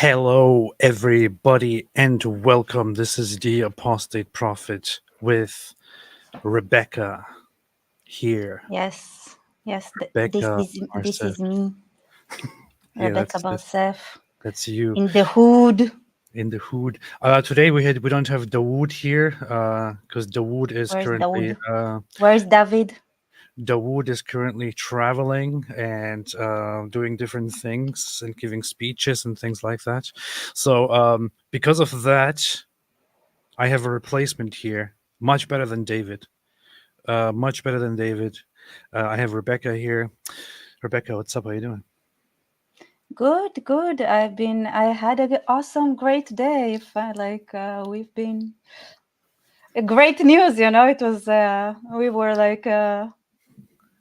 Hello, everybody, and welcome. This is the Apostate Prophet with Rebecca here. Yes, Rebecca this Arsef. is me, Yeah, Rebecca Balsef, that's you in the hood. in the hood. Today we don't have Dawood here because Dawood is Where's currently Dawood? Where's David? Dawood is currently traveling and doing different things and giving speeches and things like that. So because of that, I have a replacement here, much better than David. Much better than David. I have Rebecca here. Rebecca, what's up? How you doing? Good. I had an awesome, great day. We've been great news. It was. We were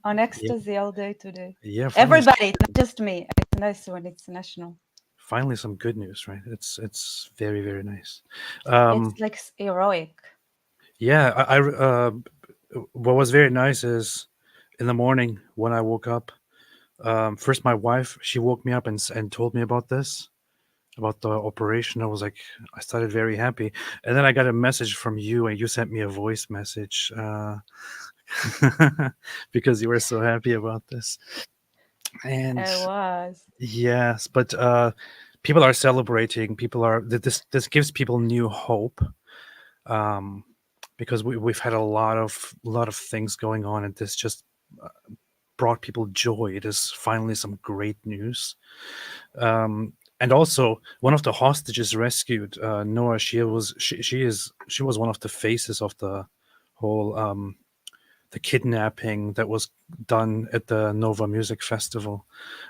on ecstasy all day today. Yeah, Everybody, not just me. It's nice when it's national. Finally, some good news, right? It's very, very nice. It's like heroic. Yeah, I what was very nice is in the morning when I woke up. First, my wife, she woke me up and told me about this, about the operation. I started very happy, and then I got a message from you, and you sent me a voice message because you were so happy about this. And I was. yes, but people are celebrating. This gives people new hope, because we've had a lot of things going on, and this just brought people joy. It is finally some great news. And also, one of the hostages rescued, Noah. She was one of the faces of the whole the kidnapping that was done at the Nova Music Festival,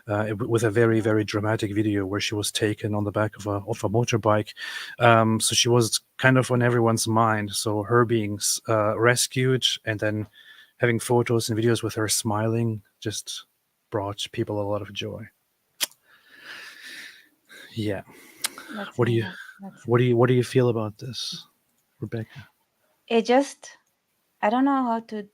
with a very, very dramatic video where she was taken on the back of a motorbike. So she was kind of on everyone's mind. So her being rescued and then having photos and videos with her smiling just brought people a lot of joy. Yeah. What do you feel about this, Rebecca? I don't know how to,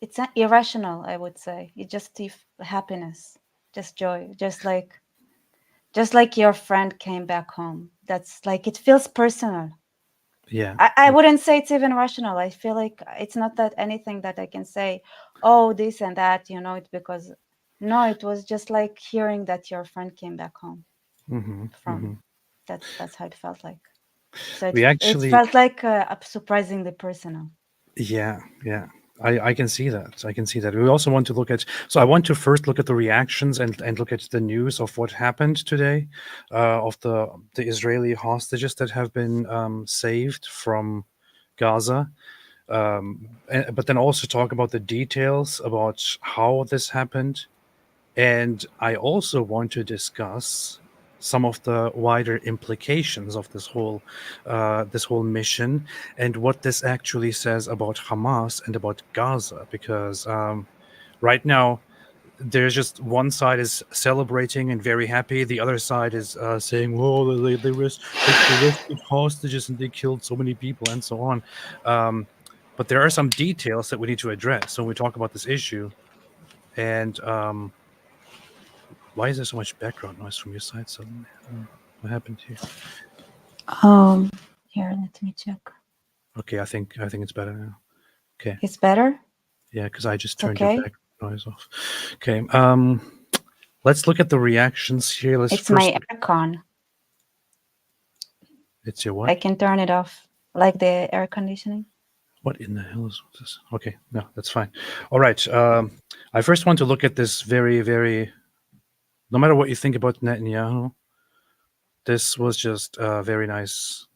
it's not irrational, I would say. It's just happiness, just joy, just like your friend came back home. That's like, it feels personal. Yeah. I wouldn't say it's even rational. I feel like it's not that anything that I can say, oh, this and that, it's because, no, it was just like hearing that your friend came back home. That's how it felt like. So it felt like surprisingly personal. Yeah. I can see that. We also want to look at. So I want to first look at the reactions and look at the news of what happened today, of the Israeli hostages that have been saved from Gaza, but then also talk about the details about how this happened, and I also want to discuss some of the wider implications of this whole mission and what this actually says about Hamas and about Gaza, because right now there's just one side is celebrating and very happy, the other side is saying, "Whoa, they rescued hostages and they killed so many people," and so on. But there are some details that we need to address when we talk about this issue, and why is there so much background noise from your side suddenly? What happened here? Here, let me check. Okay, I think it's better now. Okay. It's better? Yeah, because I just turned your background noise off. Okay. Let's look at the reactions here. It's my aircon. It's your what? I can turn it off, like the air conditioning. What in the hell is this? Okay, no, that's fine. All right. I first want to look at this very, very. No matter what you think about Netanyahu, this was just a very nice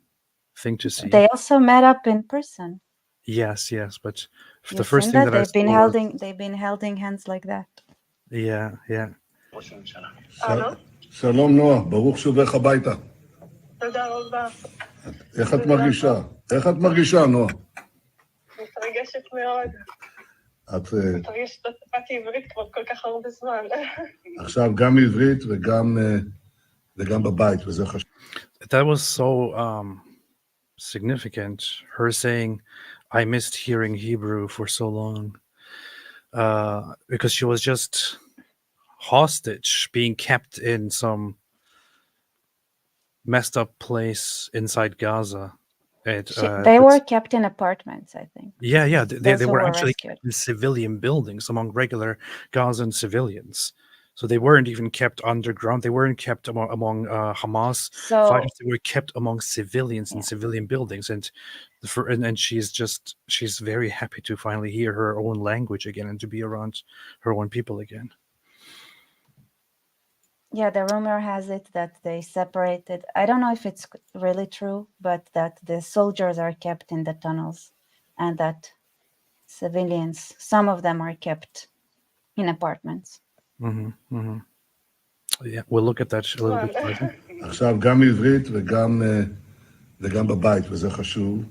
thing to see. They also met up in person. Yes, but the first thing that they've been holding hands like that. Yeah. שלום נועה, ברוך שובך הביתה. תודה רבה. איך את מרגישה, נועה? מתרגשת מאוד. את מתרגשת לצפתי עברית כבר כל כך הרבה זמן. עכשיו גם עברית וגם בבית, וזה חשוב. That was so significant, her saying, I missed hearing Hebrew for so long, because she was just hostage being kept in some messed up place inside Gaza. They were kept in apartments, I think. Yeah. They Those who were were actually rescued. kept in civilian buildings among regular Gazan civilians. So they weren't even kept underground. They weren't kept among Hamas So fighters. They were kept among civilians in yeah. civilian buildings. And she's very happy to finally hear her own language again and to be around her own people again. Yeah, the rumor has it that they separated. I don't know if it's really true, but that the soldiers are kept in the tunnels and that civilians, some of them are kept in apartments. Yeah, we'll look at that a little bit later. עכשיו, גם עברית וגם בבית, וזה חשוב.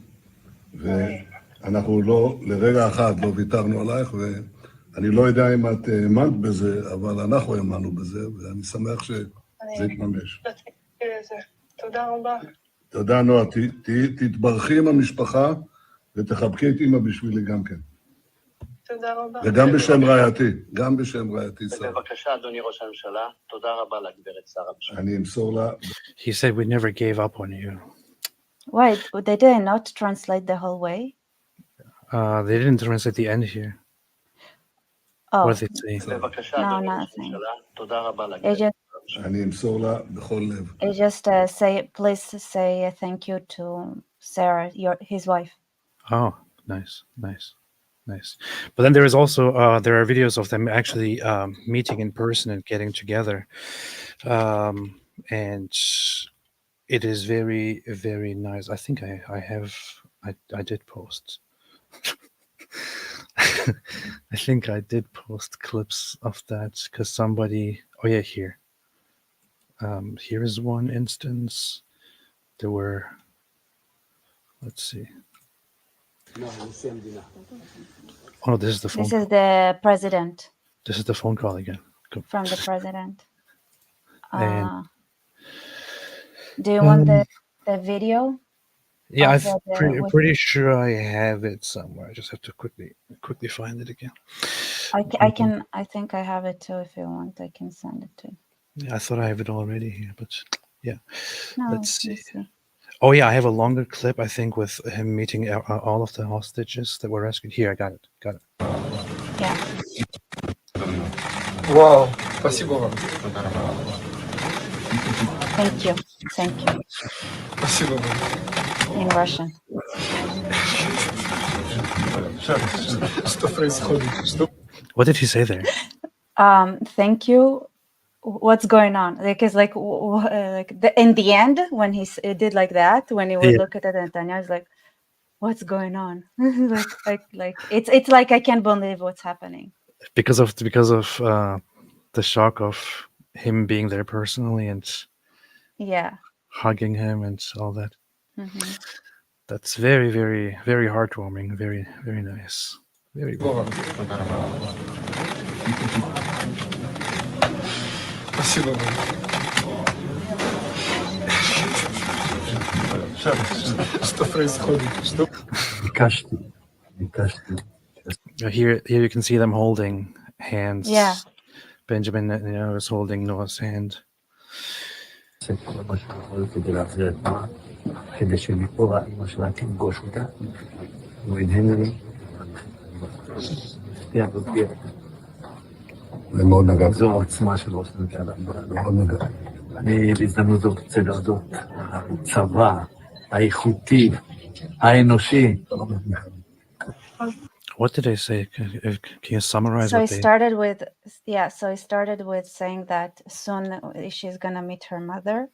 ואנחנו לא, לרגע אחד לא ויתרנו עלייך, ואני לא יודע אם את האמנת בזה, אבל אנחנו האמנו בזה, ואני שמח שזה יתממש. תודה רבה. תודה, נועה. תתברכי עם המשפחה, ותחבקי את אמא בשבילי גם כן. תודה רבה. וגם בשם רעייתי, גם בשם רעייתי, שרה. בבקשה, אדוני ראש הממשלה, תודה רבה לגברת שרה בשבילי. אני אמסור לה... He said we never gave up on you. Why? They did not translate the whole way? They didn't translate the end here. Oh, What did they say? בבקשה, No, אדוני ראש nothing. הממשלה, תודה רבה it לגברת just, שרה בשבילי. אני אמסור לה בכל לב. it just please say thank you to Sarah, his wife. Oh, nice. But then there is also there are videos of them actually meeting in person and getting together, and it is very, very nice. I think I did post. I think I did post clips of that because somebody. Oh yeah, here. Here is one instance. There were. Let's see. Oh, this is the phone. This is the president. This is the phone call again. Go. From the president. And- Do you want the video? Yeah, of I'm pretty sure I have it somewhere. I just have to quickly find it again. I think I have it too. If you want, I can send it to you. Yeah, I thought I have it already here, but yeah. No, Let's see. let's see. Oh yeah, I have a longer clip. I think with him meeting all of the hostages that were rescued. Here, I got it. Yeah. Вау, спасибо вам. Thank you. Спасибо вам. In Russian. Что происходит? Что? What did he say there? Thank you. What's going on? Because in the end, when he did like that, when he would look at it, and Tanya was like, "What's going on?" like it's like I can't believe what's happening. Because of the shock of him being there personally and Yeah. hugging him and all that. Mm-hmm. That's very, very, very heartwarming. Very, very nice. Very good. Спасибо вам. Что происходит? Что? Here you can see them holding hands. Yeah. Benjamin Netanyahu is holding Noah's hand. כדי שמפה אמא שלה תפגוש אותה, הוא הנהן לי. זה מאוד נגע. זו העוצמה של ראש הממשלה. מאוד נגע. אני בהזדמנות זאת רוצה להודות לצבא האיכותי, האנושי. What did I say? Can you summarize So what he they... started with saying that soon she's gonna meet her mother.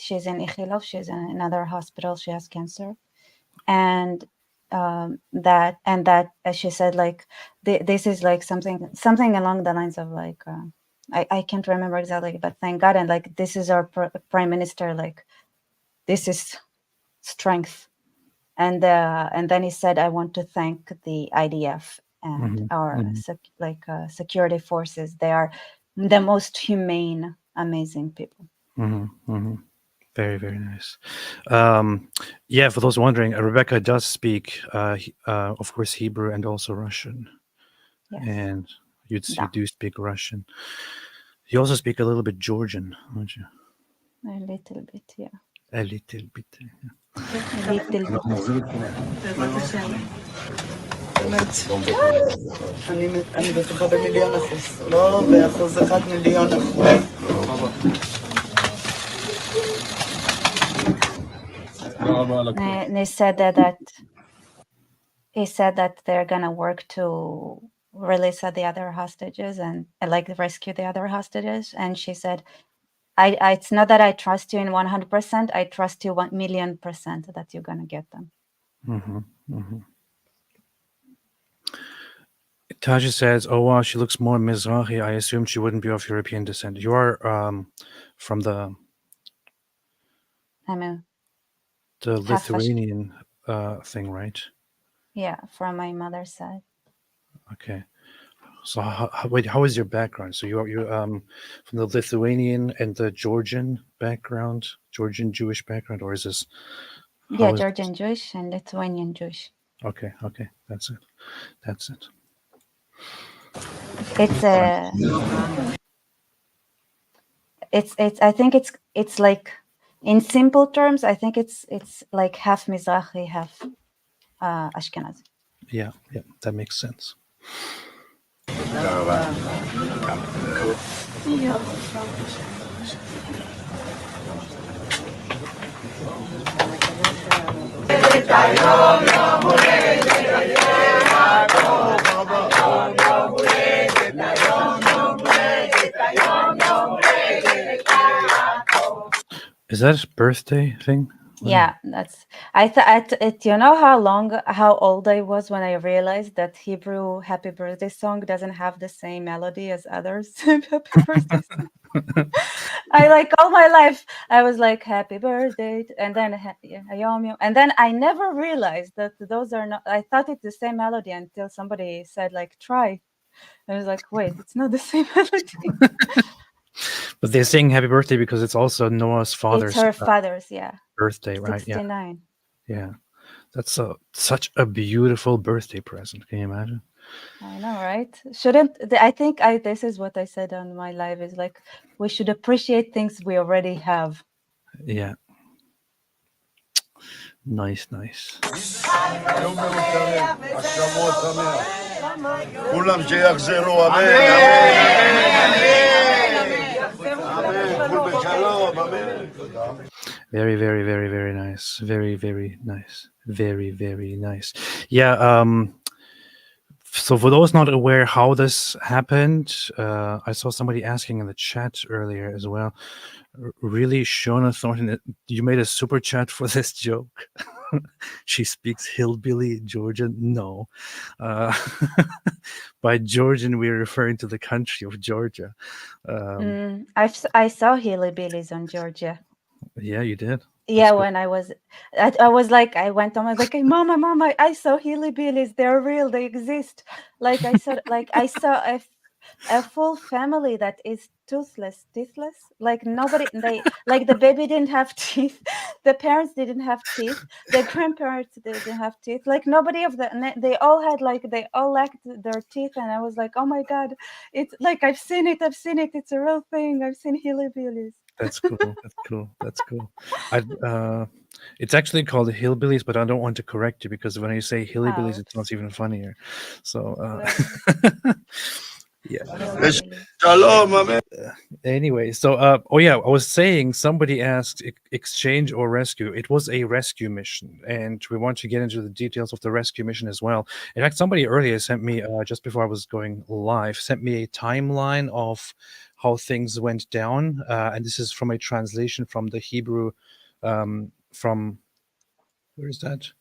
She's in Ichilov. She's in another hospital. She has cancer, and that as she said, like this is like something along the lines of like I can't remember exactly, but thank God, and like this is our prime minister. Like this is strength. And then he said, I want to thank the IDF and our security forces. They are the most humane, amazing people. Very, very nice. Yeah, for those wondering, Rebecca does speak, of course, Hebrew and also Russian. Yes. And You Da. do speak Russian. You also speak a little bit Georgian, don't you? A little bit, yeah. A little bit. A little bit. אני בטוחה במיליון אחוז, לא באחוז אחד, מיליון אחוז. They said he said that they're gonna work to release the other hostages and like rescue the other hostages. And she said, I it's not that I trust you in 100%. I trust you 1,000,000% that you're gonna get them. Taji says, "Oh wow, she looks more Mizrahi. I assumed she wouldn't be of European descent. You are from the I mean, half Lithuanian thing, right? Yeah, from my mother's side. Okay. So wait, how is your background? So you're from the Lithuanian and the Georgian background, Georgian Jewish background, or is this? Yeah, Georgian Jewish and Lithuanian Jewish. Okay, that's it. It's I think it's like, in simple terms, I think it's like half Mizrahi, half Ashkenazi. Yeah, that makes sense. Is that a birthday thing? Yeah, that's you know how old I was when I realized that Hebrew happy birthday song doesn't have the same melody as others. Happy birthday song. I like all my life I was like happy birthday, and then and then I never realized that those are not. I thought it's the same melody until somebody said like try. I was like, wait, it's not the same melody. But they're saying happy birthday because it's also Noah's father's. It's her father's, birthday, right? 69. Yeah. That's such a beautiful birthday present. Can you imagine? I know, right? I think this is what I said on my live, is like, we should appreciate things we already have. Yeah. Nice. כולם שיחזרו, אמן. Very, very, very, very nice. Very, very nice. Very, very nice. Yeah. So for those not aware how this happened, I saw somebody asking in the chat earlier as well. Really, Shona Thornton, you made a super chat for this joke. She speaks hillbilly Georgian. No. By Georgian, we're referring to the country of Georgia. I saw hillbillies on Georgia. Yeah, you did. Yeah, when I was like, I went on, I was like, hey, Mama, I saw hillbillies. They're real. They exist. Like I saw a full family that is teethless. Like nobody, like the baby didn't have teeth. The parents didn't have teeth. The grandparents didn't have teeth. Like nobody of they all lacked their teeth. And I was like, oh my God, it's like, I've seen it. It's a real thing. I've seen hillbillies. That's cool. It's actually called hillbillies, but I don't want to correct you because when you say hillbillies, it sounds even funnier. So, yeah. Anyway, so I was saying, somebody asked exchange or rescue. It was a rescue mission, and we want to get into the details of the rescue mission as well. In fact, somebody earlier sent me, just before I was going live, sent me a timeline of how things went down, and this is from a translation from the Hebrew, from where is that?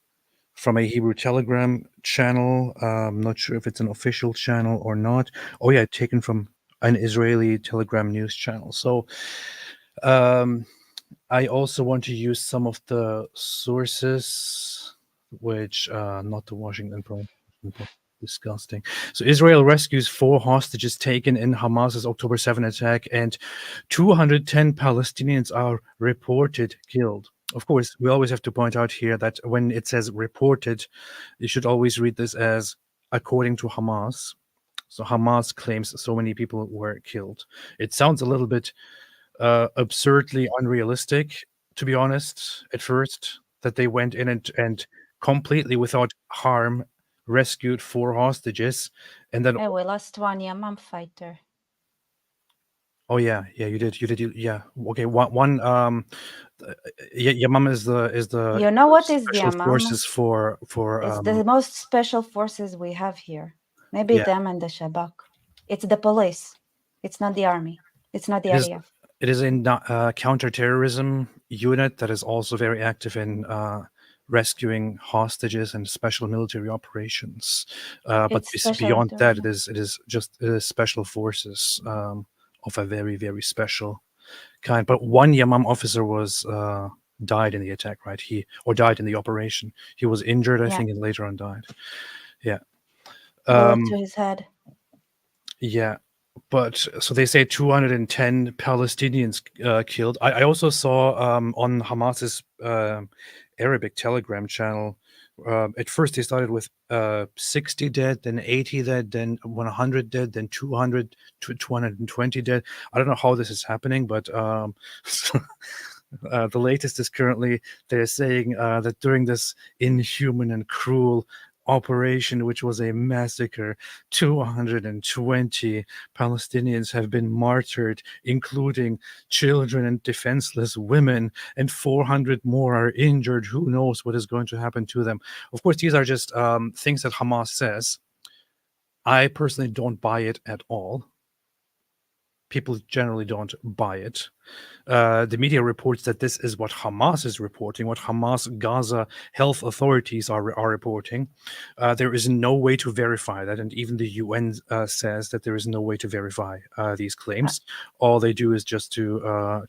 From a Hebrew Telegram channel. I'm not sure if it's an official channel or not. Oh yeah, taken from an Israeli Telegram news channel. So I also want to use some of the sources, which not the Washington Post. Disgusting. So Israel rescues 4 hostages taken in Hamas's October 7 attack, and 210 Palestinians are reported killed. Of course, we always have to point out here that when it says reported, you should always read this as according to Hamas. So Hamas claims so many people were killed. It sounds a little bit absurdly unrealistic, to be honest, at first, that they went in and completely without harm rescued 4 hostages, and then Hey, we lost one Yamam fighter. oh yeah, you did, yeah. Okay, one Yamam is the You know what is the special Yamam? forces for It's the most special forces we have here. Maybe yeah. them and the Shabak. It's the police. It's not the army. It's not the It is IDF. it is a counterterrorism unit that is also very active in rescuing hostages and special military operations. But It's special beyond that, tourism. it is just special forces of a very, very special kind. But one Yamam officer was died in the attack, right? Died in the operation. He was injured, I Yeah. think, and later on died. Yeah. Bullet to his head. Yeah. But so they say 210 Palestinians killed. I also saw on Hamas's Arabic Telegram channel. At first, they started with 60 dead, then 80 dead, then 100 dead, then 200 to 220 dead. I don't know how this is happening, but the latest is currently they're saying that during this inhuman and cruel operation, which was a massacre, 220 Palestinians have been martyred, including children and defenseless women, and 400 more are injured. Who knows what is going to happen to them? Of course, these are just things that Hamas says. I personally don't buy it at all. People generally don't buy it. The media reports that this is what Hamas is reporting, what Hamas Gaza health authorities are reporting. There is no way to verify that, and even the UN says that there is no way to verify these claims. All they do is just to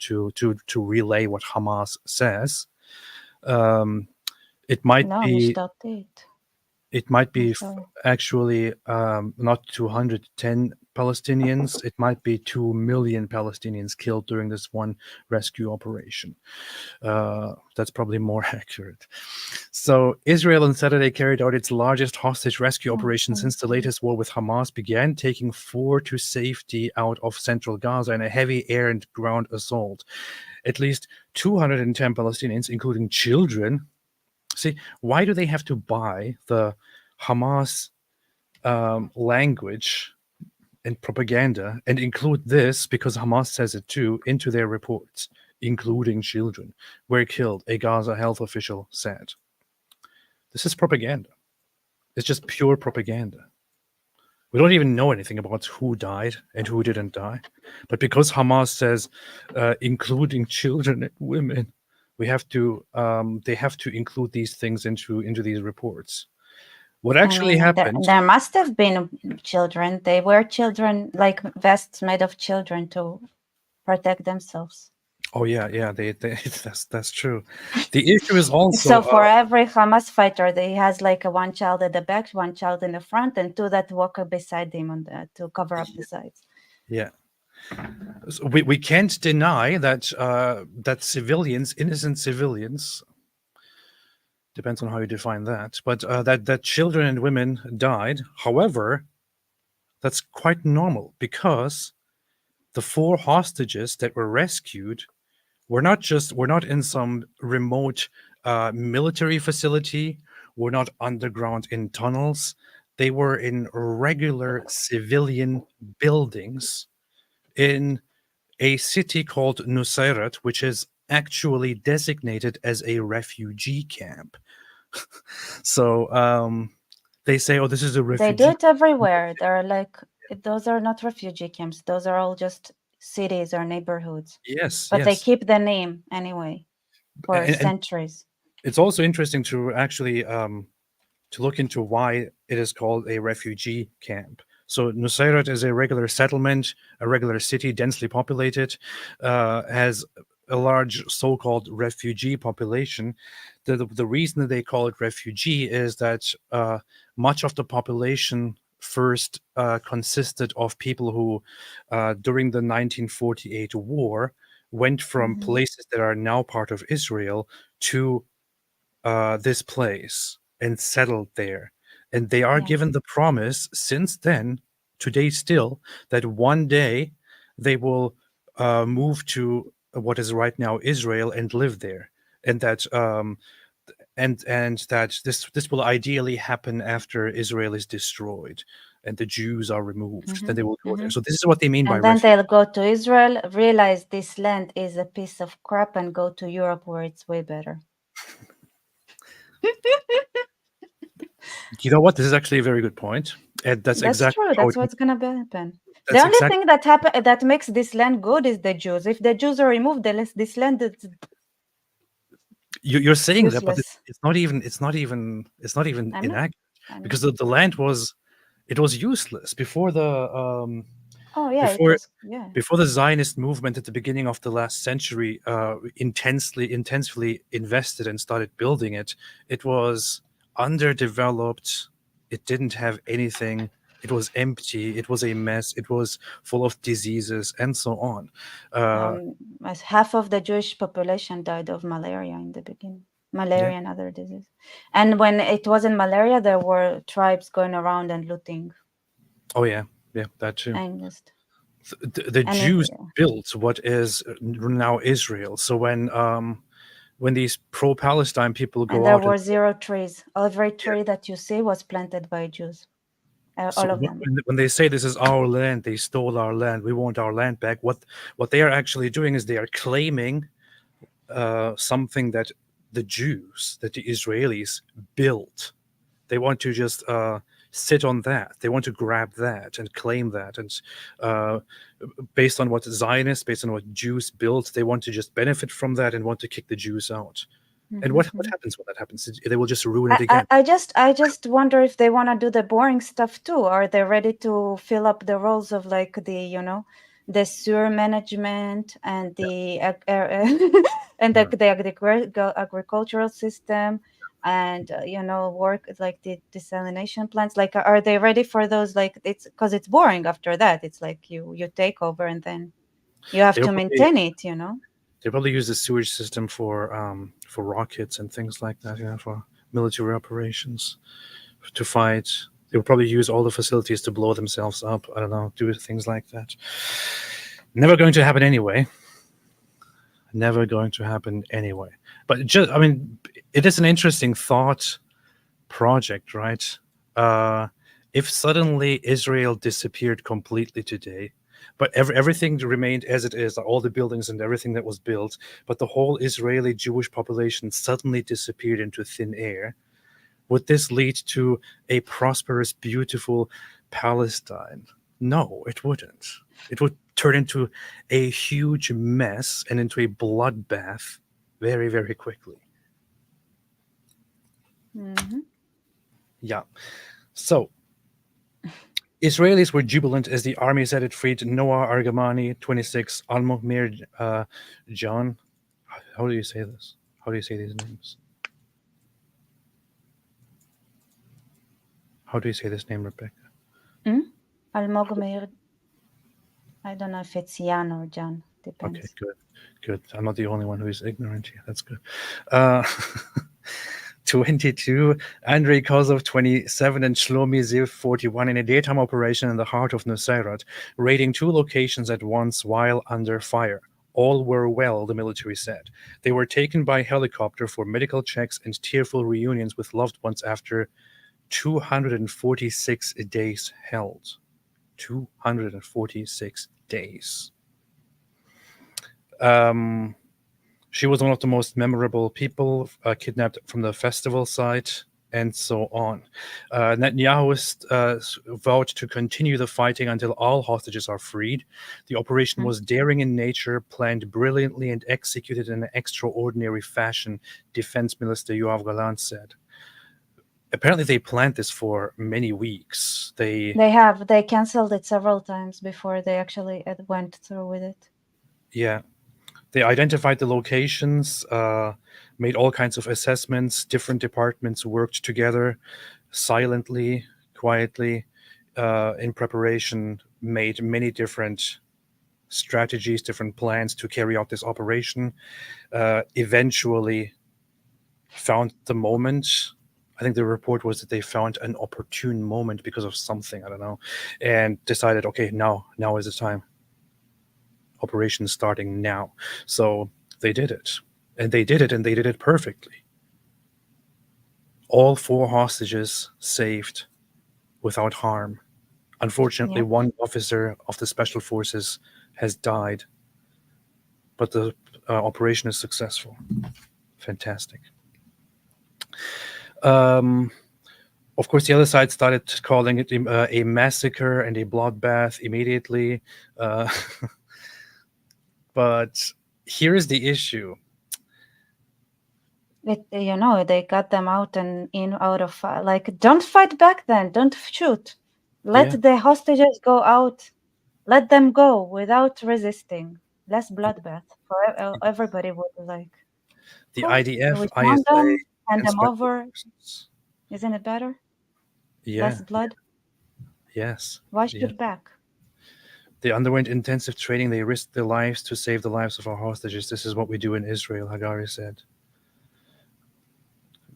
relay what Hamas says. It might No, be. It might be actually not 210 Palestinians. It might be 2 million Palestinians killed during this one rescue operation. That's probably more accurate. So Israel on Saturday carried out its largest hostage rescue operation since the latest war with Hamas began, taking 4 to safety out of central Gaza in a heavy air and ground assault. At least 210 Palestinians, including children. See, why do they have to buy the Hamas language and propaganda and include this, because Hamas says it too, into their reports, including children, were killed, a Gaza health official said. This is propaganda. It's just pure propaganda. We don't even know anything about who died and who didn't die. But because Hamas says, including children and women, we have to. They have to include these things into these reports. What actually happened? There must have been children. They wear children, like vests made of children, to protect themselves. Oh yeah. They that's true. The issue is also so for every Hamas fighter, he has like one child at the back, one child in the front, and 2 that walk beside him to cover up the sides. Yeah. So we can't deny that that civilians, innocent civilians, depends on how you define that, but that children and women died. However, that's quite normal, because the 4 hostages that were rescued were not in some remote military facility, were not underground in tunnels. They were in regular civilian buildings in a city called Nusayrat, which is actually designated as a refugee camp. So they say, oh, this is a refugee. They do it everywhere. They're like, those are not refugee camps. Those are all just cities or neighborhoods. Yes. But they keep the name anyway for centuries. It's also interesting to actually to look into why it is called a refugee camp. So Nusayrat is a regular settlement, a regular city, densely populated, has a large so-called refugee population. The reason that they call it refugee is that much of the population first consisted of people who, during the 1948 war, went from places that are now part of Israel to this place and settled there. And they are given the promise since then today still that one day they will move to what is right now Israel and live there, and that that this will ideally happen after Israel is destroyed and the Jews are removed. Then they will go there. So this is what they mean by And then refuge. they'll go to Israel, realize this land is a piece of crap, and go to Europe where it's way better. You know what? This is actually a very good point, and that's exactly true. how That's it, what's gonna happen. The that's only exactly thing that makes this land good is the Jews. If the Jews are removed, this land is you're saying that, but useless. it's not even I know. inaccurate I know. because the land was useless before the Oh yeah, it before was. Yeah. before the Zionist movement at the beginning of the last century intensely invested and started building it. It was underdeveloped. It didn't have anything. It was empty. It was a mess. It was full of diseases and so on. As half of the Jewish population died of malaria in the beginning. Malaria and other diseases. And when it wasn't malaria, there were tribes going around and looting. Oh yeah, that too. And just The Jews built what is now Israel. So when these pro-Palestine people go and there out were 0 trees. Every tree that you see was planted by Jews. so All of them. when they say this is our land, they stole our land, we want our land back, what they are actually doing is they are claiming something that the Jews, that the Israelis built. They want to just sit on that. They want to grab that and claim that. And based on what Zionists, based on what Jews built, they want to just benefit from that and want to kick the Jews out. And what happens when that happens? They will just ruin it again. I just wonder if they want to do the boring stuff too. Are they ready to fill up the roles of like the sewer management and the and the agricultural system and work like the desalination plants? Like, are they ready for those? Like, it's because it's boring after that. It's like you take over and then you have to maintain it. They probably use the sewage system for rockets and things like that, for military operations, to fight. They would probably use all the facilities to blow themselves up. I don't know, do things like that. Never going to happen anyway. Never going to happen anyway. But it is an interesting thought project, right? If suddenly Israel disappeared completely today, but everything remained as it is, all the buildings and everything that was built, but the whole Israeli Jewish population suddenly disappeared into thin air, would this lead to a prosperous, beautiful Palestine? No, it wouldn't. It would turn into a huge mess and into a bloodbath very, very quickly. Yeah. So Israelis were jubilant as the army set it free to Noah Argamani, 26, Almogmir John. How do you say this? How do you say these names? How do you say this name, Rebecca? Almogmir. I don't know if it's Jan or John. Depends. Okay, good. I'm not the only one who is ignorant here. That's good. 22, Andrei Kozov, 27, and Shlomi Ziv, 41, in a daytime operation in the heart of Nusayrat, raiding 2 locations at once while under fire. All were well, the military said. They were taken by helicopter for medical checks and tearful reunions with loved ones after 246 days held. 246 days. She was one of the most memorable people kidnapped from the festival site, and so on. Netanyahu vowed to continue the fighting until all hostages are freed. The operation was daring in nature, planned brilliantly, and executed in an extraordinary fashion, Defense Minister Yoav Gallant said. Apparently, they planned this for many weeks. They canceled it several times before they actually went through with it. Yeah. They identified the locations, made all kinds of assessments. Different departments worked together silently, quietly, in preparation, made many different strategies, different plans to carry out this operation. Eventually found the moment. I think the report was that they found an opportune moment because of something, I don't know, and decided, okay, now is the time. Operation starting now. So they did it. And they did it perfectly. All 4 hostages saved without harm. Unfortunately, Yep. one officer of the special forces has died, but the operation is successful. Fantastic. Of course, the other side started calling it a massacre and a bloodbath immediately. But here is the issue. They got them out and in out of don't fight back then, don't shoot. Let the hostages go out. Let them go without resisting. Less bloodbath for everybody would like. The Cool. IDF, We found ISA, them, hand and them special over. forces. Isn't it better? Yeah. Less blood. Yes. Why shoot back? They underwent intensive training. They risked their lives to save the lives of our hostages. This is what we do in Israel, Hagari said.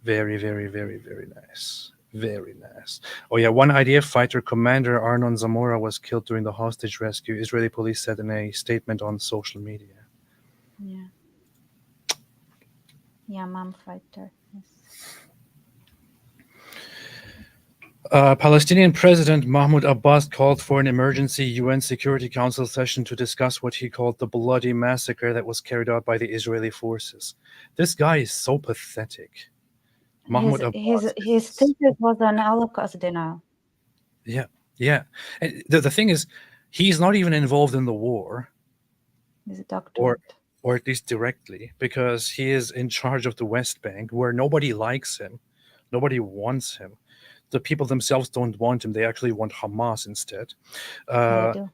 Very, very, very, very nice. Very nice. Oh, yeah. One IDF fighter, Commander Arnon Zamora, was killed during the hostage rescue, Israeli police said in a statement on social media. Yeah. Yamam fighter. Yes. Palestinian President Mahmoud Abbas called for an emergency UN Security Council session to discuss what he called the bloody massacre that was carried out by the Israeli forces. This guy is so pathetic. Mahmoud Abbas. His thesis was an Holocaust denial. Yeah. And the thing is, he's not even involved in the war. He's a doctor. Or at least directly, because he is in charge of the West Bank, where nobody likes him. Nobody wants him. The people themselves don't want him. They actually want Hamas instead. They do.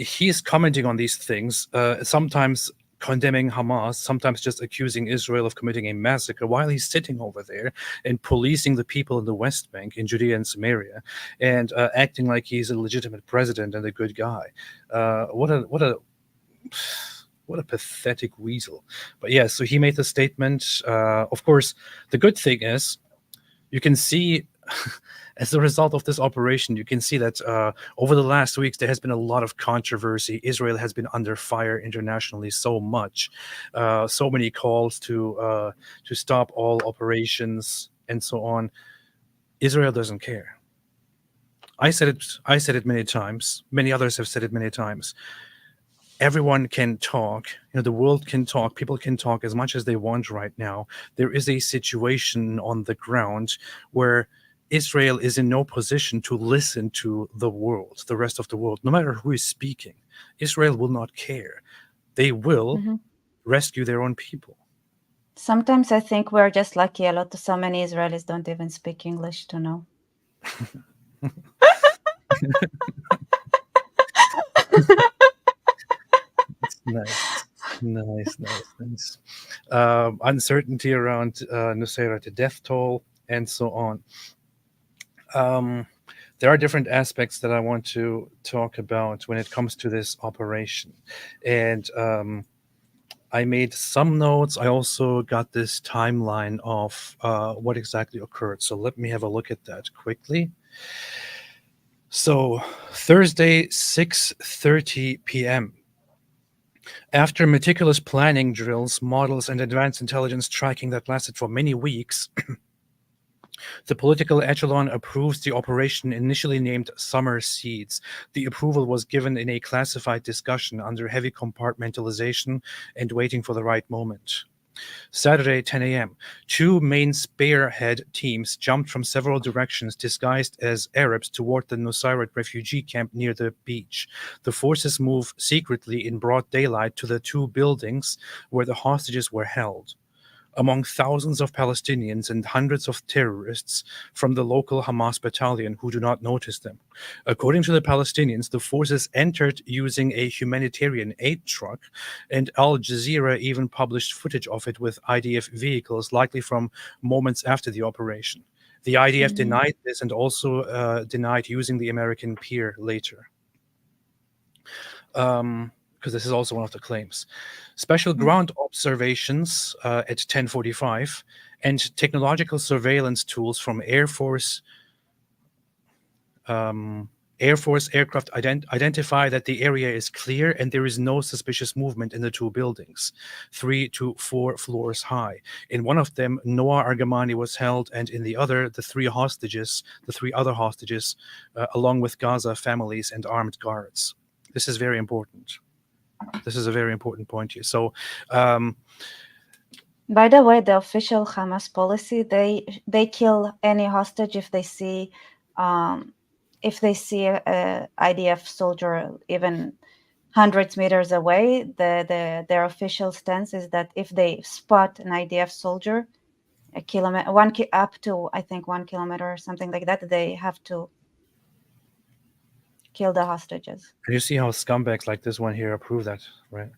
He's commenting on these things, sometimes condemning Hamas, sometimes just accusing Israel of committing a massacre while he's sitting over there and policing the people in the West Bank, in Judea and Samaria, and acting like he's a legitimate president and a good guy. What a pathetic weasel. But yeah, so he made the statement. Of course, the good thing is you can see as a result of this operation, you can see that over the last weeks, there has been a lot of controversy. Israel has been under fire internationally so much, so many calls to stop all operations and so on. Israel doesn't care. I said it many times. Many others have said it many times. Everyone can talk. The world can talk. People can talk as much as they want right now. There is a situation on the ground where Israel is in no position to listen to the world, the rest of the world, no matter who is speaking. Israel will not care. They will rescue their own people. Sometimes I think we're just lucky. So many Israelis don't even speak English to know. Nice. Uncertainty around Nusayrat, the death toll, and so on. There are different aspects that I want to talk about when it comes to this operation. And I made some notes. I also got this timeline of what exactly occurred. So let me have a look at that quickly. So Thursday, 6:30 p.m. After meticulous planning drills, models, and advanced intelligence tracking that lasted for many weeks, the political echelon approves the operation initially named Summer Seeds. The approval was given in a classified discussion under heavy compartmentalization and waiting for the right moment. Saturday, 10 a.m., 2 main spearhead teams jumped from several directions disguised as Arabs toward the Nusayrat refugee camp near the beach. The forces moved secretly in broad daylight to the 2 buildings where the hostages were held. Among thousands of Palestinians and hundreds of terrorists from the local Hamas battalion who do not notice them. According to the Palestinians, the forces entered using a humanitarian aid truck, and Al Jazeera even published footage of it with IDF vehicles, likely from moments after the operation. The IDF denied this and also denied using the American pier later. Because because this is also one of the claims. Special ground observations at 10:45 and technological surveillance tools from Air Force aircraft identify that the area is clear and there is no suspicious movement in the two buildings, 3 to 4 floors high. In one of them, Noah Argamani was held, and in the other, the three other hostages, along with Gaza families and armed guards. This is very important. This is a very important point here. So, by the way, the official Hamas policy, they kill any hostage if they see a IDF soldier even hundreds meters away. Their official stance is that if they spot an IDF soldier a kilometer, up to I think 1 kilometer or something like that, they have to kill the hostages. and you see how scumbags like this one here approve that, right?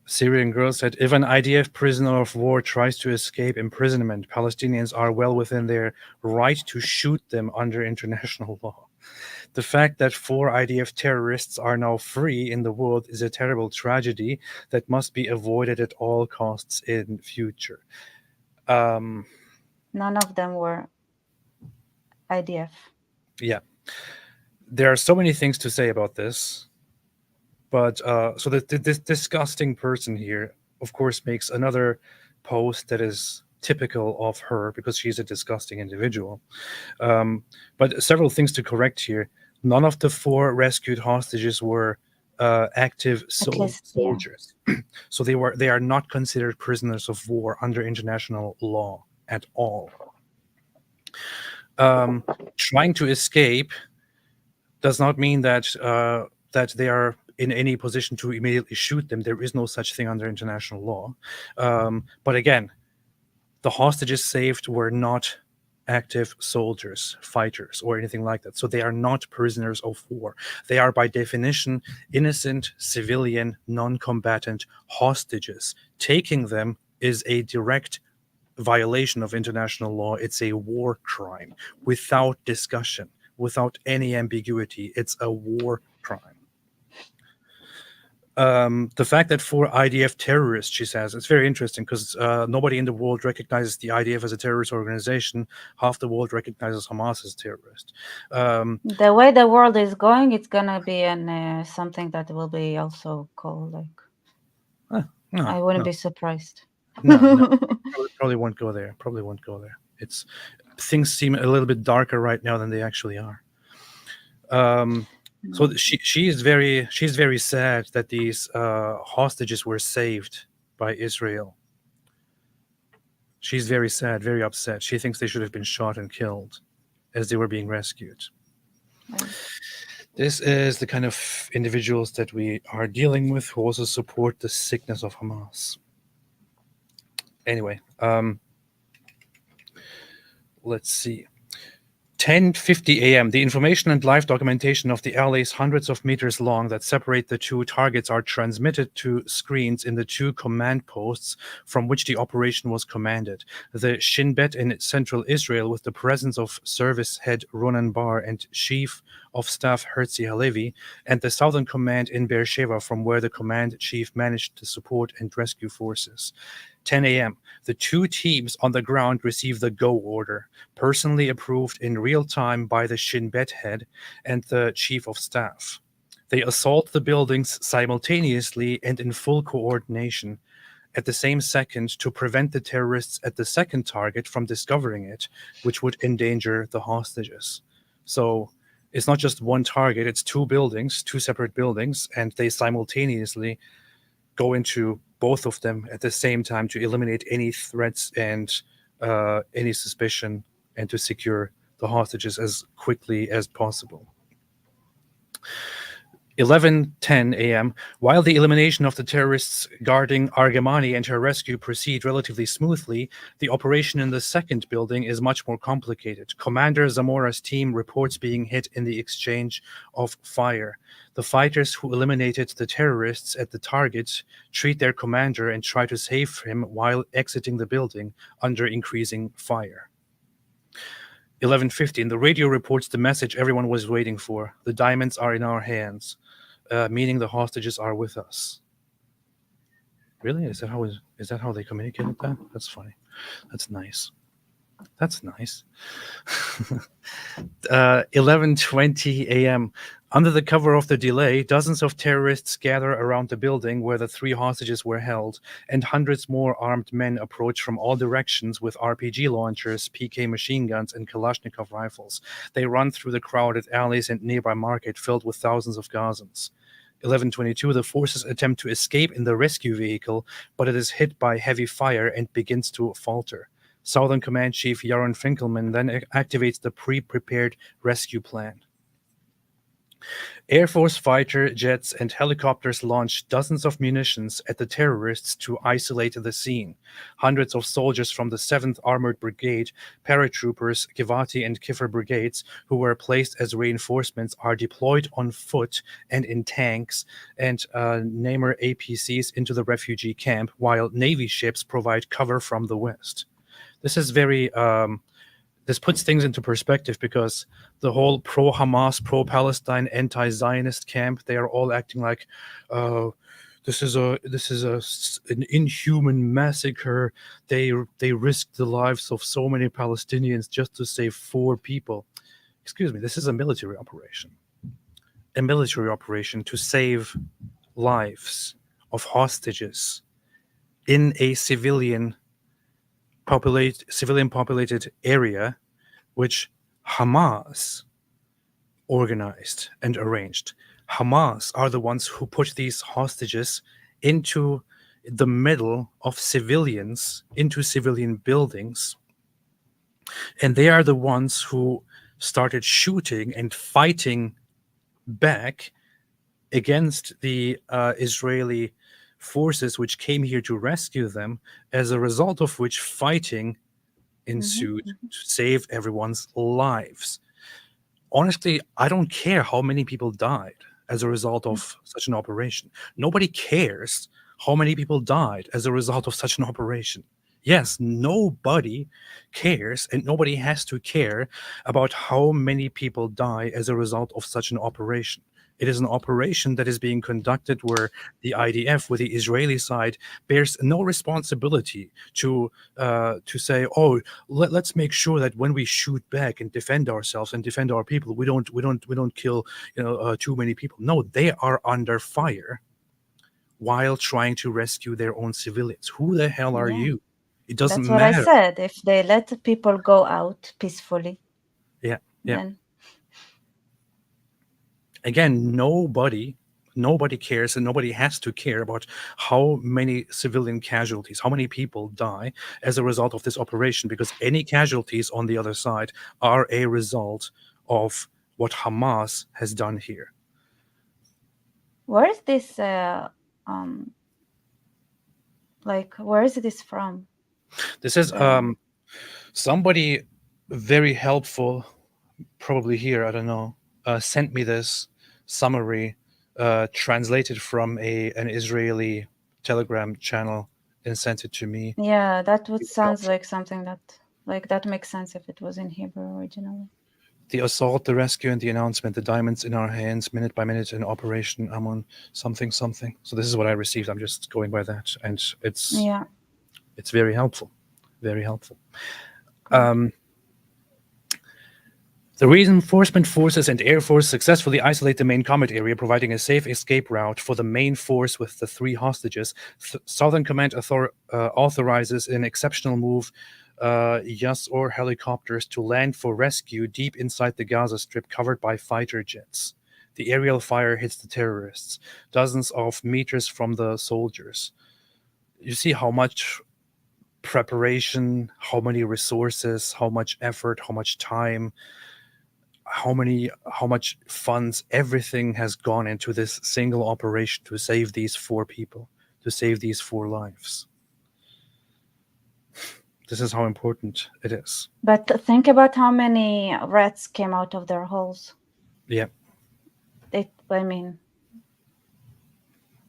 Syrian girl said, if an IDF prisoner of war tries to escape imprisonment, Palestinians are well within their right to shoot them under international law. The fact that 4 IDF terrorists are now free in the world is a terrible tragedy that must be avoided at all costs in future. None of them were IDF. Yeah. There are so many things to say about this. But so this disgusting person here, of course, makes another post that is typical of her because she's a disgusting individual. But several things to correct here. None of the 4 rescued hostages were active soldiers. So they are not considered prisoners of war under international law at all. Trying to escape does not mean that that they are in any position to immediately shoot them. There is no such thing under international law. But again, the hostages saved were not active soldiers, fighters, or anything like that. So they are not prisoners of war. They are by definition innocent, civilian, non-combatant hostages. Taking them is a direct violation of international law. It's a war crime without discussion, without any ambiguity. It's a war crime. The fact that 4 IDF terrorists, she says, it's very interesting because nobody in the world recognizes the IDF as a terrorist organization. Half the world recognizes Hamas as terrorist. The way the world is going, it's gonna be something that will be also called like. I wouldn't be surprised. No, probably won't go there. Probably won't go there. Things seem a little bit darker right now than they actually are. So she's very sad that these hostages were saved by Israel. She's very sad, very upset. She thinks they should have been shot and killed as they were being rescued. Right. This is the kind of individuals that we are dealing with who also support the sickness of Hamas. Anyway, let's see. 10:50 a.m. The information and live documentation of the alleys hundreds of meters long that separate the two targets are transmitted to screens in the 2 command posts from which the operation was commanded. The Shin Bet in central Israel, with the presence of service head Ronan Bar and chief of staff Herzi Halevi, and the southern command in Beersheba, from where the command chief managed to support and rescue forces. 10 a.m. The 2 teams on the ground receive the go order, personally approved in real time by the Shin Bet head and the chief of staff. They assault the buildings simultaneously and in full coordination at the same second to prevent the terrorists at the second target from discovering it, which would endanger the hostages. So it's not just one target, it's 2 buildings, 2 separate buildings, and they simultaneously go into both of them at the same time to eliminate any threats and any suspicion and to secure the hostages as quickly as possible. 11:10 a.m. While the elimination of the terrorists guarding Argamani and her rescue proceed relatively smoothly, the operation in the second building is much more complicated. Commander Zamora's team reports being hit in the exchange of fire. The fighters who eliminated the terrorists at the target treat their commander and try to save him while exiting the building under increasing fire. 11:15. The radio reports the message everyone was waiting for. The diamonds are in our hands. meaning the hostages are with us. Really? Is that how they communicated that? That's funny. That's nice. That's nice. 11:20 a.m. Under the cover of the delay, dozens of terrorists gather around the building where the 3 hostages were held, and hundreds more armed men approach from all directions with RPG launchers, PK machine guns, and Kalashnikov rifles. They run through the crowded alleys and nearby market filled with thousands of Gazans. 11:22, the forces attempt to escape in the rescue vehicle, but it is hit by heavy fire and begins to falter. Southern Command Chief Yaron Finkelman then activates the pre-prepared rescue plan. Air Force fighter jets and helicopters launch dozens of munitions at the terrorists to isolate the scene. Hundreds of soldiers from the 7th Armored Brigade, paratroopers, Givati and Kiffer brigades, who were placed as reinforcements, are deployed on foot and in tanks and Namer APCs into the refugee camp, while Navy ships provide cover from the west. This is very... this puts things into perspective, because the whole pro-Hamas, pro-Palestine, anti-Zionist camp, they are all acting like, this is an inhuman massacre. They risked the lives of so many Palestinians just to save 4 people. Excuse me, this is a military operation. A military operation to save lives of hostages in a civilian populated area, which Hamas organized and arranged. Hamas are the ones who put these hostages into the middle of civilians, into civilian buildings, and they are the ones who started shooting and fighting back against the Israeli forces which came here to rescue them, as a result of which fighting ensued to save everyone's lives. Honestly, I don't care how many people died as a result of such an operation. Nobody cares how many people died as a result of such an operation. Yes, nobody cares, and nobody has to care about how many people die as a result of such an operation. It is an operation that is being conducted where the IDF, where the Israeli side, bears no responsibility to say, oh, let's make sure that when we shoot back and defend ourselves and defend our people, we don't kill too many people. No, they are under fire while trying to rescue their own civilians. Who the hell are you? It doesn't That's what matter. I said. If they let the people go out peacefully, Yeah. then Again, nobody cares, and nobody has to care about how many civilian casualties, how many people die as a result of this operation, because any casualties on the other side are a result of what Hamas has done here. where is this? Where is this from? This is somebody very helpful, probably here, I don't know, sent me this summary translated from an Israeli Telegram channel and sent it to me. Yeah, that would sound like something that makes sense if it was in Hebrew originally. The assault, the rescue, and the announcement, the diamonds in our hands, minute by minute, in Operation Ammon, something. So this is what I received. I'm just going by that, and it's very helpful, very helpful. The reinforcement forces and Air Force successfully isolate the main combat area, providing a safe escape route for the main force with the 3 hostages. Southern Command authorizes an exceptional move, or helicopters to land for rescue deep inside the Gaza Strip, covered by fighter jets. The aerial fire hits the terrorists, dozens of meters from the soldiers. You see how much preparation, how many resources, how much effort, how much time, how much funds, everything has gone into this single operation to save these 4 people, to save these 4 lives. This is how important it is. But think about how many rats came out of their holes. Yeah.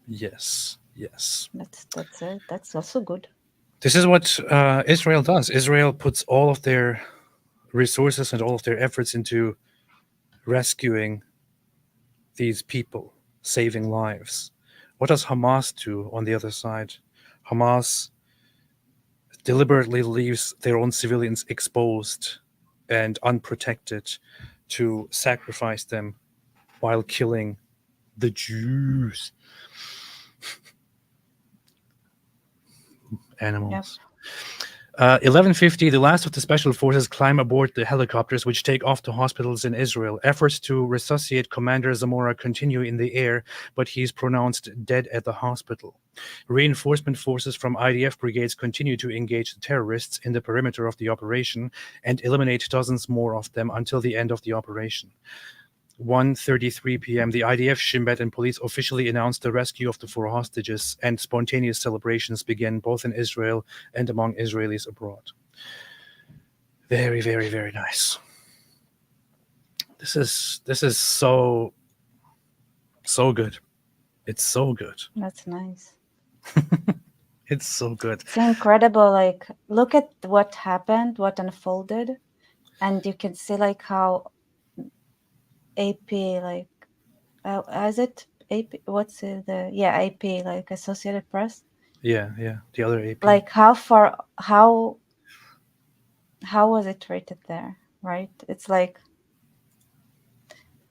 Yes. That's it. That's also good. This is what Israel does. Israel puts all of their resources and all of their efforts into rescuing these people, saving lives. What does Hamas do on the other side? Hamas deliberately leaves their own civilians exposed and unprotected to sacrifice them while killing the Jews. Animals. 11:50, the last of the special forces climb aboard the helicopters which take off to hospitals in Israel. Efforts to resuscitate Commander Zamora continue in the air, but he is pronounced dead at the hospital. Reinforcement forces from IDF brigades continue to engage the terrorists in the perimeter of the operation and eliminate dozens more of them until the end of the operation. 1:33 p.m., the IDF, Shin Bet, and police officially announced the rescue of the 4 hostages, and spontaneous celebrations began both in Israel and among Israelis abroad. Very, very, very nice. This is so good. It's so good. That's nice. It's so good. It's incredible. Like, look at what happened, what unfolded, and you can see like how AP, like, is it AP? What's the AP, like Associated Press? Yeah, the other AP. Like how was it treated there, right? It's like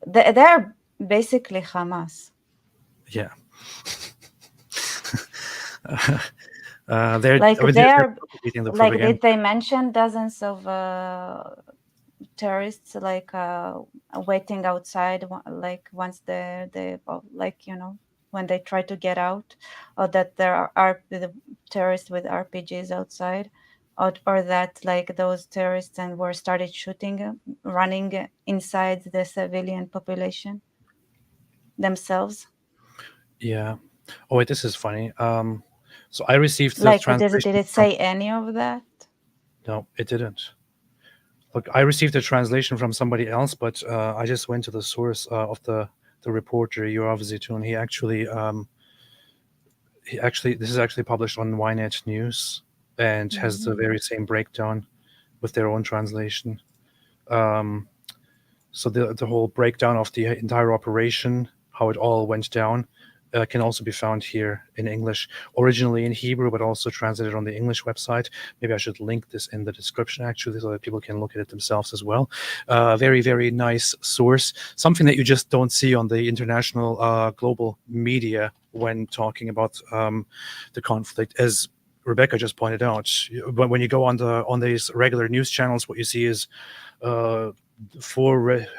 they're basically Hamas. Yeah. They're like they're propagating the like, propaganda. did they mention dozens of terrorists like waiting outside, like once they like, you know, when they try to get out, or that there are the terrorists with RPGs outside, or that like those terrorists and were started shooting, running inside the civilian population themselves? Yeah. Oh wait, this is funny. So I received the Like, translation. did it say any of that? No, it didn't. Look, I received a translation from somebody else, but I just went to the source of the reporter, Yoav He actually, this is actually published on Ynet News and has the very same breakdown with their own translation. So the whole breakdown of the entire operation, how it all went down, can also be found here in English, originally in Hebrew, but also translated on the English website. Maybe I should link this in the description, actually, so that people can look at it themselves as well. Very, very nice source, something that you just don't see on the international global media when talking about the conflict. As Rebecca just pointed out, when you go on these regular news channels, what you see is 4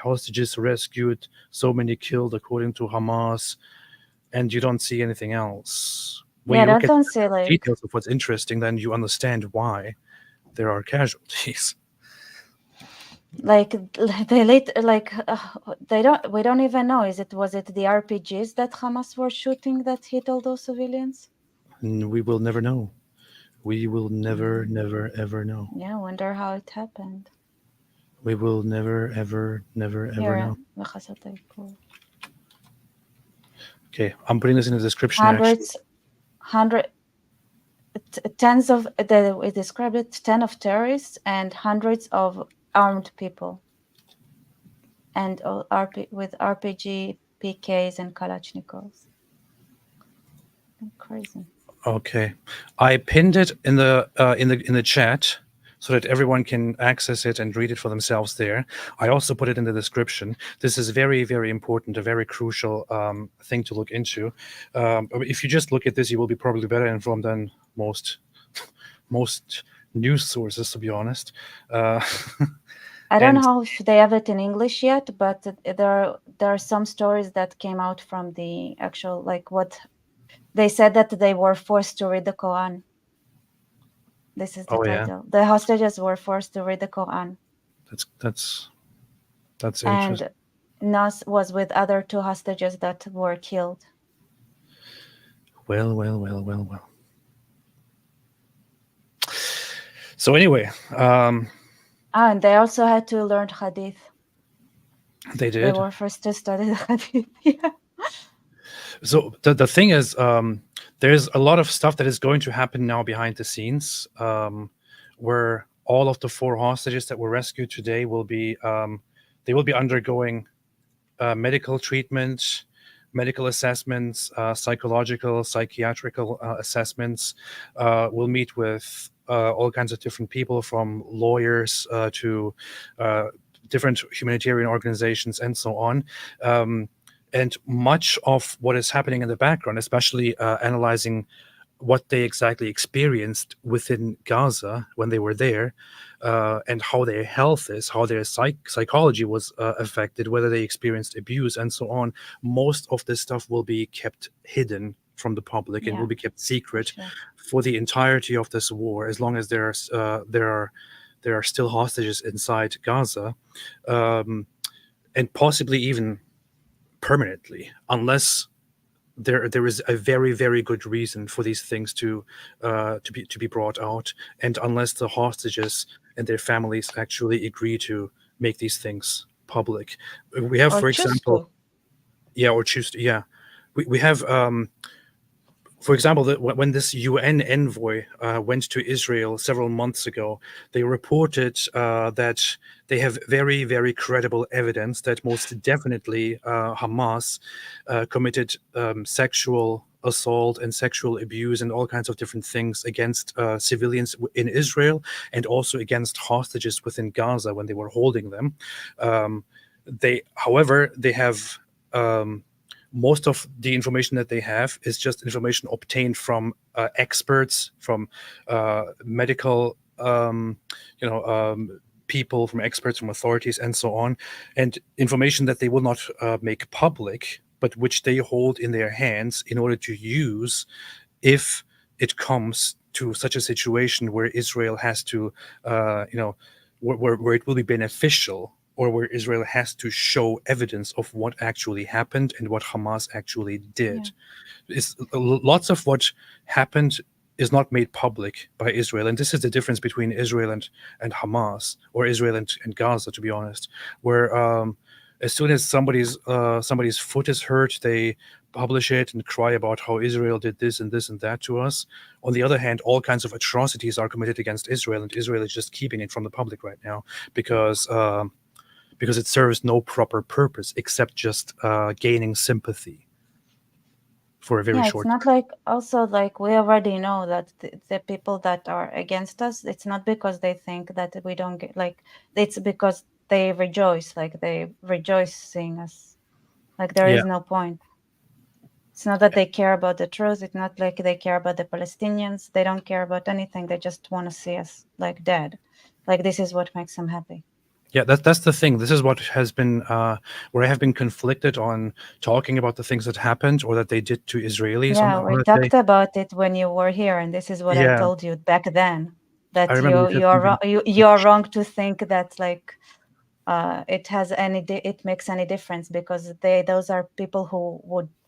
hostages rescued, so many killed according to Hamas, and you don't see anything else. When you look at don't say like details of what's interesting, then you understand why there are casualties. like they we don't even know. Was it the RPGs that Hamas were shooting that hit all those civilians? We will never know. We will never, never, ever know. Yeah, I wonder how it happened. We will never, ever, never, ever know. Okay, I'm putting this in the description. Tens of it described it 10 of terrorists and hundreds of armed people, and with RPG, PKs, and Kalashnikovs. Crazy. Okay, I pinned it in the chat so that everyone can access it and read it for themselves there. I also put it in the description. This is very, very important, a very crucial thing to look into. If you just look at this, you will be probably better informed than most news sources, to be honest. I don't know if they have it in English yet, but there are some stories that came out from the actual, like, what they said, that they were forced to read the Quran. This is the title. The hostages were forced to read the Quran. That's interesting. And Nas was with other 2 hostages that were killed. Well. So anyway, and they also had to learn Hadith. They did. They were forced to study the Hadith. Yeah. So the thing is, there's a lot of stuff that is going to happen now behind the scenes, where all of the 4 hostages that were rescued today will be they will be undergoing medical treatment. medical assessments, psychological, psychiatrical assessments. We'll meet with all kinds of different people, from lawyers to different humanitarian organizations and so on. And much of what is happening in the background, especially analyzing what they exactly experienced within Gaza when they were there, and how their health is, how their psychology was affected, whether they experienced abuse and so on. Most of this stuff will be kept hidden from the public and will be kept secret for the entirety of this war, as long as there are still hostages inside Gaza, and possibly even permanently, unless there is a very, very good reason for these things to be brought out, and unless the hostages and their families actually agree to make these things public. We have, Or for choose example, to. or choose to, we have, for example, when this UN envoy went to Israel several months ago, they reported that they have very, very credible evidence that most definitely Hamas committed sexual assault and sexual abuse and all kinds of different things against civilians in Israel, and also against hostages within Gaza when they were holding them. However, they have most of the information that they have is just information obtained from experts, from medical, people, from experts, from authorities, and so on, and information that they will not make public, but which they hold in their hands in order to use if it comes to such a situation where Israel has to, where it will be beneficial, or where Israel has to show evidence of what actually happened and what Hamas actually did. Lots of what happened is not made public by Israel, and this is the difference between Israel and Hamas, or Israel and Gaza, to be honest, where as soon as somebody's foot is hurt, they publish it and cry about how Israel did this and this and that to us. On the other hand, all kinds of atrocities are committed against Israel, and Israel is just keeping it from the public right now because it serves no proper purpose except just gaining sympathy for a very short It's not like, also, like, we already know that the people that are against us, it's not because they think that we don't get, like, it's because they rejoice, like they rejoice seeing us. Like, there is no point. It's not that they care about the truth. It's not like they care about the Palestinians. They don't care about anything. They just want to see us like dead. Like, this is what makes them happy. Yeah, that's the thing. This is what has been where I have been conflicted on talking about the things that happened or that they did to Israelis. Yeah, we talked about it when you were here, and this is what I told you back then, that I remember you are wrong to think that, like, it makes any difference, because those are people who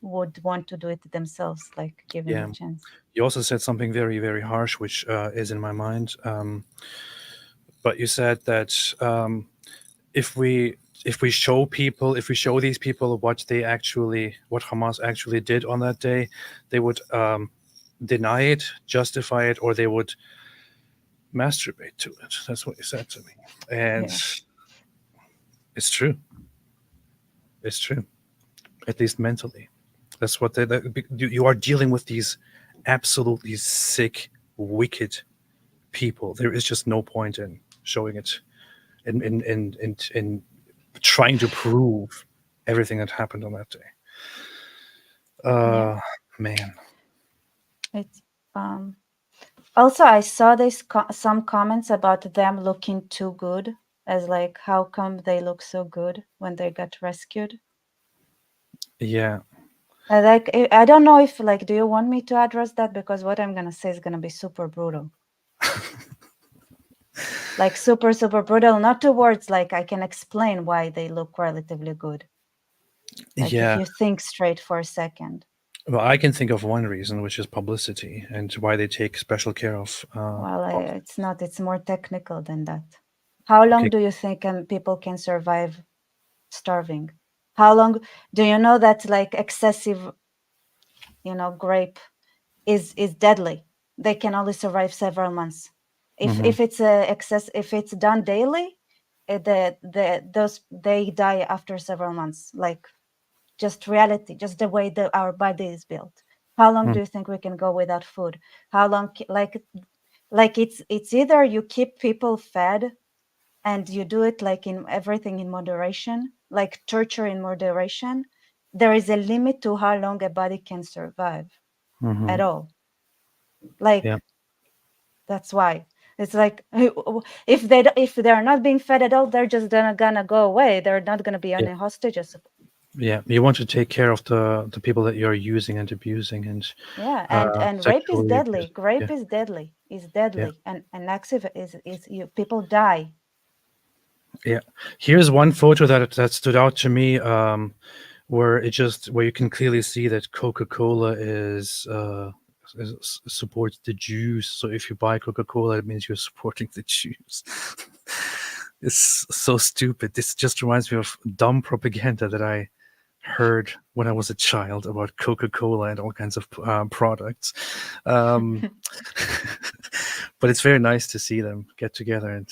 would want to do it themselves, like, given a chance. You also said something very, very harsh, which is in my mind. But you said that if we show these people what Hamas actually did on that day, they would deny it, justify it, or they would masturbate to it. That's what you said to me, and it's true. It's true, at least mentally. That's what you are dealing with, these absolutely sick, wicked people. There is just no point in showing it and trying to prove everything that happened on that day. Man. It's also, I saw some comments about them looking too good, as like, how come they look so good when they got rescued? Yeah. Like, I don't know if, like, do you want me to address that? Because what I'm gonna say is gonna be super brutal. Like, super, super brutal, not to words, like, I can explain why they look relatively good. Like, if you think straight for a second. Well, I can think of one reason, which is publicity, and why they take special care of. It's not. It's more technical than that. How long do you think people can survive starving? How long do you know that, like, excessive, grape is deadly? They can only survive several months. If it's if it's done daily, they die after several months. Like, just reality, just the way that our body is built. How long do you think we can go without food? How long, like it's either you keep people fed and you do it like in everything in moderation, like torture in moderation. There is a limit to how long a body can survive at all. Like, Yeah. that's why it's like, if they're not being fed at all, they're just gonna go away. They're not gonna be any hostages. Yeah, you want to take care of the people that you're using and abusing, and Yeah, and rape is sexually deadly. abusing. Rape Yeah. is deadly. Is deadly, and active is you people die. Yeah. Here's one photo that stood out to me, where you can clearly see that Coca-Cola supports the Jews. So if you buy Coca-Cola, it means you're supporting the Jews. It's so stupid. This just reminds me of dumb propaganda that I heard when I was a child about Coca-Cola and all kinds of products. But it's very nice to see them get together and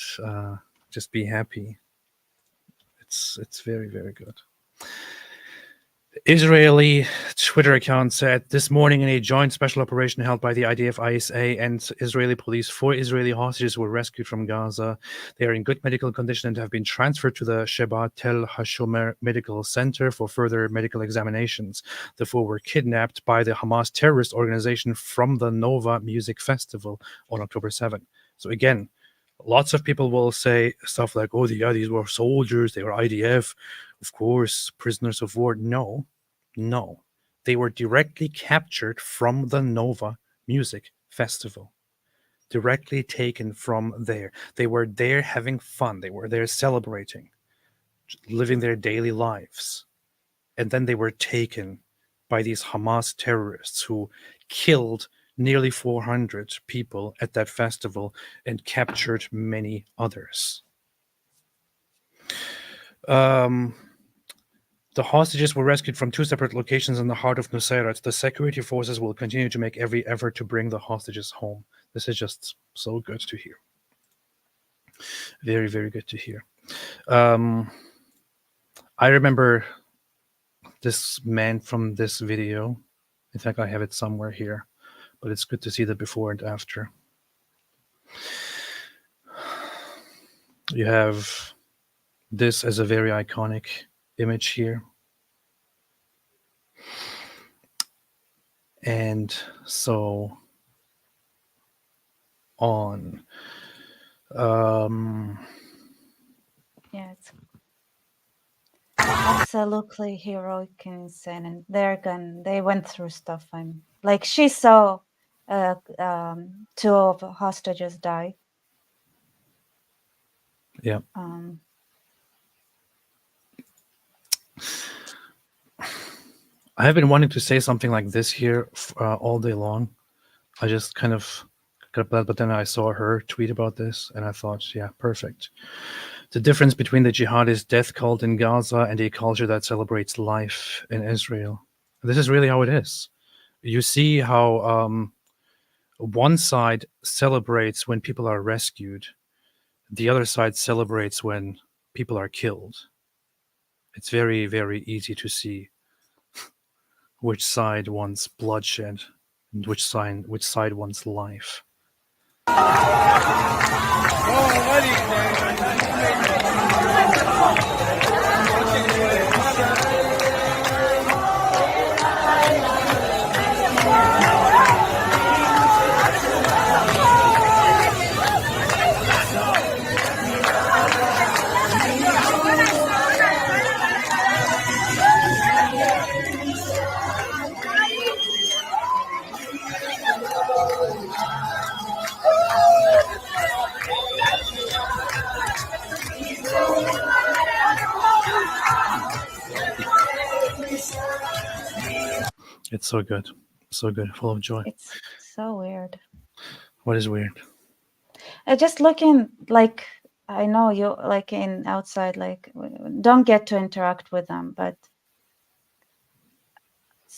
just be happy. It's very, very good. Israeli Twitter account said this morning in a joint special operation held by the IDF, ISA, and Israeli police, 4 Israeli hostages were rescued from Gaza. They are in good medical condition and have been transferred to the Sheba Tel HaShomer Medical Center for further medical examinations. The 4 were kidnapped by the Hamas terrorist organization from the Nova Music Festival on October 7. So again, lots of people will say stuff like, oh, these were soldiers, they were IDF, of course, prisoners of war. No. They were directly captured from the Nova Music Festival. Directly taken from there. They were there having fun. They were there celebrating, living their daily lives. And then they were taken by these Hamas terrorists who killed nearly 400 people at that festival and captured many others. The hostages were rescued from 2 separate locations in the heart of Nusayrat. The security forces will continue to make every effort to bring the hostages home. This is just so good to hear. Very, very good to hear. I remember this man from this video. In fact, I have it somewhere here, but it's good to see the before and after. You have this as a very iconic image here. And so on. Yeah, it's absolutely heroic and insane, and they went through stuff. I'm like, she saw 2 of the hostages die. Yeah. I have been wanting to say something like this here all day long. I just kind of got that, but then I saw her tweet about this, and I thought, yeah, perfect. The difference between the jihadist death cult in Gaza and a culture that celebrates life in Israel. This is really how it is. You see how one side celebrates when people are rescued. The other side celebrates when people are killed. It's very, very easy to see which side wants bloodshed and which side wants life. It's so good. So good. Full of joy. It's so weird. What is weird? Just looking, like, I know you, like, in outside, like, don't get to interact with them, but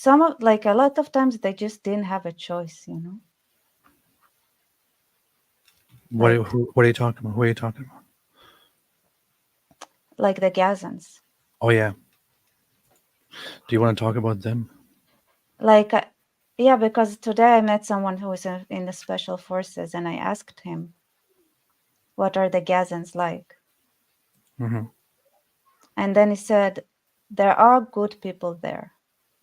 a lot of times they just didn't have a choice, you know? What are you talking about? Who are you talking about? Like the Gazans. Oh, yeah. Do you want to talk about them? Like, yeah, because today I met someone who was in the special forces, and I asked him, "What are the Gazans like?" Mm-hmm. And then he said, "There are good people there,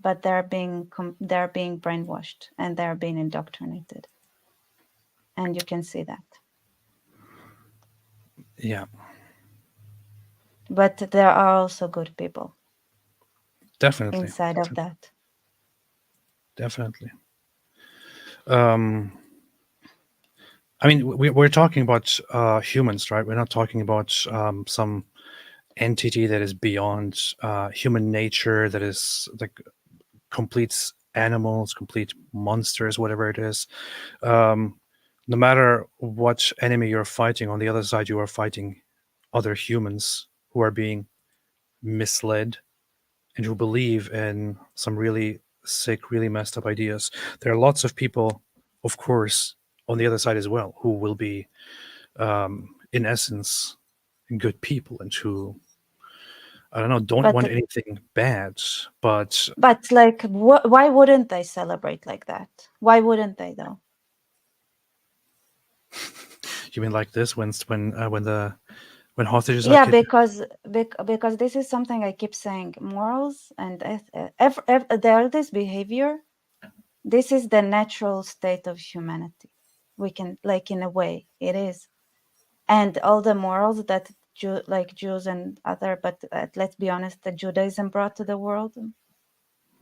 but they're being brainwashed and they're being indoctrinated, and you can see that. Yeah, But there are also good people definitely. inside of that." Definitely. I mean, we're talking about humans, right? We're not talking about some entity that is beyond human nature, that is like complete animals, complete monsters, whatever it is. No matter what enemy you're fighting, on the other side, you are fighting other humans who are being misled and who believe in some really sick, really messed up ideas. There are lots of people, of course, on the other side as well, who will be, in essence, good people and who, I don't know, don't want anything bad, but like, why wouldn't they celebrate like that? Why wouldn't they, though? you mean like this when hostages are Yeah, kidnapped? because this is something I keep saying. Morals and there this behavior, this is the natural state of humanity. We can, like, in a way, it is. And all the morals that Jews and other, but let's be honest, that Judaism brought to the world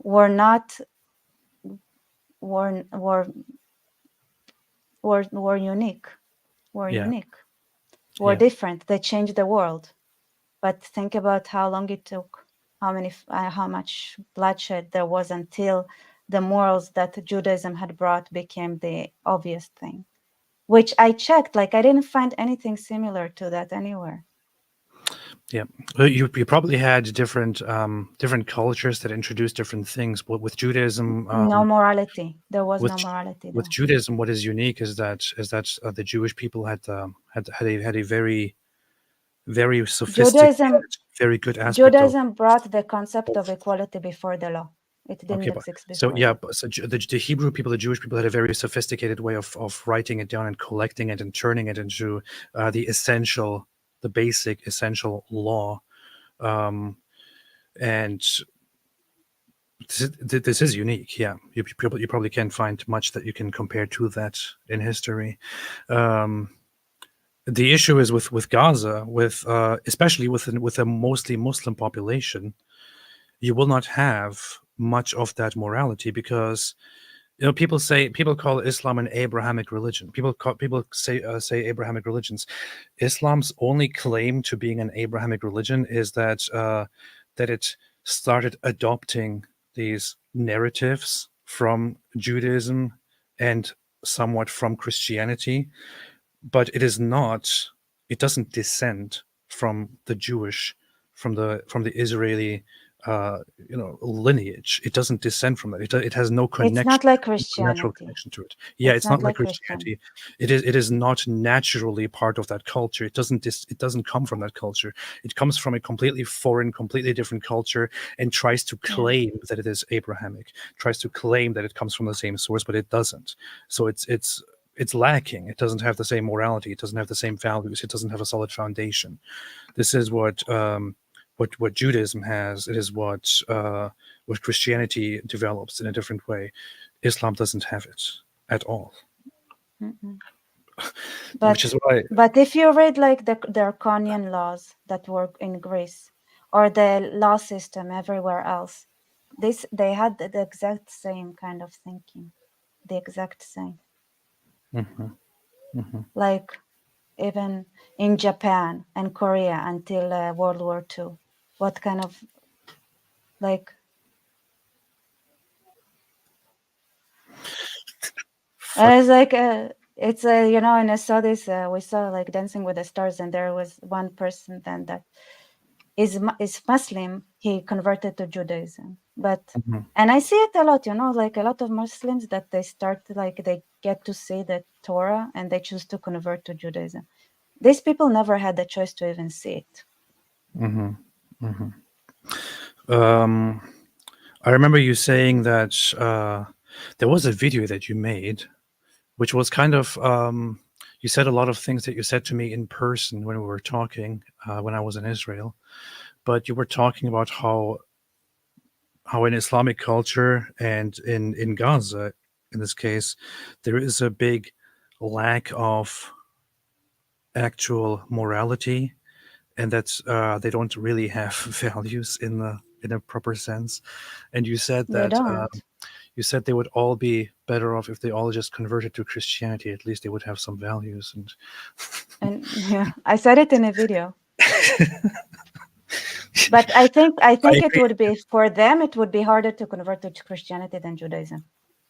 were not were unique. Were Yeah. unique. Were different. They changed the world. But think about how long it took, how much bloodshed there was until the morals that Judaism had brought became the obvious thing. Which I checked, like I didn't find anything similar to that anywhere. Yeah, you probably had different cultures that introduced different things. But with Judaism, No morality. There was with no morality with there. Judaism, what is unique is that the Jewish people had a very, very sophisticated, very good aspect of. Judaism brought the concept of equality before the law. It didn't exist before. So yeah, so the Hebrew people, the Jewish people, had a very sophisticated way of writing it down and collecting it and turning it into the basic essential law. And this is unique. Yeah, you probably can't find much that you can compare to that in history. The issue is with Gaza, especially with a mostly Muslim population, you will not have much of that morality because people call Islam an Abrahamic religion. People say Abrahamic religions. Islam's only claim to being an Abrahamic religion is that it started adopting these narratives from Judaism and somewhat from Christianity, but it doesn't descend from the Israeli lineage. It doesn't descend from that. It has no connection. It's not like Christianity. Natural connection to it. Yeah, it's not like Christianity. It is not naturally part of that culture. It doesn't come from that culture. It comes from a completely foreign, completely different culture and tries to claim that it is Abrahamic. Tries to claim that it comes from the same source, but it doesn't. So it's lacking. It doesn't have the same morality. It doesn't have the same values. It doesn't have a solid foundation. This is what Judaism has. It is what Christianity develops in a different way. Islam doesn't have it at all. Which is why. But if you read like the draconian laws that work in Greece or the law system everywhere else, they had the exact same kind of thinking, the exact same. Like even in Japan and Korea until World War II, what kind of like it's like it's and I saw this we saw like Dancing with the Stars, and there was one person then that is Muslim. He converted to Judaism, but and I see it a lot, like a lot of Muslims that they start like they get to see the Torah and they choose to convert to Judaism. These people never had the choice to even see it. I remember you saying that there was a video that you made, which was kind of you said a lot of things that you said to me in person when we were talking when I was in Israel, but you were talking about how in Islamic culture and in Gaza, in this case, there is a big lack of actual morality, and that they don't really have values in a proper sense. And you said They that don't. you said they would all be better off if they all just converted to Christianity. At least they would have some values. And yeah, I said it in a video. But I think it agree. would be, for them, it would be harder to convert to Christianity than Judaism.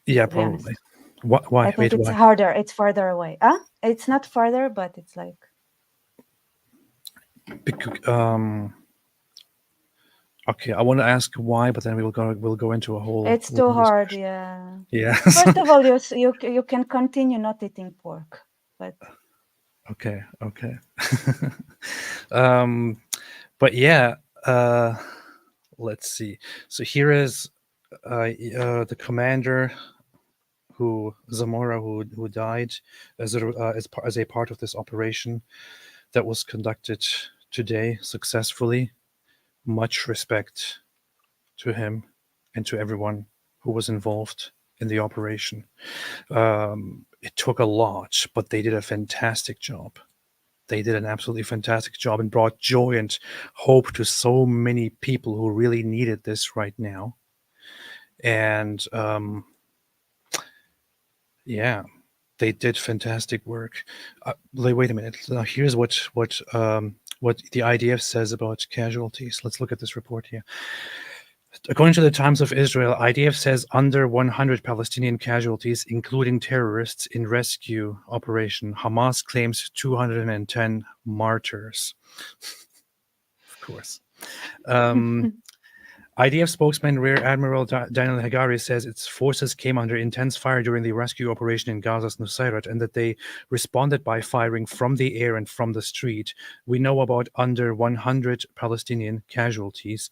Yeah, To be honest. probably. Why? I think Wait, it's why? harder. It's farther away. It's not farther, but it's like Okay, I want to ask why, but then we'll go into a whole. it's too long hard. discussion. Yeah. Yeah. First of all, you can continue not eating pork, but Okay. But yeah, let's see. So here is the commander Zamora who died as a part of this operation that was conducted today successfully. Much respect to him and to everyone who was involved in the operation. It took a lot, but they did a fantastic job. They did an absolutely fantastic job and brought joy and hope to so many people who really needed this right now. And yeah, they did fantastic work. Wait a minute. Now here's what the IDF says about casualties. Let's look at this report here. According to the Times of Israel, IDF says under 100 Palestinian casualties, including terrorists, in rescue operation. Hamas claims 210 martyrs. Of course. IDF spokesman Rear Admiral Daniel Hagari says its forces came under intense fire during the rescue operation in Gaza's Nusayrat and that they responded by firing from the air and from the street. We know about under 100 Palestinian casualties.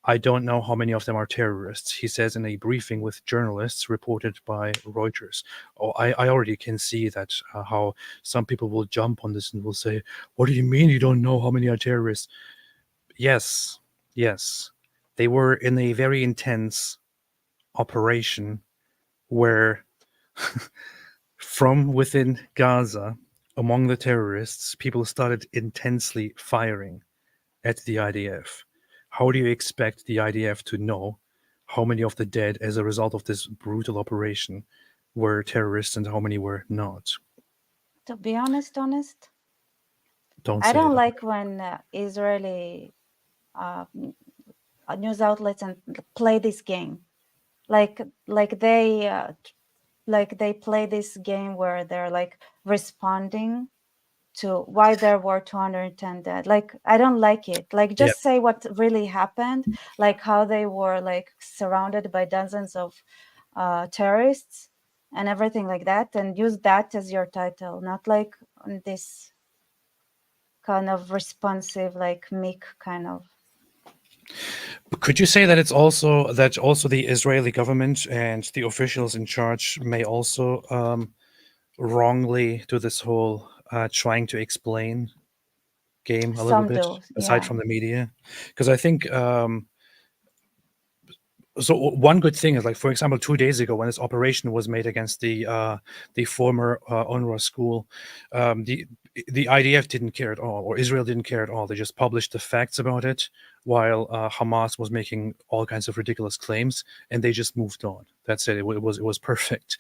I don't know how many of them are terrorists, he says in a briefing with journalists reported by Reuters. Oh, I already can see that how some people will jump on this and will say, what do you mean you don't know how many are terrorists? Yes. They were in a very intense operation where from within Gaza, among the terrorists, people started intensely firing at the IDF. How do you expect the IDF to know how many of the dead as a result of this brutal operation were terrorists and how many were not? to be honest, Don't I say don't it. like when Israeli news outlets and play this game, like they play this game where they're like responding to why there were 210 dead. Like, I don't like it. Like, just say what really happened, like how they were like surrounded by dozens of terrorists and everything like that, and use that as your title, not like on this kind of responsive, like meek kind of. Could you say that it's also the Israeli government and the officials in charge may also wrongly do this whole trying to explain game a little Some bit, do, aside yeah. from the media? Because I think so one good thing is, like, for example, 2 days ago when this operation was made against the former UNRWA school, the IDF didn't care at all, or Israel didn't care at all. They just published the facts about it, while Hamas was making all kinds of ridiculous claims, and they just moved on. That's it. It was perfect.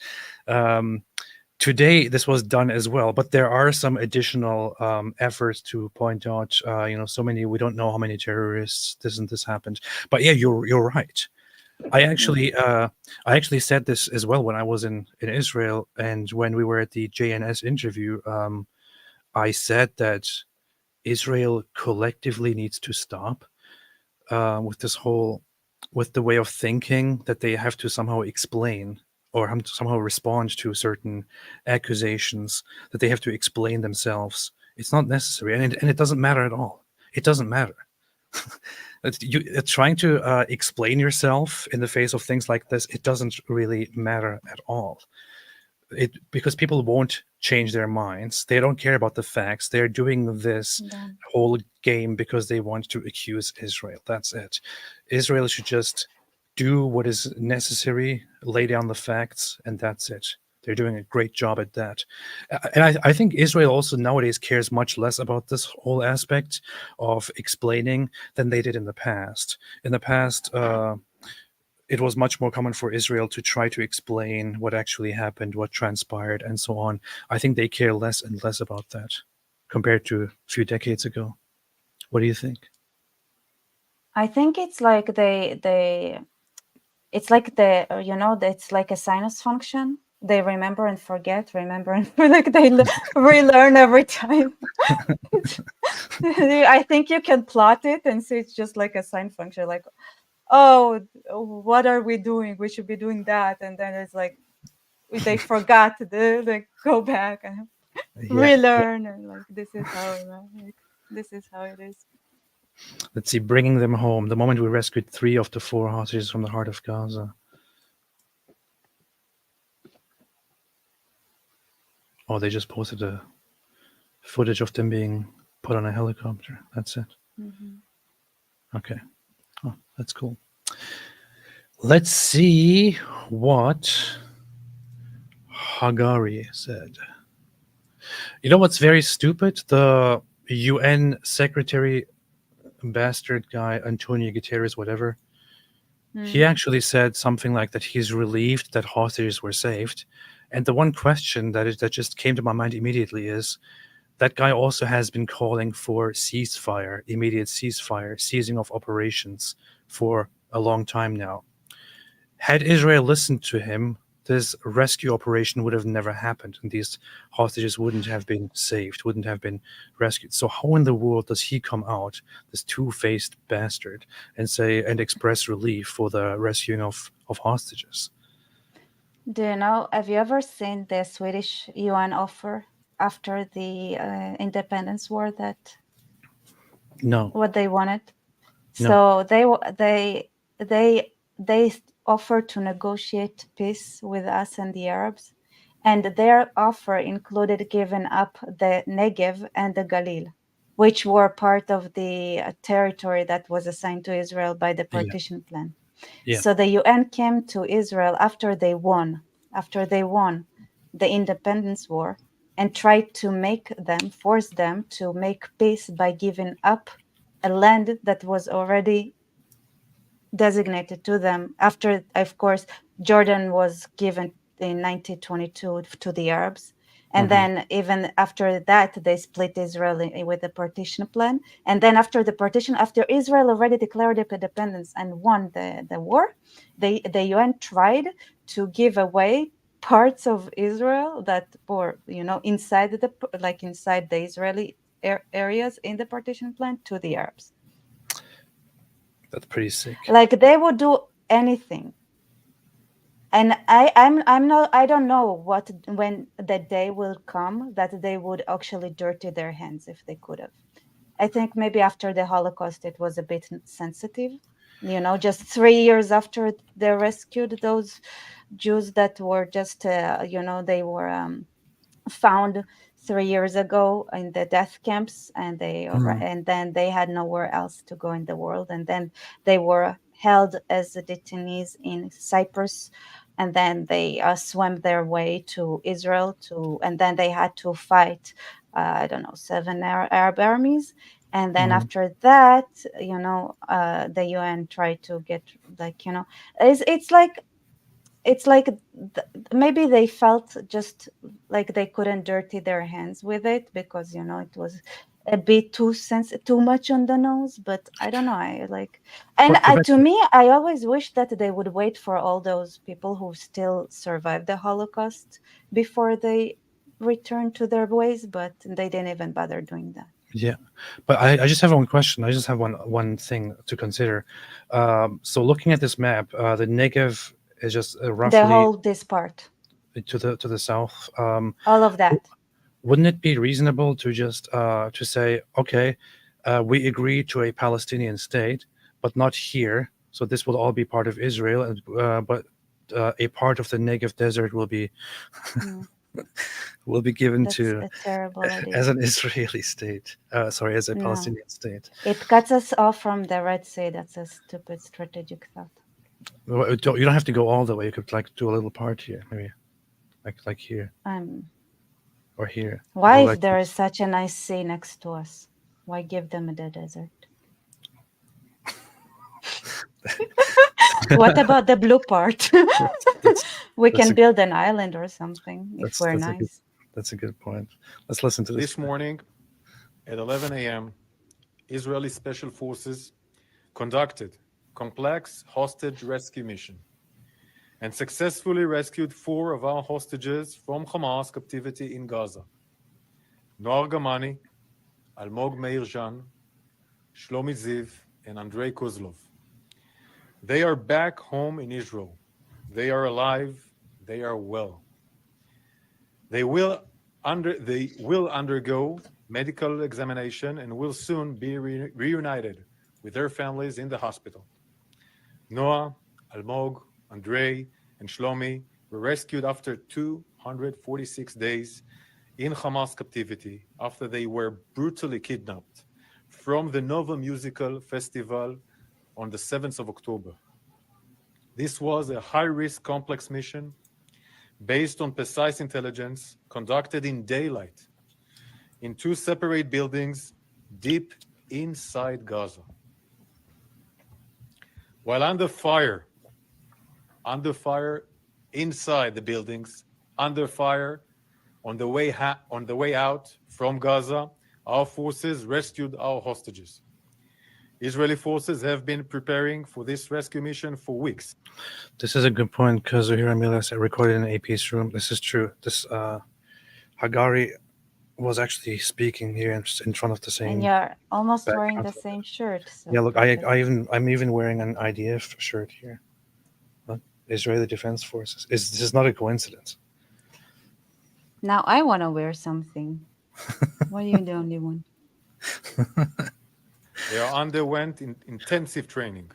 Today, this was done as well, but there are some additional efforts to point out, so many, we don't know how many terrorists this and this happened. But yeah, you're right. I actually said this as well when I was in Israel, and when we were at the JNS interview, I said that Israel collectively needs to stop with the way of thinking that they have to somehow explain or have to somehow respond to certain accusations, that they have to explain themselves. It's not necessary, and it doesn't matter at all. It doesn't matter. Trying to explain yourself in the face of things like this, it doesn't really matter at all. Because people won't change their minds. They don't care about the facts. They're doing this whole game because they want to accuse Israel. That's it. Israel should just do what is necessary, lay down the facts, and that's it. They're doing a great job at that. And I think Israel also nowadays cares much less about this whole aspect of explaining than they did in the past. In the past, it was much more common for Israel to try to explain what actually happened, what transpired, and so on. I think they care less and less about that compared to a few decades ago. What do you think? I think it's like it's like it's like a sinus function. They remember and forget, remember and like they relearn every time. I think you can plot it and see it's just like a sine function, like, oh, what are we doing? We should be doing that, and then it's like they forgot to like go back and relearn, and like this is how it is. Let's see, bringing them home. The moment we rescued 3 of the 4 hostages from the heart of Gaza. Oh, they just posted a footage of them being put on a helicopter. That's it. Okay. Oh, that's cool. Let's see what Hagari said. You know what's very stupid? The UN Secretary bastard guy, Antonio Guterres, whatever, he actually said something like that he's relieved that hostages were saved. And the one question that just came to my mind immediately is that guy also has been calling for ceasefire, immediate ceasefire, ceasing of operations for a long time now. Had Israel listened to him, this rescue operation would have never happened, and these hostages wouldn't have been saved, wouldn't have been rescued. So how in the world does he come out, this two-faced bastard, and express relief for the rescuing of hostages? Do you know, have you ever seen the Swedish UN offer after the independence war, that No. what they wanted? No. So they offered to negotiate peace with us and the Arabs, and their offer included giving up the Negev and the Galil, which were part of the territory that was assigned to Israel by the partition plan. Yeah. So the UN came to Israel after they won the independence war, and tried to force them to make peace by giving up a land that was already designated to them after, of course, Jordan was given in 1922 to the Arabs. And then even after that, they split Israel with the partition plan. And then after the partition, after Israel already declared independence and won the war, the UN tried to give away parts of Israel that were, inside the Israeli areas in the partition plan to the Arabs. That's pretty sick. Like they would do anything. And I don't know when the day will come that they would actually dirty their hands if they could have. I think maybe after the Holocaust it was a bit sensitive, just 3 years after they rescued those Jews that were just they were found 3 years ago in the death camps, and then they had nowhere else to go in the world, and then they were held as detainees in Cyprus, and then they swam their way to Israel and then they had to fight 7 Arab armies, and then after that the UN tried to get it's like maybe they felt just like they couldn't dirty their hands with it because it was a bit too much on the nose. But I don't know, to me, I always wish that they would wait for all those people who still survived the Holocaust before they return to their ways, but they didn't even bother doing that. Yeah, but I just have one question. I just have one thing to consider. So looking at this map, the Negev is just roughly this part to the south. All of that. Wouldn't it be reasonable to just to say, okay, we agree to a Palestinian state, but not here. So this will all be part of Israel, but a part of the Negev desert will be given That's to a terrible idea. as an Israeli state. As a No. Palestinian state. It cuts us off from the Red Sea. That's a stupid strategic thought. Well, you don't have to go all the way. You could like do a little part here, maybe, like here or here. Why, or if like there is such a nice sea next to us, why give them the desert? What about the blue part? We can build an island or something if we're nice. That's a good point. Let's listen to this. This morning at 11 a.m., Israeli Special Forces conducted complex hostage rescue mission and successfully rescued 4 of our hostages from Hamas captivity in Gaza. Noar Gamani, Almog Meir Jan, Shlomi Ziv, and Andrei Kozlov. They are back home in Israel. They are alive. They are well. They will undergo medical examination and will soon be reunited with their families in the hospital. Noah, Almog, Andrei, and Shlomi were rescued after 246 days in Hamas captivity after they were brutally kidnapped from the Nova Musical Festival on the 7th of October. This was a high-risk complex mission based on precise intelligence conducted in daylight in 2 separate buildings deep inside Gaza. While under fire inside the buildings, under fire on the way out from Gaza, our forces rescued our hostages. Israeli forces have been preparing for this rescue mission for weeks. This is a good point because here Milas recorded in AP's room. This is true. This Hagari was actually speaking here in front of the same. And you're almost wearing the same shirt. So yeah, look, I'm even wearing an IDF shirt here. Look, Israeli Defense Forces. This is not a coincidence. Now I want to wear something. Why are you the only one? They underwent intensive training.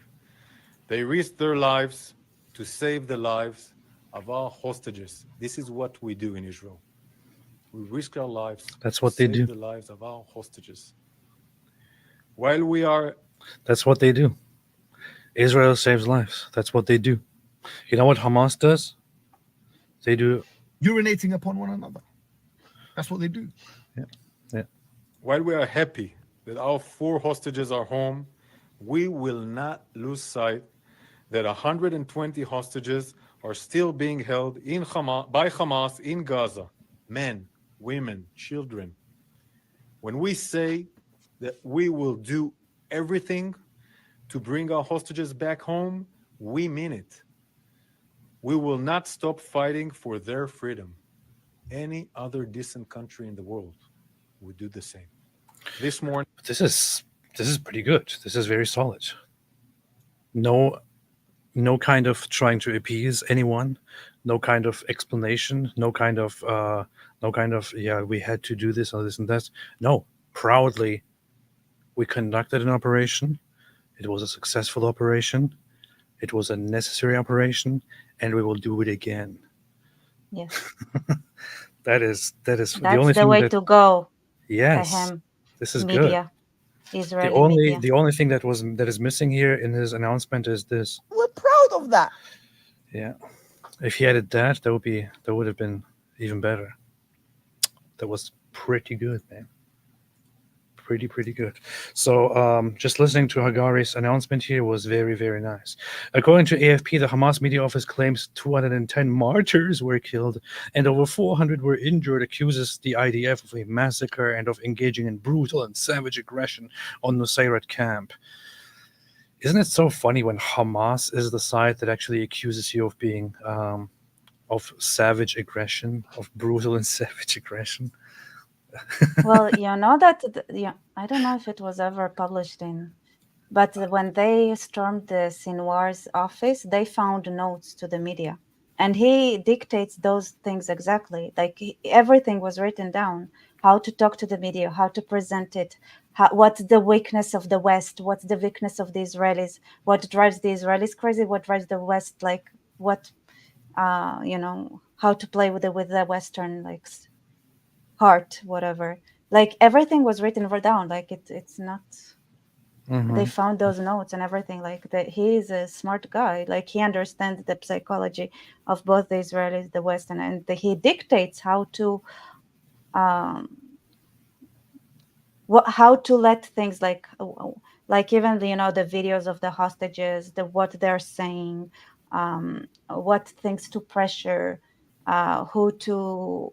They risked their lives to save the lives of our hostages. This is what we do in Israel. We risk our lives. That's what they do. The lives of our hostages. While we are. That's what they do. Israel saves lives. That's what they do. You know what Hamas does? They do urinating upon one another. That's what they do. Yeah. While we are happy that our 4 hostages are home, we will not lose sight that 120 hostages are still being held by Hamas in Gaza. Men, women, children. When we say that we will do everything to bring our hostages back home, we mean it. We will not stop fighting for their freedom. Any other decent country in the world would do the same. This morning, this is pretty good. This is very solid. No kind of trying to appease anyone. No kind of explanation. No kind of we had to do this or this and that. No, proudly, we conducted an operation. It was a successful operation. It was a necessary operation, and we will do it again. Yes. That's the only thing way to go. Yes. This is media. Good. Israeli the only thing that is missing here in his announcement is this. We're proud of that. Yeah. If he added that would have been even better. That was pretty good, man. Pretty good. So just listening to Hagari's announcement here was very, very nice. According to AFP, the Hamas media office claims 210 martyrs were killed and over 400 were injured, accuses the IDF of a massacre and of engaging in brutal and savage aggression on Nusayrat camp. Isn't it so funny when Hamas is the side that actually accuses you of being of savage aggression, of brutal and savage aggression? Well, you know that, I don't know if it was ever published but when they stormed the Sinwar's office, they found notes to the media. And he dictates those things exactly. Like everything was written down, how to talk to the media, how to present it, what's the weakness of the West? What's the weakness of the Israelis? What drives the Israelis crazy? What drives the West? Like what, how to play with the Western like heart, whatever. Like everything was written down. Like it's not. They found those notes and everything. Like that, he is a smart guy. Like he understands the psychology of both the Israelis, the West, and he dictates how to let things like even the videos of the hostages, what they're saying, what things to pressure, who to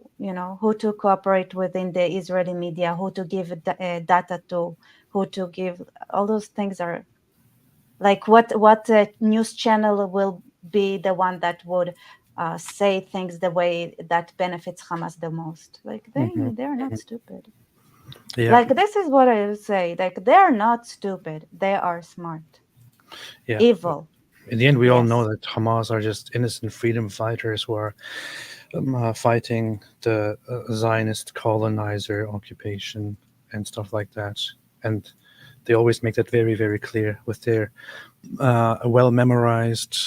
cooperate within the Israeli media, who to give data to, who to give. All those things are like what news channel will be the one that would say things the way that benefits Hamas the most. Like they're not stupid. Yeah. Like this is what I would say. Like they're not stupid. They are smart. Yeah. Evil. In the end, we all know that Hamas are just innocent freedom fighters who are fighting the Zionist colonizer occupation and stuff like that. And they always make that very, very clear with their well-memorized,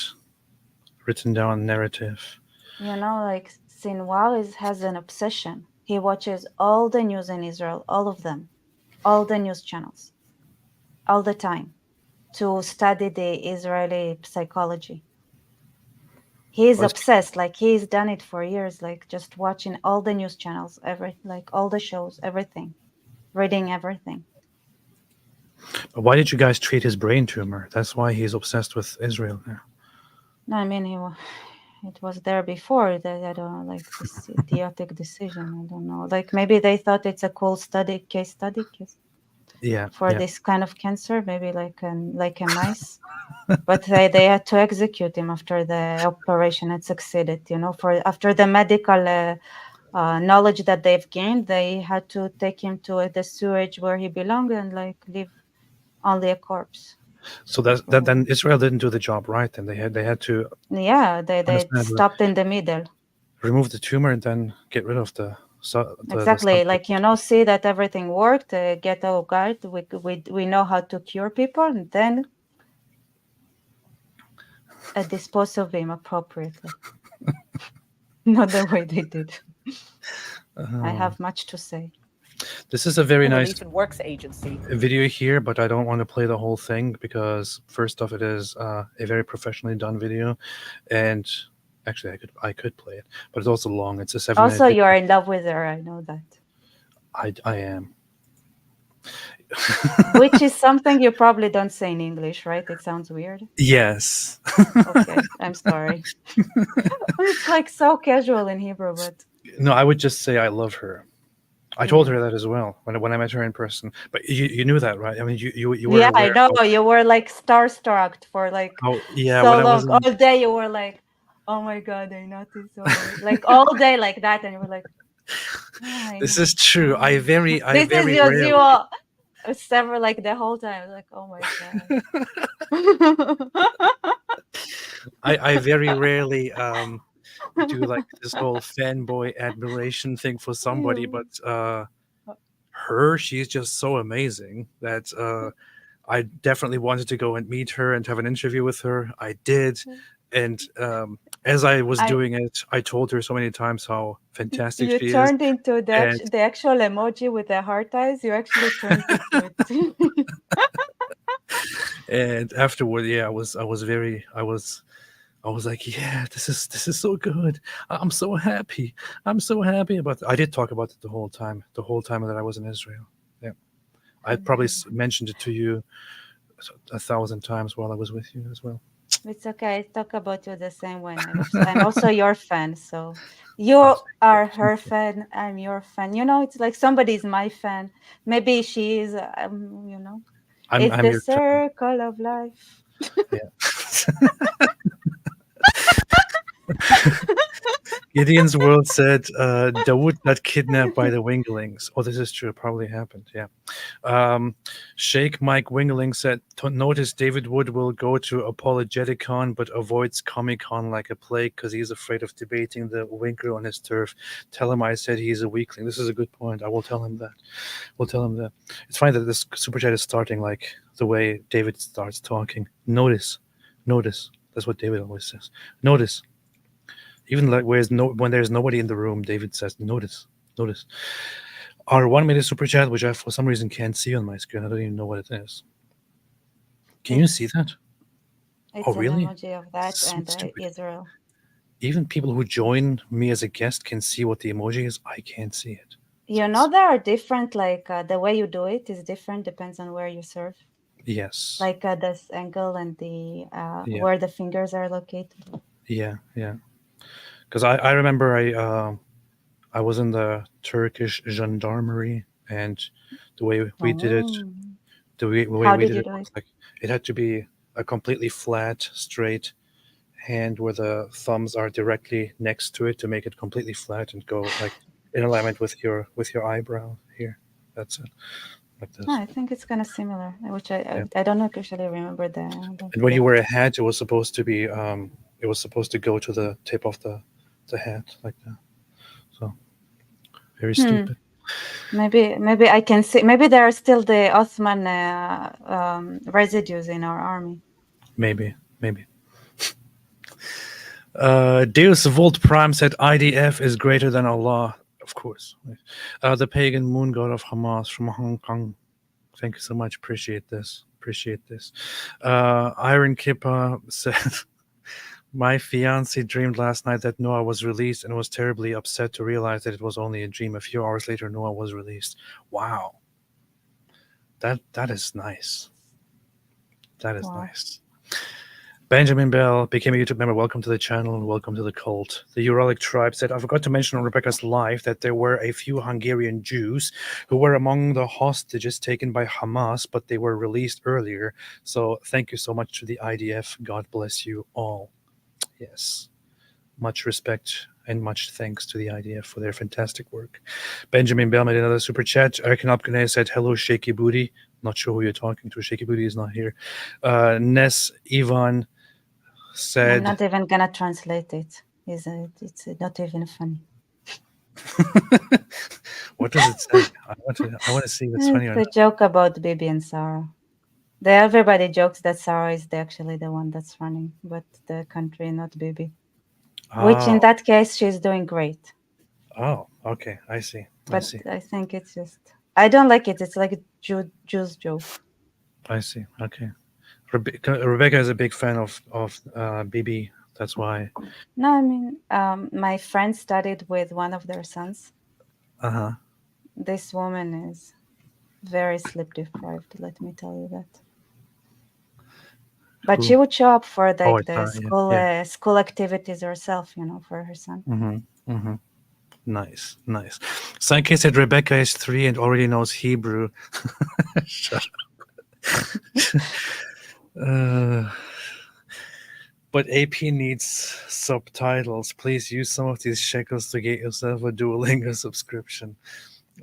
written down narrative. Like Sinwar has an obsession. He watches all the news in Israel, all of them, all the news channels, all the time, to study the Israeli psychology. He's obsessed. Like he's done it for years. Like just watching all the news channels, all the shows, everything, reading everything. But why did you guys treat his brain tumor? That's why he's obsessed with Israel now. No, I mean it was there before. That I don't like this idiotic decision. I don't know. Like maybe they thought it's a cool case study. Yeah. For this kind of cancer, maybe like a mice. But they had to execute him after the operation had succeeded. After the medical knowledge that they've gained, they had to take him to the sewage where he belonged and like leave only a corpse. So that then Israel didn't do the job right. Then they had to. Yeah, they stopped in the middle. Remove the tumor and then get rid of the exactly. Like see that everything worked. Get our guard. We know how to cure people, and then dispose of him appropriately. Not the way they did. I have much to say. This is a very nice Works Agency video here, but I don't want to play the whole thing because first off, it is a very professionally done video, and actually I could play it, but it's also long. It's a 7 minute. Also, you are in love with her. I know that. I am. Which is something you probably don't say in English, right? It sounds weird. Yes. Okay, I'm sorry. It's like so casual in Hebrew, but no, I would just say I love her. I told her that as well when I met her in person. But you knew that, right? I mean, you were. Yeah, I know. You were like starstruck for like so long. All day you were like, oh my God, I noticed. Like all day like that, and you were like, oh, this is true. I very is your several like the whole time. I was like, oh my God. I very rarely do like this whole fanboy admiration thing for somebody, but she's just so amazing that I definitely wanted to go and meet her and have an interview with her. I did, and as I was doing it, I told her so many times how fantastic she is. You turned into the actual emoji with the heart eyes. You actually turned into it. And afterward, I was like, yeah, this is so good. I'm so happy. But I did talk about it the whole time that I was in Israel. Yeah, I probably mentioned it to you 1,000 times while I was with you as well. It's okay. I talk about you the same way. I'm also your fan. So you are her fan. I'm your fan. It's like somebody's my fan. Maybe she is, it's the circle of life. Yeah. Gideon's World said Dawood got kidnapped by the Winglings. Oh, this is true. It probably happened. Yeah. Sheikh Mike Wingling said, notice David Wood will go to Apologeticon but avoids Comic-Con like a plague because he's afraid of debating the Winker on his turf. Tell him I said he's a weakling. This is a good point. I will tell him that. We'll tell him that. It's funny that this super chat is starting like the way David starts talking. Notice. That's what David always says. Notice. Even like when there's nobody in the room, David says, notice. Our 1 minute super chat, which I for some reason can't see on my screen. I don't even know what it is. Can you see that? It's Oh, really? an emoji of that So and stupid. Israel. Even people who join me as a guest can see what the emoji is. I can't see it. You know, there are different, like the way you do it is different, depends on where you serve. Yes. Like this angle and the where the fingers are located. Yeah. Because I remember I was in the Turkish gendarmerie, and the way we did it, How did you do was like it had to be a completely flat, straight hand where the thumbs are directly next to it to make it completely flat and go like in alignment with your eyebrow here. That's it. Like this. I think it's kind of similar, which I don't actually remember the. And when you wear a hat, it was supposed to be it was supposed to go to the tip of the hat like that. So very stupid. Maybe I can see. Maybe there are still the Ottoman residues in our army. Maybe. Deus Volt Prime said IDF is greater than Allah. Of course. The pagan moon god of Hamas from Hong Kong. Thank you so much. Appreciate this. Iron Kippa said, my fiance dreamed last night that Noah was released and was terribly upset to realize that it was only a dream. A few hours later, Noah was released. Wow. That is nice. That is nice. Benjamin Bell became a YouTube member. Welcome to the channel and welcome to the cult. The Uralic tribe said, I forgot to mention on Rebecca's live that there were a few Hungarian Jews who were among the hostages taken by Hamas, but they were released earlier. So thank you so much to the IDF. God bless you all. Yes. Much respect and much thanks to the IDF for their fantastic work. Benjamin Bell made another super chat. Erkan Apkane said, hello, Shaky Booty. Not sure who you're talking to. Shaky Booty is not here. Ness Ivan said, I'm not even gonna translate it. It's not even funny. What does it say? I want to see if it's funny or not. It's a joke about Bibi and Sarah. Everybody jokes that Sarah is actually the one that's running, but the country, not Bibi. Which in that case, she's doing great. Oh, okay. I see. But I think it's just, I don't like it. It's like a Jew's joke. I see. Okay. Rebecca is a big fan of Bibi. That's why. No, I mean, my friend studied with one of their sons. Uh-huh. This woman is very sleep deprived, let me tell you that. But she would show up for like the school activities herself, for her son. Mm-hmm. Mm-hmm. Nice. Sankey said Rebecca is 3 and already knows Hebrew. Shut up. But AP needs subtitles. Please use some of these shekels to get yourself a Duolingo subscription.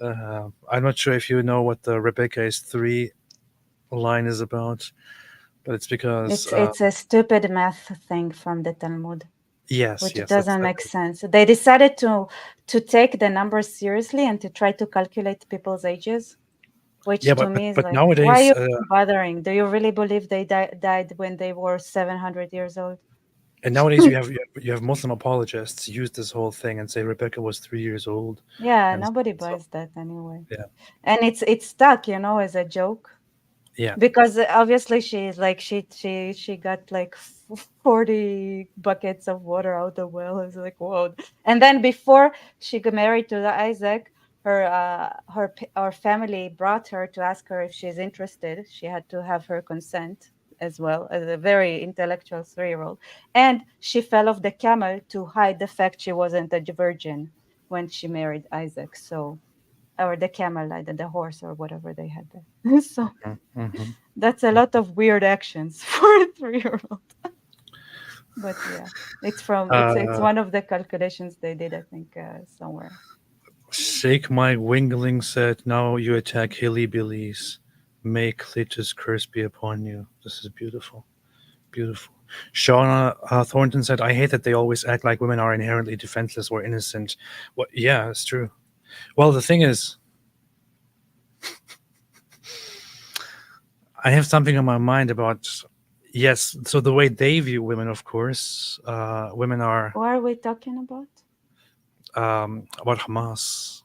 I'm not sure if you know what the Rebecca is 3 line is about, but it's because it's a stupid math thing from the Talmud. Yes, which doesn't make sense. They decided to take the numbers seriously and to try to calculate people's ages, which to me is but like, nowadays, why are you bothering? Do you really believe they died when they were 700 years old? And nowadays you have Muslim apologists use this whole thing and say Rebecca was 3 years old. Yeah, nobody buys that anyway. Yeah, and it's stuck, as a joke. Yeah, because obviously she's like she got like 40 buckets of water out the well. It's like, whoa. And then before she got married to Isaac, her family brought her to ask her if she's interested. She had to have her consent as well, as a very intellectual 3-year-old. And she fell off the camel to hide the fact she wasn't a virgin when she married Isaac. So, or the camel, the horse or whatever they had there. So that's a lot of weird actions for a 3-year-old. But yeah, it's one of the calculations they did, I think, somewhere. Shake My Wingling said, now you attack hillbillies. May Clitus' curse be upon you. This is beautiful. Beautiful. Shauna Thornton said, I hate that they always act like women are inherently defenseless or innocent. What? Yeah, it's true. Well, the thing is, I have something on my mind about, yes, so the way they view women, of course, women are... What are we talking about? About Hamas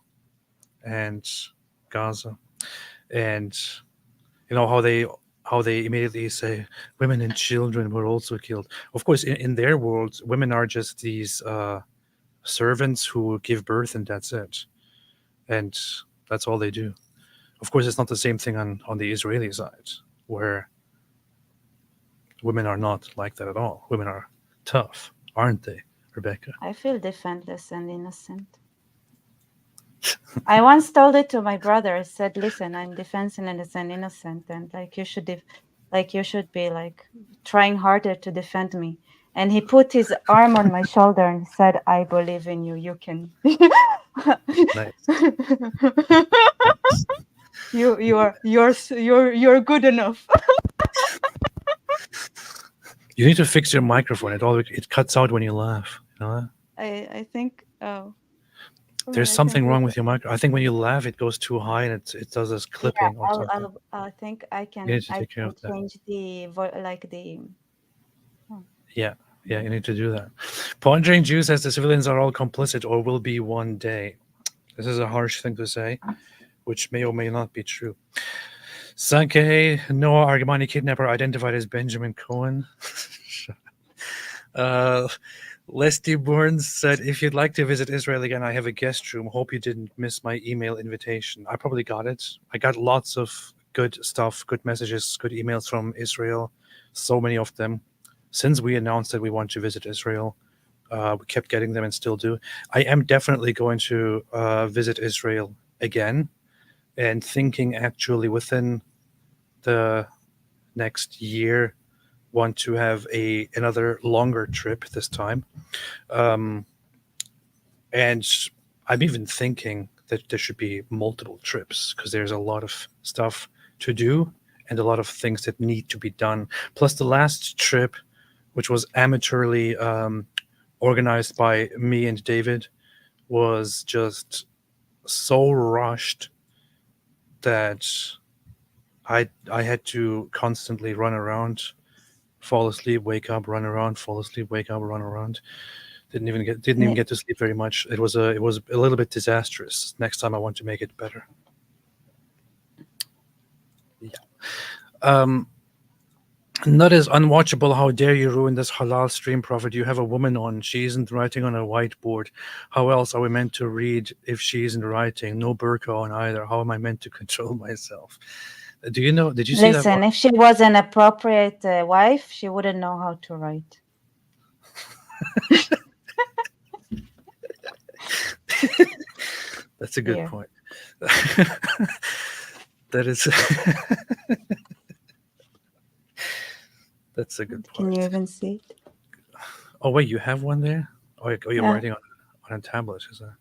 and Gaza, and you know how they immediately say women and children were also killed. Of course, in their world, women are just these servants who give birth, and that's it, and that's all they do. Of course, it's not the same thing on the Israeli side, where women are not like that at all. Women are tough, aren't they, Rebecca? I feel defenseless and innocent. I once told it to my brother. I said, "Listen, I'm defenseless and innocent, and like you should be like trying harder to defend me." And he put his arm on my shoulder and said, "I believe in you. You can. Nice. You're good enough." You need to fix your microphone. It cuts out when you laugh. You know that? I think. Oh. There's something wrong with your mic. I think when you laugh, it goes too high and it does this clipping or something. I think I can. You need to I take care can of that. change the Yeah, you need to do that. Pondering Jew says the civilians are all complicit or will be one day. This is a harsh thing to say, which may or may not be true. Sankey, Noah Argamani kidnapper identified as Benjamin Cohen. Leslie Burns said, if you'd like to visit Israel again, I have a guest room. Hope you didn't miss my email invitation. I probably got it. I got lots of good stuff, good messages, good emails from Israel. So many of them. Since we announced that we want to visit Israel, we kept getting them and still do. I am definitely going to visit Israel again, and thinking actually within the next year, want to have another longer trip this time. And I'm even thinking that there should be multiple trips because there's a lot of stuff to do and a lot of things that need to be done. Plus the last trip, which was amateurly organized by me and David, was just so rushed that I had to constantly run around, fall asleep, wake up, run around, fall asleep, wake up, run around. Didn't even get to sleep very much. It was a little bit disastrous. Next time I want to make it better. Yeah. Not as unwatchable. How dare you ruin this halal stream, Prophet? You have a woman on. She isn't writing on a whiteboard. How else are we meant to read if she isn't writing? No burqa on either. How am I meant to control myself? Do you know? Did you see that? Listen, if she was an appropriate wife, she wouldn't know how to write. That's a good point. That is. That's a good point. Can you even see it? Oh wait, you have one there? Oh, you're writing on a tablet, is that?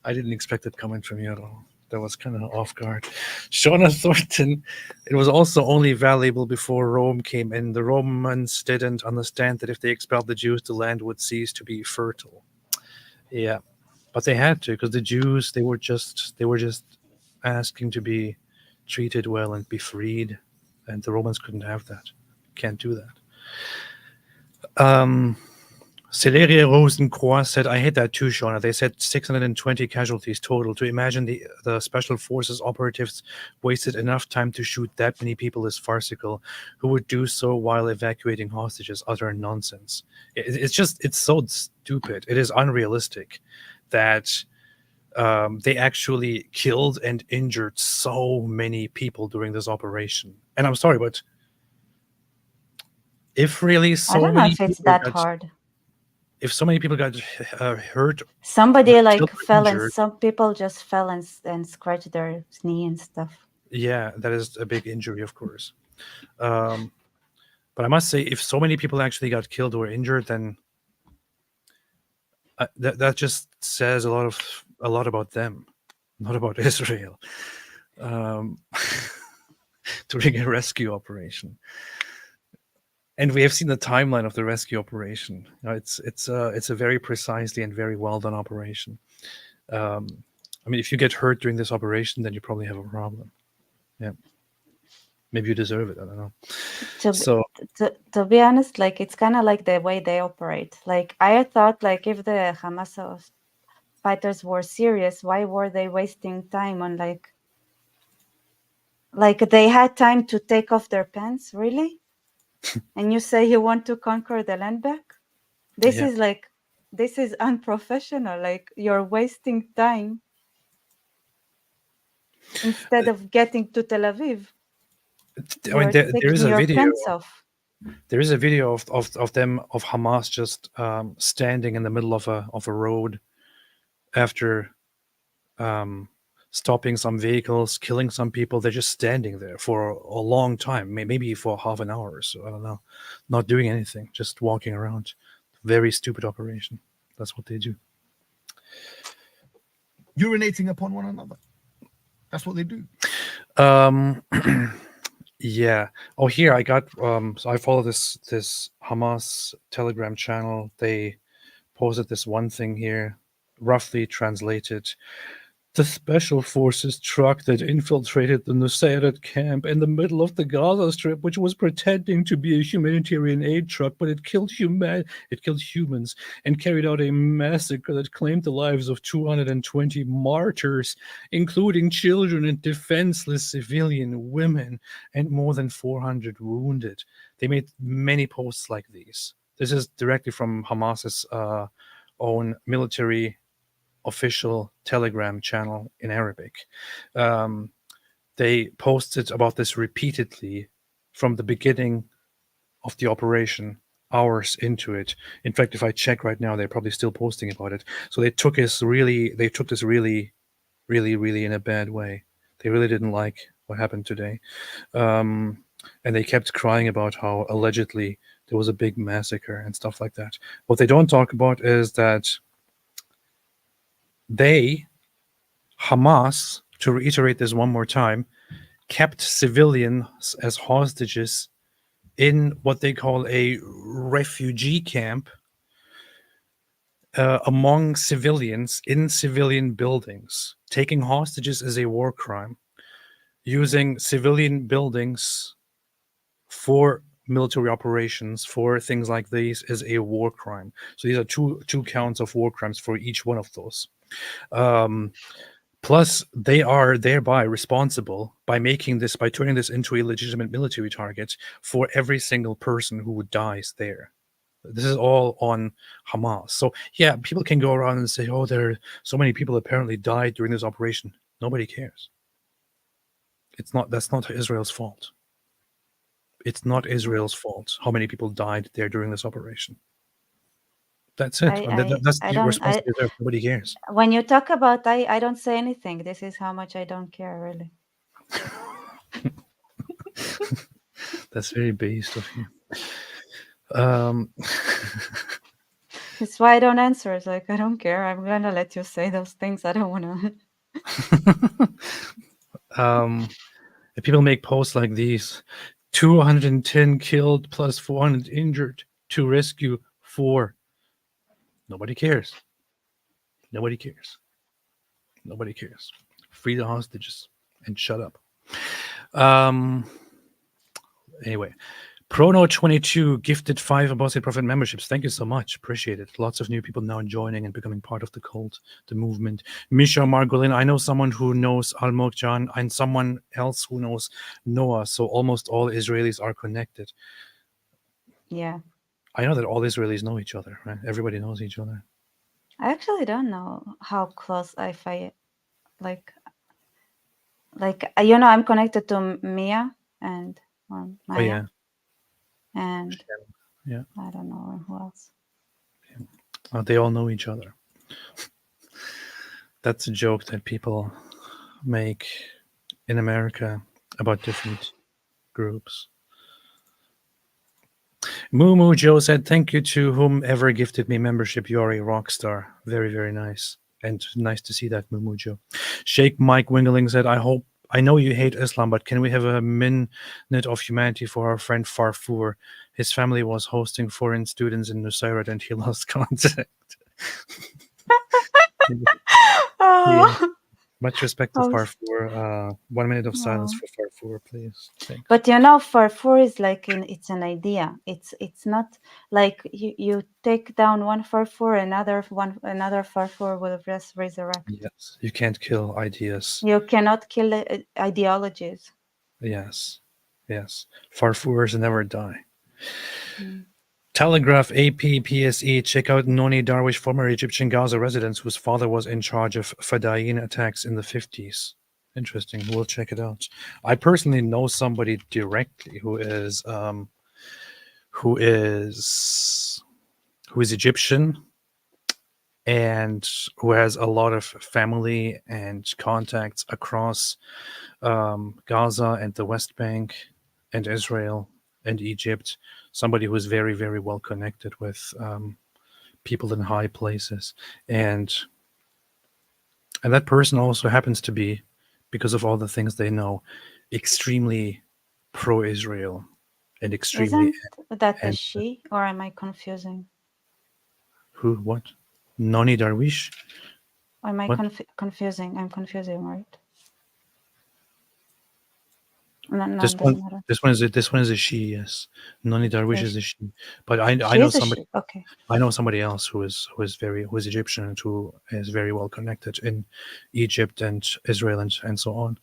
I didn't expect it coming from you at all. That was kind of off guard. Shauna Thornton, it was also only valuable before Rome came in. The Romans didn't understand that if they expelled the Jews, the land would cease to be fertile. Yeah, but they had to, because the Jews, they were just asking to be treated well and be freed, and the Romans couldn't have that. Can't do that. Celeria Rosencroix said, I hate that too, Shauna. They said 620 casualties total. To imagine the special forces operatives wasted enough time to shoot that many people is farcical. Who would do so while evacuating hostages? Utter nonsense. It's so stupid. It is unrealistic that they actually killed and injured so many people during this operation. And I'm sorry, but if really so many I don't know if it's people that hard. If so many people got hurt, somebody fell and some people just fell and scratched their knee and stuff. Yeah, that is a big injury, of course. But I must say, if so many people actually got killed or injured, then that just says a lot about them, not about Israel. During a rescue operation, and we have seen the timeline of the rescue operation. It's a very precisely and very well done operation. I mean, if you get hurt during this operation, then you probably have a problem. Yeah, maybe you deserve it. I don't know. To be honest, like it's kind of like the way they operate. Like I thought, like if the Hamas fighters were serious, why were they wasting time on like they had time to take off their pants, really? And you say you want to conquer the land back? This is unprofessional. Like you're wasting time instead of getting to Tel Aviv. I mean, there is a video. Pants off. There is a video of Hamas just standing in the middle of a road after stopping some vehicles, killing some people. They're just standing there for a long time, maybe for half an hour or so. I don't know, not doing anything, just walking around. Very stupid operation. That's what they do. Urinating upon one another. That's what they do. Yeah. Oh, here I got. So I follow this Hamas Telegram channel. They posted this one thing here, roughly translated. The special forces truck that infiltrated the Nusayrat camp in the middle of the Gaza Strip, which was pretending to be a humanitarian aid truck, but it killed humans and carried out a massacre that claimed the lives of 220 martyrs, including children and defenseless civilian women, and more than 400 wounded. They made many posts like these. This is directly from Hamas's own military official Telegram channel in Arabic. They posted about this repeatedly from the beginning of the operation, hours into it. In fact, if I check right now, they're probably still posting about it. So they took this really in a bad way. They really didn't like what happened today. And they kept crying about how allegedly there was a big massacre and stuff like that. What they don't talk about is that they, Hamas, to reiterate this one more time, kept civilians as hostages in what they call a refugee camp among civilians in civilian buildings. Taking hostages is a war crime. Using civilian buildings for military operations, for things like these, is a war crime. So these are two counts of war crimes for each one of those. Plus, they are thereby responsible by turning this into a legitimate military target for every single person who dies there. This is all on Hamas. So yeah, people can go around and say, "Oh, there are so many people apparently died during this operation." Nobody cares. That's not Israel's fault. It's not Israel's fault how many people died there during this operation. That's it. That's the responsibility. Nobody cares. When you talk about, I don't say anything. This is how much I don't care, really. That's very based of you. It's why I don't answer. It's like, I don't care. I'm gonna let you say those things. I don't want to. People make posts like these: 210 killed plus 400 injured to rescue 4. Nobody cares. Nobody cares. Nobody cares. Free the hostages and shut up. Anyway, Prono22 gifted 5 Apostate Prophet memberships. Thank you so much. Appreciate it. Lots of new people now joining and becoming part of the cult, the movement. Misha Margolin, I know someone who knows Almog-Jan and someone else who knows Noah. So almost all Israelis are connected. Yeah. I know that all Israelis know each other, right? Everybody knows each other. I actually don't know how close like I'm connected to Mia and Maya. Oh, yeah. And yeah, I don't know who else. Yeah. They all know each other. That's a joke that people make in America about different groups. Moo Joe said, "Thank you to whomever gifted me membership. You're a rock star. Very, very nice. And nice to see that, Moo Joe." Sheikh Mike Wingling said, I know you hate Islam, but can we have a minute of humanity for our friend Farfour? His family was hosting foreign students in Nusayrat and he lost contact. Yeah. Oh. Much respect to Oh, Farfour. 1 minute of silence oh. for Farfour, please. Thanks. But you know, Farfour is like it's an idea. It's not like you take down one Farfour, another Farfour will just resurrect. Yes, you can't kill ideas. You cannot kill ideologies. Yes, yes. Farfours never die. Mm. Telegraph, AP, PSE, check out Noni Darwish, former Egyptian Gaza resident whose father was in charge of Fadayin attacks in the 50s. Interesting. We'll check it out. I personally know somebody directly who is Egyptian and who has a lot of family and contacts across Gaza and the West Bank and Israel and Egypt. Somebody who is very, very well connected with people in high places. And that person also happens to be, because of all the things they know, extremely pro-Israel and extremely... Isn't that a she, or am I confusing? Who? What? Noni Darwish? Or am I confusing? I'm confusing, right? No, This doesn't one, matter. this one is a she. Yes, Noni Darwish is a she. But I She know is a somebody. she. Okay. I know somebody else who is Egyptian and who is very well connected in Egypt and Israel and so on,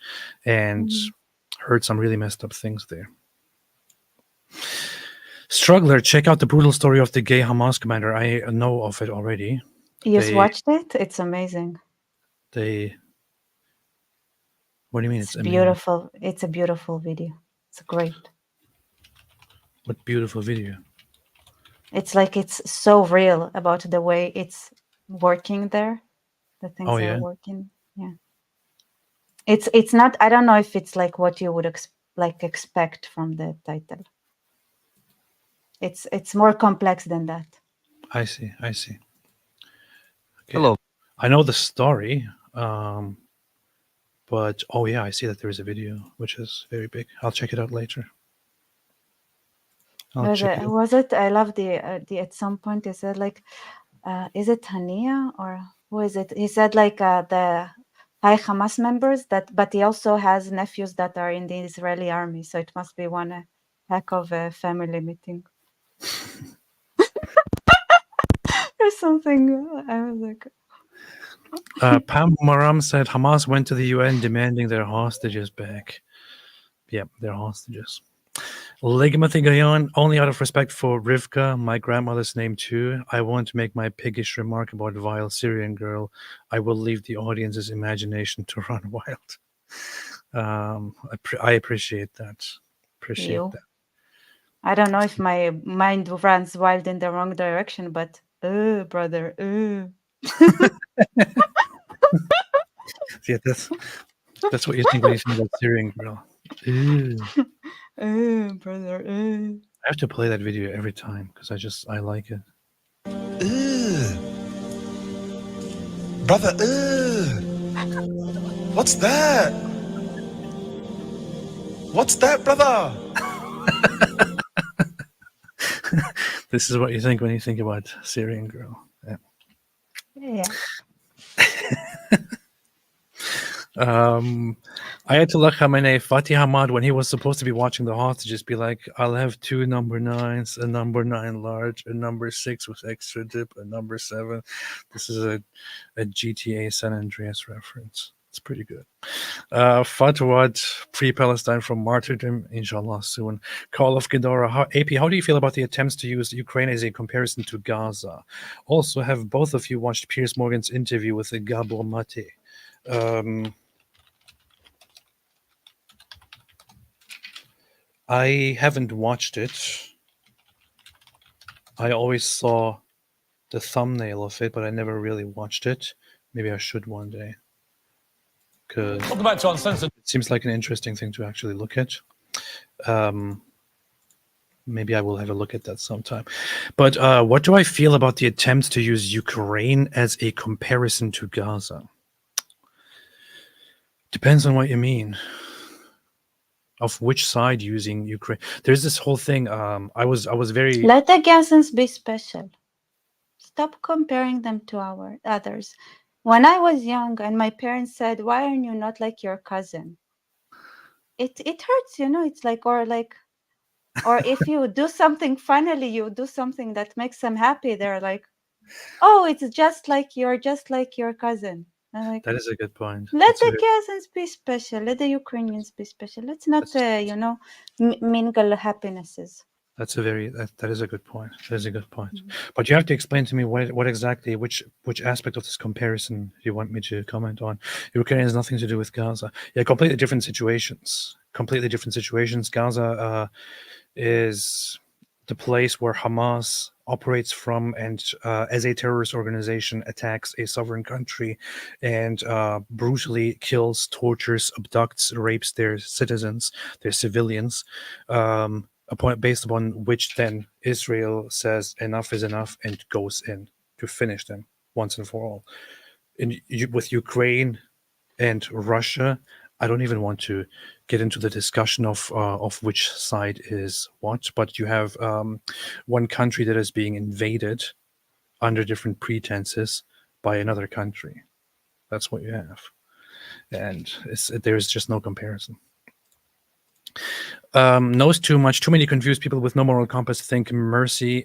and heard some really messed up things there. Struggler, check out the brutal story of the gay Hamas commander. I know of it already. You watched it? It's amazing. What do you mean? It's beautiful. It's a beautiful video. It's great. What beautiful video? It's like it's so real about the way it's working there. The things are working. Yeah. It's not. I don't know if it's like what you would expect from the title. It's more complex than that. I see. Okay. Hello. I know the story, but I see that there is a video which is very big. I'll check it out later. Was it? I love the at some point he said like, is it Hania or who is it? He said like the high Hamas members but he also has nephews that are in the Israeli army, so it must be one heck of a family meeting. Or something. I was like. Pam Maram said Hamas went to the UN demanding their hostages back. Yep, their hostages. Legamati Gayan, only out of respect for Rivka, my grandmother's name too, I won't make my piggish remark about vile Syrian girl. I will leave the audience's imagination to run wild. I appreciate that. That. I don't know if my mind runs wild in the wrong direction, but brother, Yeah, that's what you think when you think about Syrian girl. Brother, I have to play that video every time because I like it. Brother, what's that? What's that, brother? This is what you think when you think about Syrian girl. Yeah. Ayatollah Khamenei, Fatih Hamad, when he was supposed to be watching the hostages, be like, I'll have 2 number 9s, a number 9 large, a number 6 with extra dip, a number 7. This is a GTA San Andreas reference. It's pretty good. Fatwad, pre-Palestine from martyrdom, inshallah soon. Call of Ghidorah. AP, how do you feel about the attempts to use Ukraine as a comparison to Gaza? Also, have both of you watched Piers Morgan's interview with Gabor Mate? I haven't watched it. I always saw the thumbnail of it, but I never really watched it. Maybe I should one day. Because it seems like an interesting thing to actually look at. Maybe I will have a look at that sometime. But what do I feel about the attempt to use Ukraine as a comparison to Gaza? Depends on what you mean. Of which side using Ukraine? There's this whole thing. I was very. Let the Gazans be special. Stop comparing them to our others. When I was young and my parents said, "Why are you not like your cousin?" It hurts, you know. It's like, or if you do something, finally you do something that makes them happy, they're like, "Oh, it's just like your cousin." I'm like, That is a good point. let That's a the very, Gazans be special. Let the Ukrainians be special. Let's not, mingle happinesses. that's a very that is a good point. That is a good point. But you have to explain to me what exactly which aspect of this comparison you want me to comment on. Ukraine has nothing to do with Gaza. Yeah, completely different situations. Completely different situations. Gaza is the place where Hamas operates from, and as a terrorist organization attacks a sovereign country and brutally kills, tortures, abducts, rapes their citizens, their civilians, based upon which then Israel says enough is enough and goes in to finish them once and for all. With Ukraine and Russia, I don't even want to get into the discussion of which side is what, but you have one country that is being invaded under different pretenses by another country. That's what you have, and there's just no comparison. Knows too much. Too many confused people with no moral compass think mercy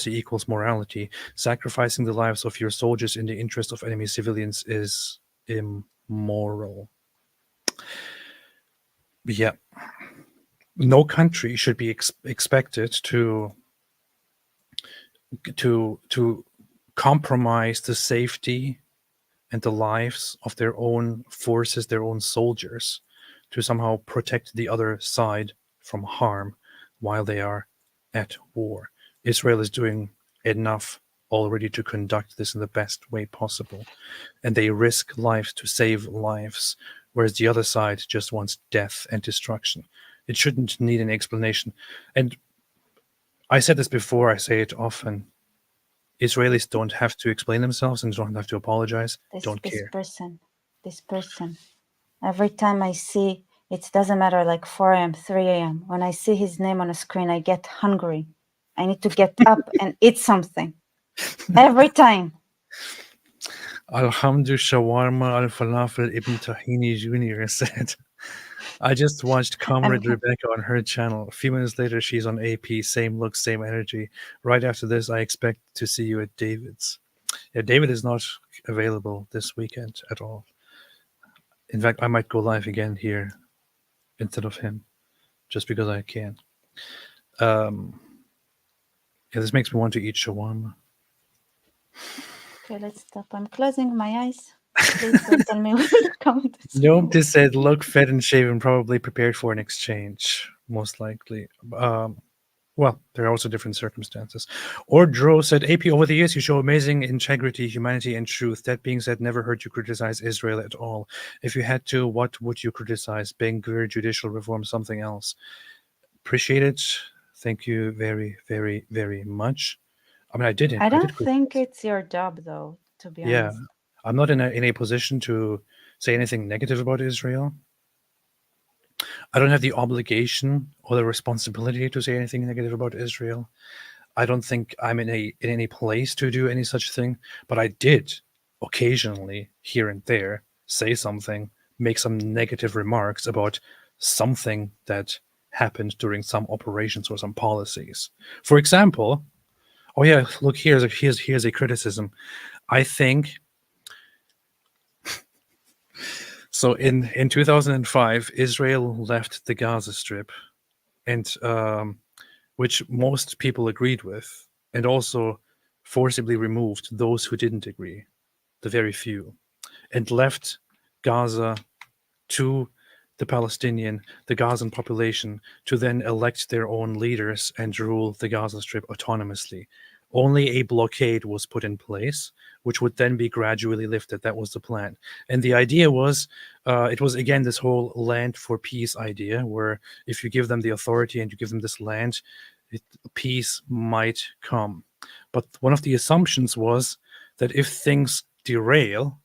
equals morality. Sacrificing the lives of your soldiers in the interest of enemy civilians is immoral. Yeah, no country should be expected to compromise the safety and the lives of their own forces, their own soldiers, to somehow protect the other side from harm while they are at war. Israel is doing enough already to conduct this in the best way possible, and they risk lives to save lives, whereas the other side just wants death and destruction. It shouldn't need an explanation. And I said this before, I say it often. Israelis don't have to explain themselves and don't have to apologize. Don't care. This person, every time I see, it doesn't matter, like 4 a.m., 3 a.m., when I see his name on a screen, I get hungry. I need to get up and eat something. Every time. Alhamdu Shawarma Al Falafel Ibn Tahini Jr. said, I just watched Comrade Rebecca on her channel. A few minutes later, she's on AP. Same look, same energy. Right after this, I expect to see you at David's. Yeah, David is not available this weekend at all. In fact, I might go live again here instead of him, just because I can. Yeah, this makes me want to eat shawarma. Okay, let's stop. I'm closing my eyes. Please don't tell me what the comment is. Nope, this said, look fed and shaven, probably prepared for an exchange, most likely. Well, there are also different circumstances. Or Dro said, AP, over the years, you show amazing integrity, humanity, and truth. That being said, never heard you criticize Israel at all. If you had to, what would you criticize? Ben-Gvir, judicial reform, something else? Appreciate it. Thank you very, very, very much. I mean, I did think it's your job, though, to be honest. Yeah, I'm not in a position to say anything negative about Israel. I don't have the obligation or the responsibility to say anything negative about Israel. I don't think I'm in any place to do any such thing, but I did occasionally, here and there, say something, make some negative remarks about something that happened during some operations or some policies. For example, oh yeah, look, here's a criticism. I think so. In 2005, Israel left the Gaza Strip, and which most people agreed with, and also forcibly removed those who didn't agree, the very few, and left Gaza to the Gazan population to then elect their own leaders and rule the Gaza Strip autonomously. only a blockade was put in place, which would then be gradually lifted. That was the plan. And the idea was, it was again this whole land for peace idea, where if you give them the authority and you give them this land, peace might come. But one of the assumptions was that if things derail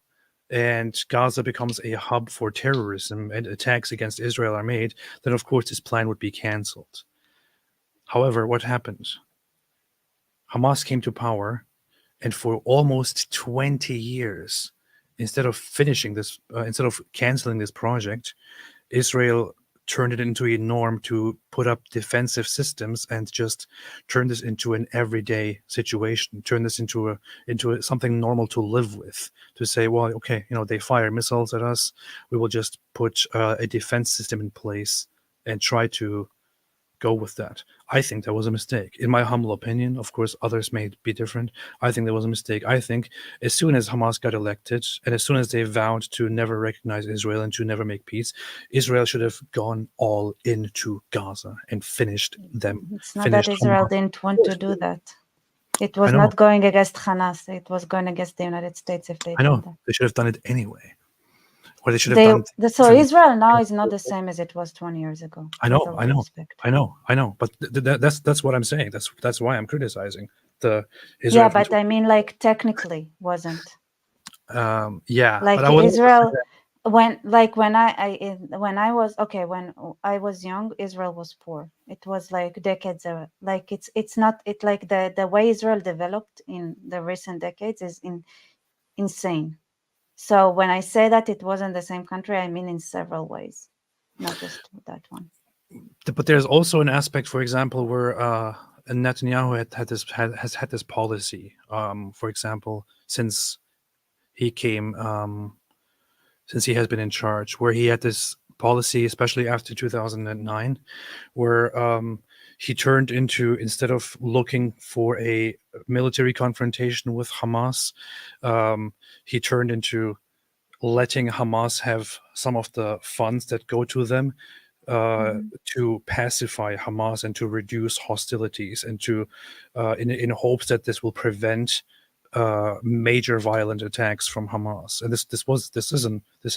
and Gaza becomes a hub for terrorism and attacks against Israel are made, then of course this plan would be cancelled. However, what happened? Hamas came to power, and for almost 20 years, instead of finishing this, instead of canceling this project, Israel turned it into a norm to put up defensive systems and just turn this into an everyday situation, turn this into something normal to live with, to say, well, okay, they fire missiles at us, we will just put a defense system in place and try to go with that. I think that was a mistake. In my humble opinion, of course, others may be different. I think that was a mistake. I think as soon as Hamas got elected and as soon as they vowed to never recognize Israel and to never make peace, Israel should have gone all into Gaza and finished them. It's not that Israel didn't want to do that. It was not going against Hamas. It was going against the United States if they did that. They should have done it anyway. Or they should have done. So Israel now is not the same as it was 20 years ago. I know. But that's what I'm saying. That's why I'm criticizing the Israel. Yeah, but I mean, like technically wasn't. Yeah. Like but Israel, when I was young, Israel was poor. It was like decades. Like it's not like the way Israel developed in the recent decades is insane. So when I say that it wasn't the same country, I mean in several ways, not just that one. But there's also an aspect, for example, where Netanyahu has had this policy, for example, since he has been in charge, where he had this policy, especially after 2009, where he turned into, instead of looking for a military confrontation with Hamas, he turned into letting Hamas have some of the funds that go to them to pacify Hamas and to reduce hostilities, and to in hopes that this will prevent major violent attacks from Hamas. And this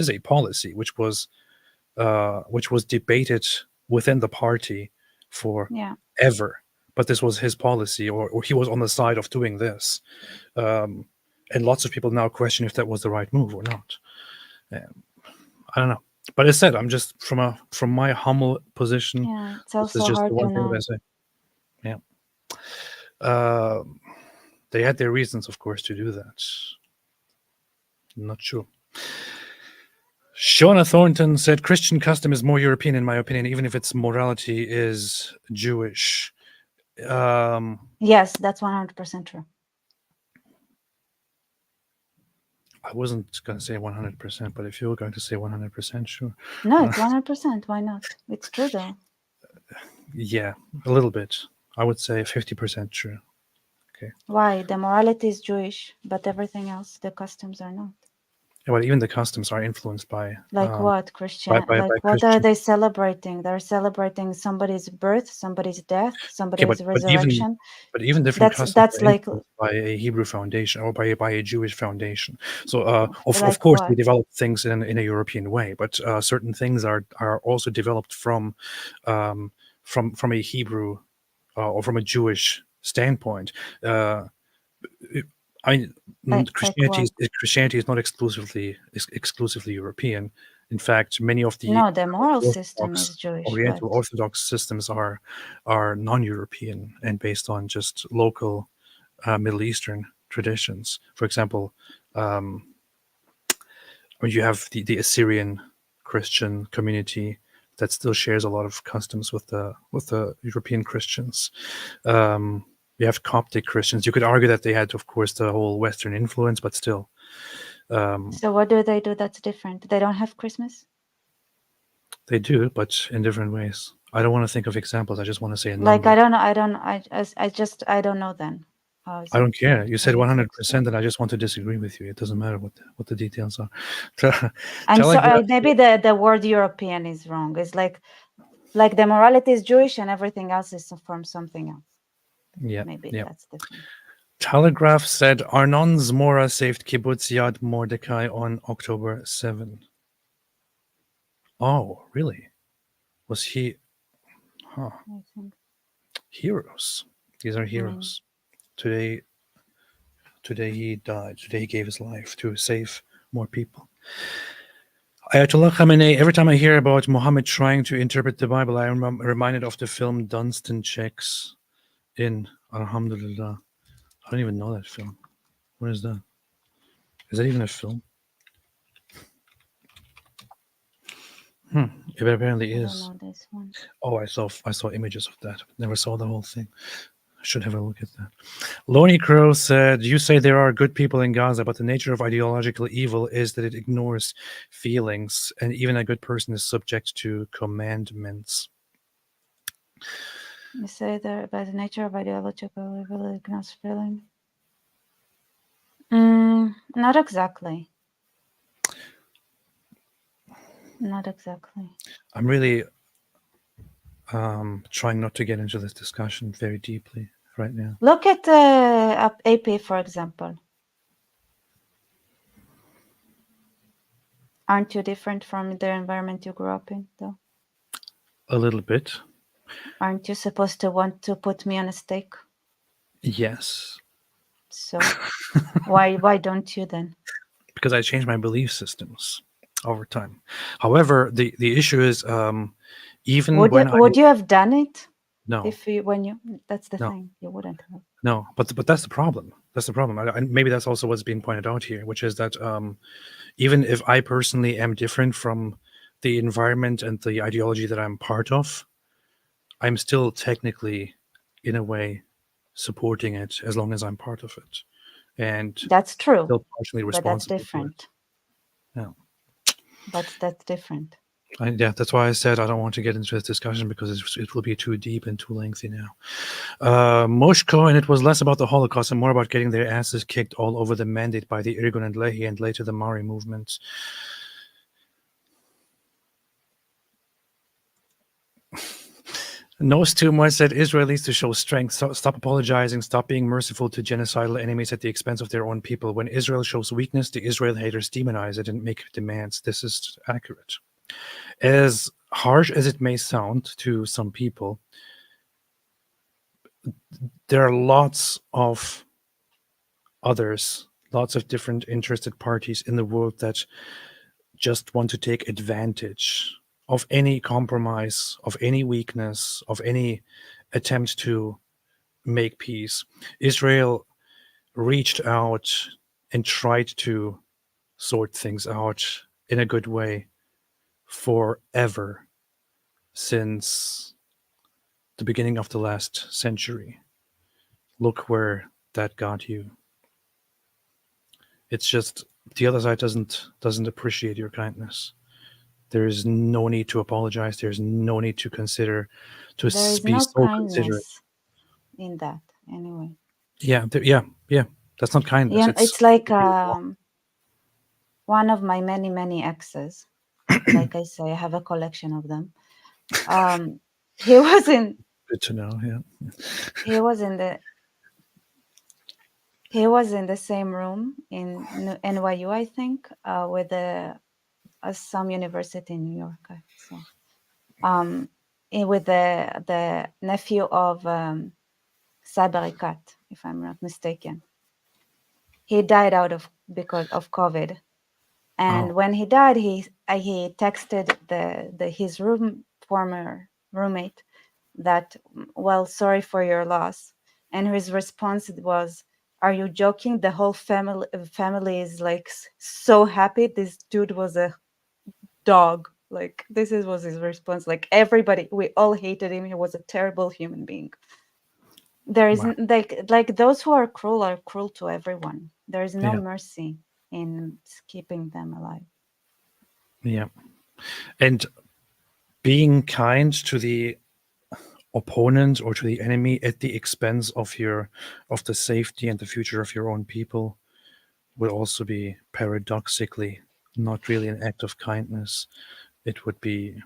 is a policy which was debated within the party for ever. But this was his policy, or he was on the side of doing this. And lots of people now question if that was the right move or not. I don't know. But as said, I'm just from my humble position. Yeah, it's also this is just hard the one to thing know. that I say. Yeah. They had their reasons, of course, to do that. I'm not sure. Shona Thornton said, Christian custom is more European, in my opinion, even if its morality is Jewish. Yes, that's 100% true. I wasn't going to say 100%, but if you were going to say 100%, sure. No, it's 100%. Why not? It's true, though. Yeah, a little bit. I would say 50% true. Okay. Why? The morality is Jewish, but everything else, the customs are not. Yeah, well, even the customs are influenced by... Like what? Christian? By what Christian. are they celebrating? They're celebrating somebody's birth, somebody's death, somebody's resurrection. But even different customs are like by a Hebrew foundation or by a Jewish foundation. So of course what? we develop things in a European way, but certain things are also developed from a Hebrew or from a Jewish standpoint. Christianity is not exclusively European. In fact, many of the the moral system is Jewish. Oriental Orthodox systems are non-European and based on just local Middle Eastern traditions. For example, you have the Assyrian Christian community that still shares a lot of customs with the European Christians. You have Coptic Christians. You could argue that they had, of course, the whole Western influence, but still. So what do they do that's different? They don't have Christmas? They do, but in different ways. I don't want to think of examples. I just want to say a number. Like, I don't know. I don't know then. I don't care. You said 100%, and I just want to disagree with you. It doesn't matter what the details are. I'm sorry. Maybe the word European is wrong. It's like the morality is Jewish and everything else is from something else. Yeah. Maybe yeah. that's different. Telegraph said Arnon Zmora saved Kibbutz Yad Mordecai on October 7. Oh, really? Was he? Huh. I think. Heroes. These are heroes. Today he died. Today he gave his life to save more people. Ayatollah Khamenei, every time I hear about Muhammad trying to interpret the Bible, I am reminded of the film Dunstan Checks in Alhamdulillah. I don't even know that film. What is that? Is that even a film? It apparently I is. don't know this one. Oh, I saw images of that. Never saw the whole thing. I should have a look at that. Loney Crow said, "You say there are good people in Gaza, but the nature of ideological evil is that it ignores feelings, and even a good person is subject to commandments." You say that by the nature of ideological evil ignores feeling. Not exactly. Not exactly. I'm really trying not to get into this discussion very deeply right now. Look at AP, for example. Aren't you different from the environment you grew up in, though? A little bit, Aren't you supposed to want to put me on a stake? yes, So why don't you then? because I changed my belief systems over time. However, the issue is even when Would you have done it no if you that's the no thing, you wouldn't have. no, but that's the problem. That's the problem. And maybe that's also what's being pointed out here, which is that even if I personally am different from the environment and the ideology that I'm part of, I'm still technically, in a way, supporting it as long as I'm part of it, and That's true, still partially but that's responsible for different. it. Yeah. But that's different. Yeah, that's why I said I don't want to get into this discussion because it will be too deep and too lengthy now. Moshko, and it was less about the Holocaust and more about getting their asses kicked all over the mandate by the Irgun and Lehi and later the Mari movement. Nose Tumor said Israel needs to show strength. Stop apologizing. Stop being merciful to genocidal enemies at the expense of their own people. When Israel shows weakness, the Israel haters demonize it and make demands. This is accurate. As harsh as it may sound to some people, there are lots of others, lots of different interested parties in the world that just want to take advantage of any compromise, of any weakness, of any attempt to make peace. Israel reached out and tried to sort things out in a good way forever since the beginning of the last century. Look where that got you. It's just the other side doesn't appreciate your kindness. There is no need to apologize. There's no need to consider to There is be no so considerate. kindness in that anyway. Yeah, yeah. That's not kindness. Yeah, it's like one of my many exes. Like I say, I have a collection of them. He was in. Good to know. Yeah. He was in the same room in NYU, I think, with some university in New York. So, with the nephew of Sabarikat, if I'm not mistaken. He died because of COVID, and when he died, he texted his former roommate that, well, sorry for your loss, and his response was, "Are you joking? The whole family is like so happy. This dude was a dog." Like was his response. Like everybody, we all hated him. He was a terrible human being. There isn't like those who are cruel to everyone. There is no mercy in keeping them alive. Yeah. And being kind to the opponent or to the enemy at the expense of the safety and the future of your own people would also be paradoxically not really an act of kindness. It would be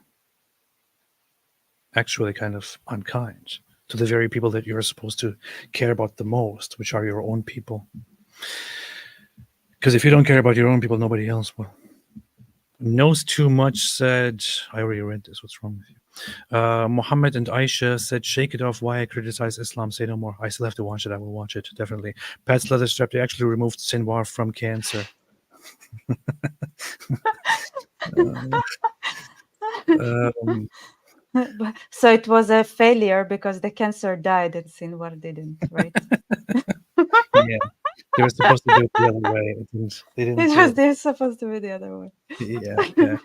actually kind of unkind to the very people that you're supposed to care about the most, which are your own people. Because if you don't care about your own people, nobody else will. Knows too much said, I already read this, what's wrong with you? Mohammed and Aisha said, shake it off, why I criticize Islam, say no more. I still have to watch it, I will watch it, definitely. Pat's leather strap, they actually removed Sinwar from cancer. So it was a failure because the cancer died and Sinwar didn't, right? Yeah, they were supposed to do it the other way. They didn't do it. They're supposed to be the other way. Yeah.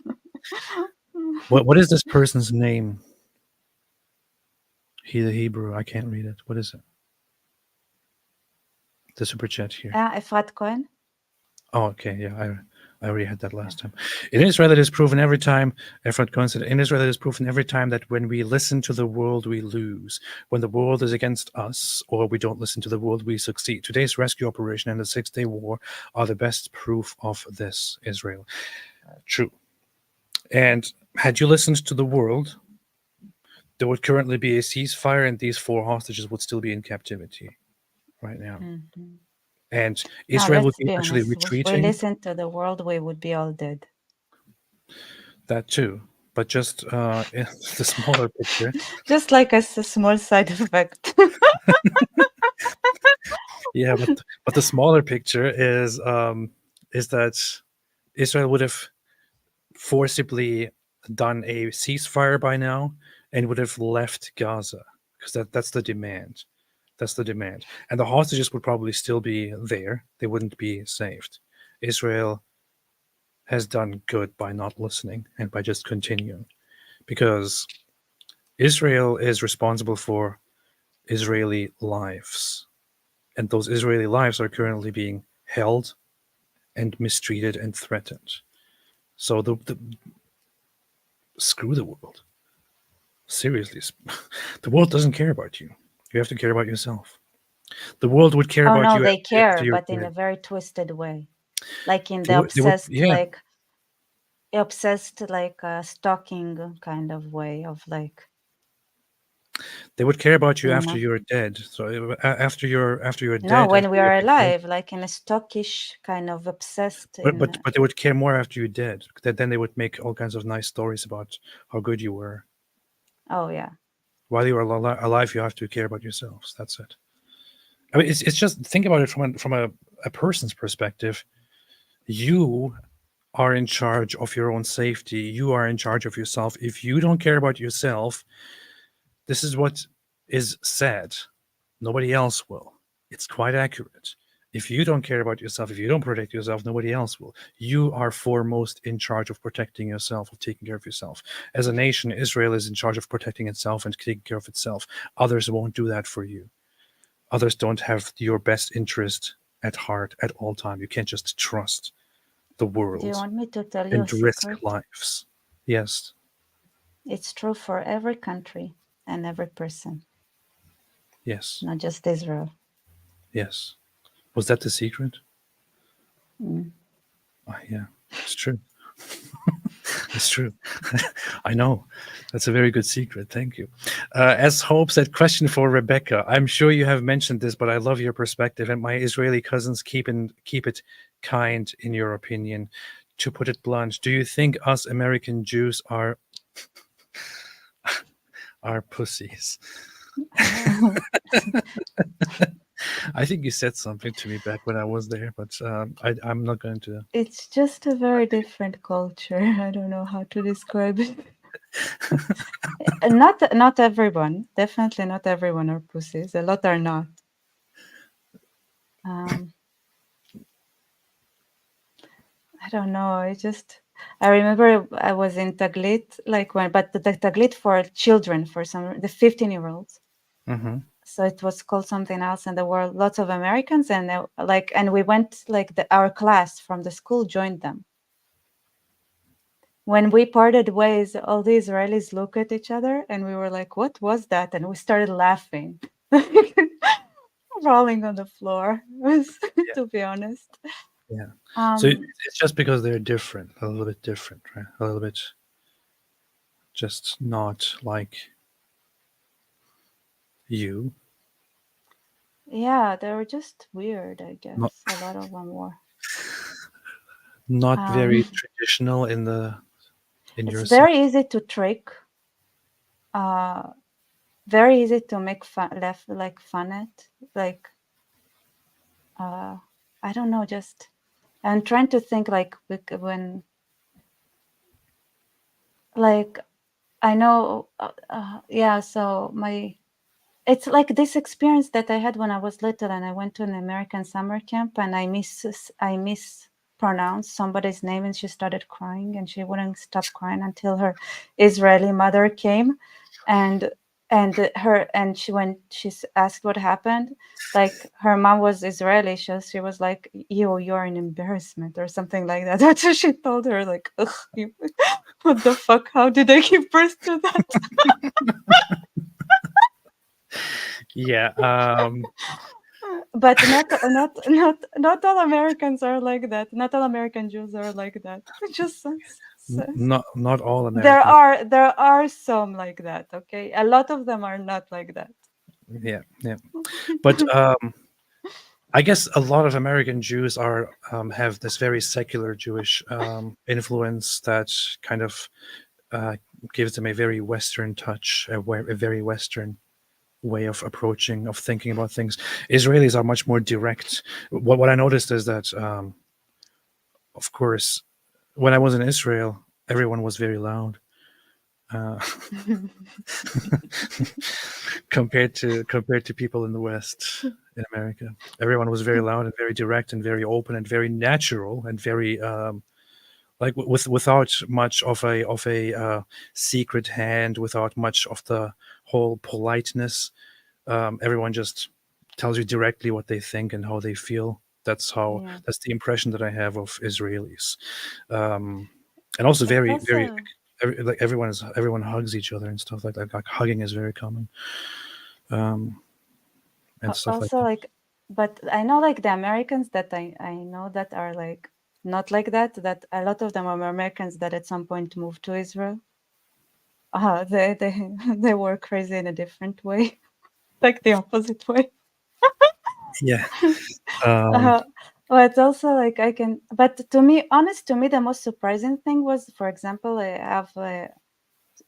What is this person's name? The Hebrew. I can't read it. What is it? The super chat here. Efrat Cohen. Oh, okay. Yeah, I already had that last time. In Israel, it is proven every time. Efrat Cohen said, in Israel, it is proven every time that when we listen to the world, we lose. When the world is against us, or we don't listen to the world, we succeed. Today's rescue operation and the 6-day war are the best proof of this. Israel. True. And had you listened to the world, there would currently be a ceasefire and these 4 hostages would still be in captivity right now. Mm-hmm. And Israel would be actually honest. retreating. If we listened to the world, we would be all dead. That too. But just the smaller picture. Just like a small side effect. Yeah, but the smaller picture is that Israel would have forcibly done a ceasefire by now and would have left Gaza, because that's the demand. That's the demand. And the hostages would probably still be there. They wouldn't be saved. Israel has done good by not listening and by just continuing, because Israel is responsible for Israeli lives. And those Israeli lives are currently being held and mistreated and threatened. So screw the world. Seriously, the world doesn't care about you. You have to care about yourself. The world would care about you. They care, after but in a very twisted way, like in the obsessed, stalking kind of way of like. They would care about you after you're dead. So after you're dead. No, when we are alive, like in a stockish kind of obsessed. But they would care more after you're dead. Then they would make all kinds of nice stories about how good you were. Oh yeah. While you are alive, you have to care about yourselves. That's it. I mean, it's just, think about it from a person's perspective. You are in charge of your own safety. You are in charge of yourself. If you don't care about yourself, this is what is said. Nobody else will. It's quite accurate. If you don't care about yourself, if you don't protect yourself, nobody else will. You are foremost in charge of protecting yourself, of taking care of yourself. As a nation, Israel is in charge of protecting itself and taking care of itself. Others won't do that for you. Others don't have your best interest at heart at all time. You can't just trust the world. Do you want me to tell you and risk lives? Yes. It's true for every country and every person. Yes. Not just Israel. Yes. Was that the secret? Mm. Yeah, it's true. It's true. I know. That's a very good secret. Thank you. As Hope said, question for Rebecca. I'm sure you have mentioned this, but I love your perspective. And my Israeli cousins keep it kind, in your opinion. To put it blunt, do you think us American Jews are pussies? I think you said something to me back when I was there, but I'm not going to. It's just a very different culture. I don't know how to describe it. Not everyone. Definitely not everyone are pussies. A lot are not. I don't know. I remember I was in Taglit, but the Taglit for children, for the 15-year-olds. Mm-hmm. So it was called something else, and there were lots of Americans, and we went our class from the school joined them. When we parted ways, all the Israelis looked at each other, and we were like, "What was that?" And we started laughing, rolling on the floor. To be honest. Yeah. So it's just because they're different, a little bit different, right? A little bit, just not like You? Yeah, they were just weird, I guess. Not A lot of them were. not very Um, traditional in your it's sense. very easy to trick. Very easy to make fun at. Like I don't know, just I'm trying to think like when like I know yeah, so it's like this experience that I had when I was little and I went to an American summer camp and I mispronounced somebody's name and she started crying and she wouldn't stop crying until her Israeli mother came and when she's asked what happened, like her mom was Israeli, so she was like, you're an embarrassment or something like that. That's what she told her, like, ugh, what the fuck? How did I give birth to that? Yeah. But not all Americans are like that. Not all American Jews are like that. It just Not all there Americans. are some like that. Okay, a lot of them are not like that. Yeah, yeah. But I guess a lot of American Jews have this very secular Jewish influence that kind of gives them a very Western touch, a very Western way of approaching, of thinking about things. Israelis are much more direct. What I noticed is that, of course, when I was in Israel, everyone was very loud. Compared to people in the West, in America, everyone was very loud and very direct and very open and very natural and very like without much of a secret hand, without much of the whole politeness. Everyone just tells you directly what they think and how they feel. That's Yeah. the impression that I have of Israelis, and also But very very also, like everyone hugs each other and stuff like that. Like hugging is very common, and stuff like that. like, but I know like the Americans that I know that are like not like that. That a lot of them are Americans that at some point moved to Israel. They they were crazy in a different way, like the opposite way. Yeah. Um, Well, it's also like but to me, honest to me, the most surprising thing was, for example, I have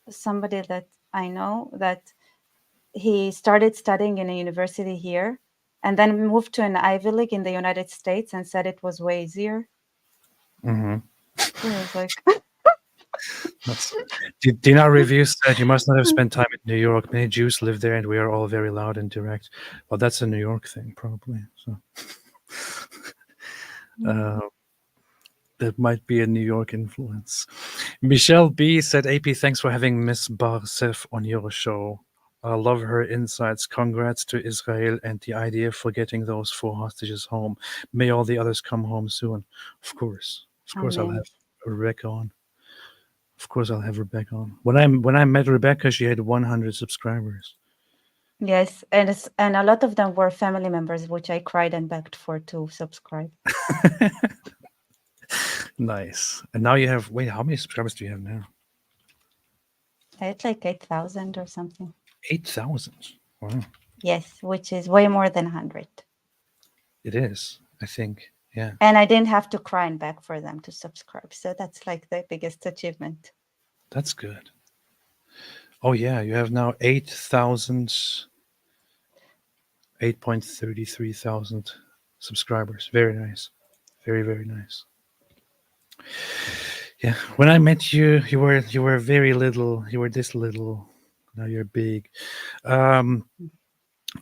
somebody that I know that he started studying in a university here and then moved to an Ivy League in the United States and said it was way easier. mhm. So I was like, That's Dina Review said you must not have spent time in New York. Many Jews live there, and we are all very loud and direct. Well, that's a New York thing, probably. So uh, that might be a New York influence. Michelle B said, "AP, thanks for having Miss Barsef on your show. I love her insights. Congrats to Israel and the idea for getting those 4 hostages home. May all the others come home soon." Of course, I'll Amen. have Rebecca on. Of course, I'll have Rebecca on. When I met Rebecca, she had 100 subscribers. Yes, and a lot of them were family members, which I cried and begged for to subscribe. Nice. And now you have, wait, how many subscribers do you have now? It's like 8,000 or something. 8,000. Wow. Yes, which is way more than 100. It is, I think. Yeah. And I didn't have to cry and beg for them to subscribe. So that's like the biggest achievement. That's good. Oh, yeah. You have now 8.33 thousand subscribers. Very nice. Very, very nice. Yeah. When I met you, you were very little. You were this little. Now you're big.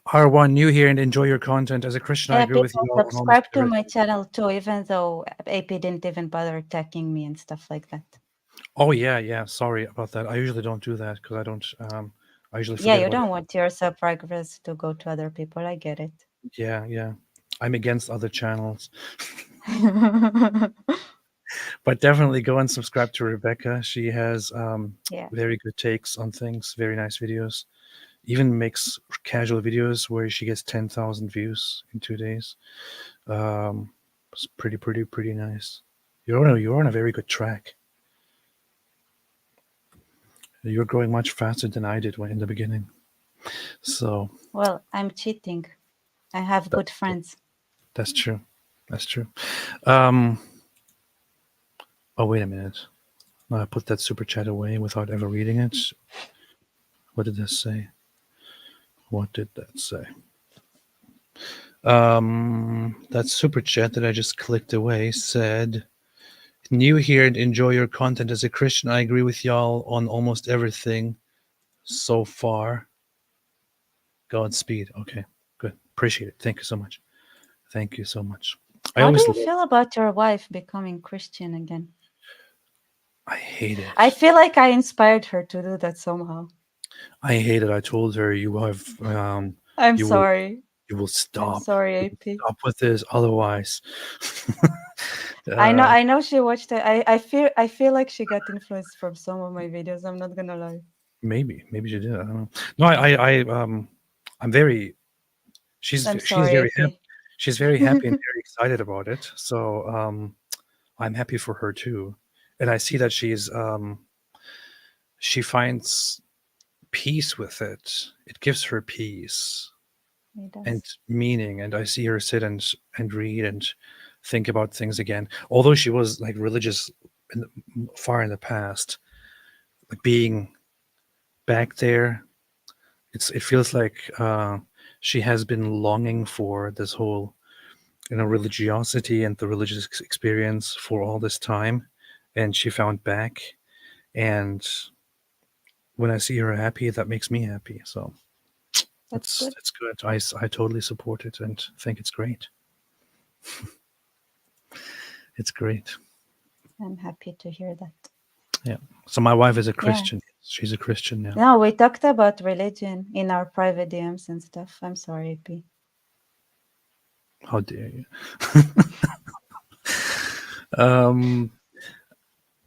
R1, new here and enjoy your content. As a Christian, I Yeah, agree with you people on almost subscribe to my everything. channel too, even though AP didn't even bother attacking me and stuff like that. Oh, yeah. Sorry about that. I usually don't do that because I don't. I usually Yeah, forget you about don't it. want your subscribers to go to other people. I get it. Yeah. I'm against other channels, but definitely go and subscribe to Rebecca. She has Yeah. very good takes on things. Very nice videos. Even makes casual videos where she gets 10,000 views in 2 days. It's pretty nice. You're on a very good track. You're growing much faster than I did in the beginning. So Well, I'm cheating. I have good friends. that's true. That's true. Oh, wait a minute. No, I put that super chat away without ever reading it. What did this say? What did that say? That super chat that I just clicked away said, "New here and enjoy your content. As a Christian, I agree with y'all on almost everything so far. Godspeed." Okay, good. Appreciate it. Thank you so much. Thank you so much. How do you feel about your wife becoming Christian again? I hate it. I feel like I inspired her to do that somehow. I hate it. I told her you have. I'm you sorry. You will stop. I'm sorry, You AP. will stop with this, otherwise. I know she watched it. I feel like she got influenced from some of my videos. I'm not gonna lie. Maybe she did. I don't know. No, I'm very. She's I'm she's sorry, very AP. happy. She's very happy and very excited about it. So I'm happy for her too, and I see that she finds peace with it. It gives her peace and meaning, and I see her sit and read and think about things again. Although she was like religious far in the past, like being back there, it feels like she has been longing for this whole religiosity and the religious experience for all this time, and she found back. And when I see her happy, that makes me happy. So That's good. it's good. I totally support it and think it's great. It's great. I'm happy to hear that. Yeah. So my wife is a Christian. Yeah. She's a Christian now. No, we talked about religion in our private DMs and stuff. I'm sorry, AP. How dare you?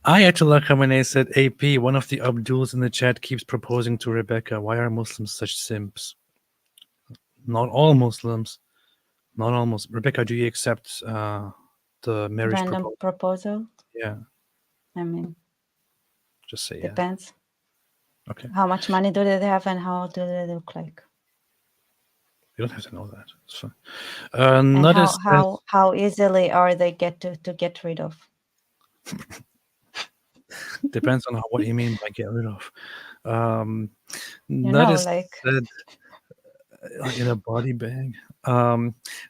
Ayatollah Khamenei said, AP, one of the Abduls in the chat keeps proposing to Rebecca. Why are Muslims such simps? Not all Muslims. Not all Muslims. Rebecca, do you accept the marriage proposal? Yeah. I mean, just say depends. Yeah. Okay. How much money do they have and how do they look like? You don't have to know that. It's fine. And how easily are they to get rid of? Depends on what you mean by get rid of. Like said, in a body bag.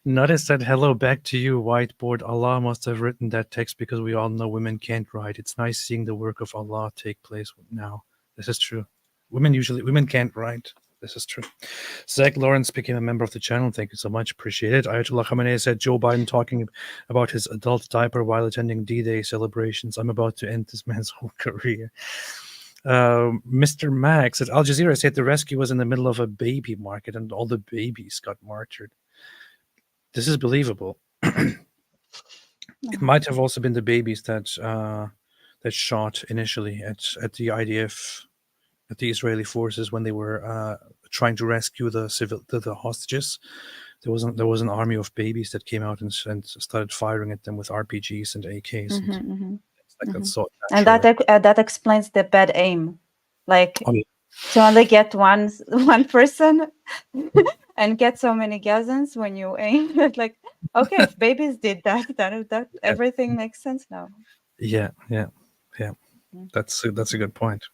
Nada said, hello, back to you, whiteboard. Allah must have written that text because we all know women can't write. It's nice seeing the work of Allah take place now. This is true. Women can't write. This is true. Zach Lawrence became a member of the channel. Thank you so much. Appreciate it. Ayatollah Khamenei said, Joe Biden talking about his adult diaper while attending D-Day celebrations. I'm about to end this man's whole career. Mr. Max at Al Jazeera said the rescue was in the middle of a baby market and all the babies got martyred. This is believable. It might have also been the babies that shot initially at the IDF, at the Israeli forces when they were trying to rescue the hostages. There was an army of babies that came out and started firing at them with RPGs and AKs. And that explains the bad aim, like to only get one person and get so many gazans when you aim. Like, okay, if babies did that, that everything makes sense now. Yeah. That's a good point.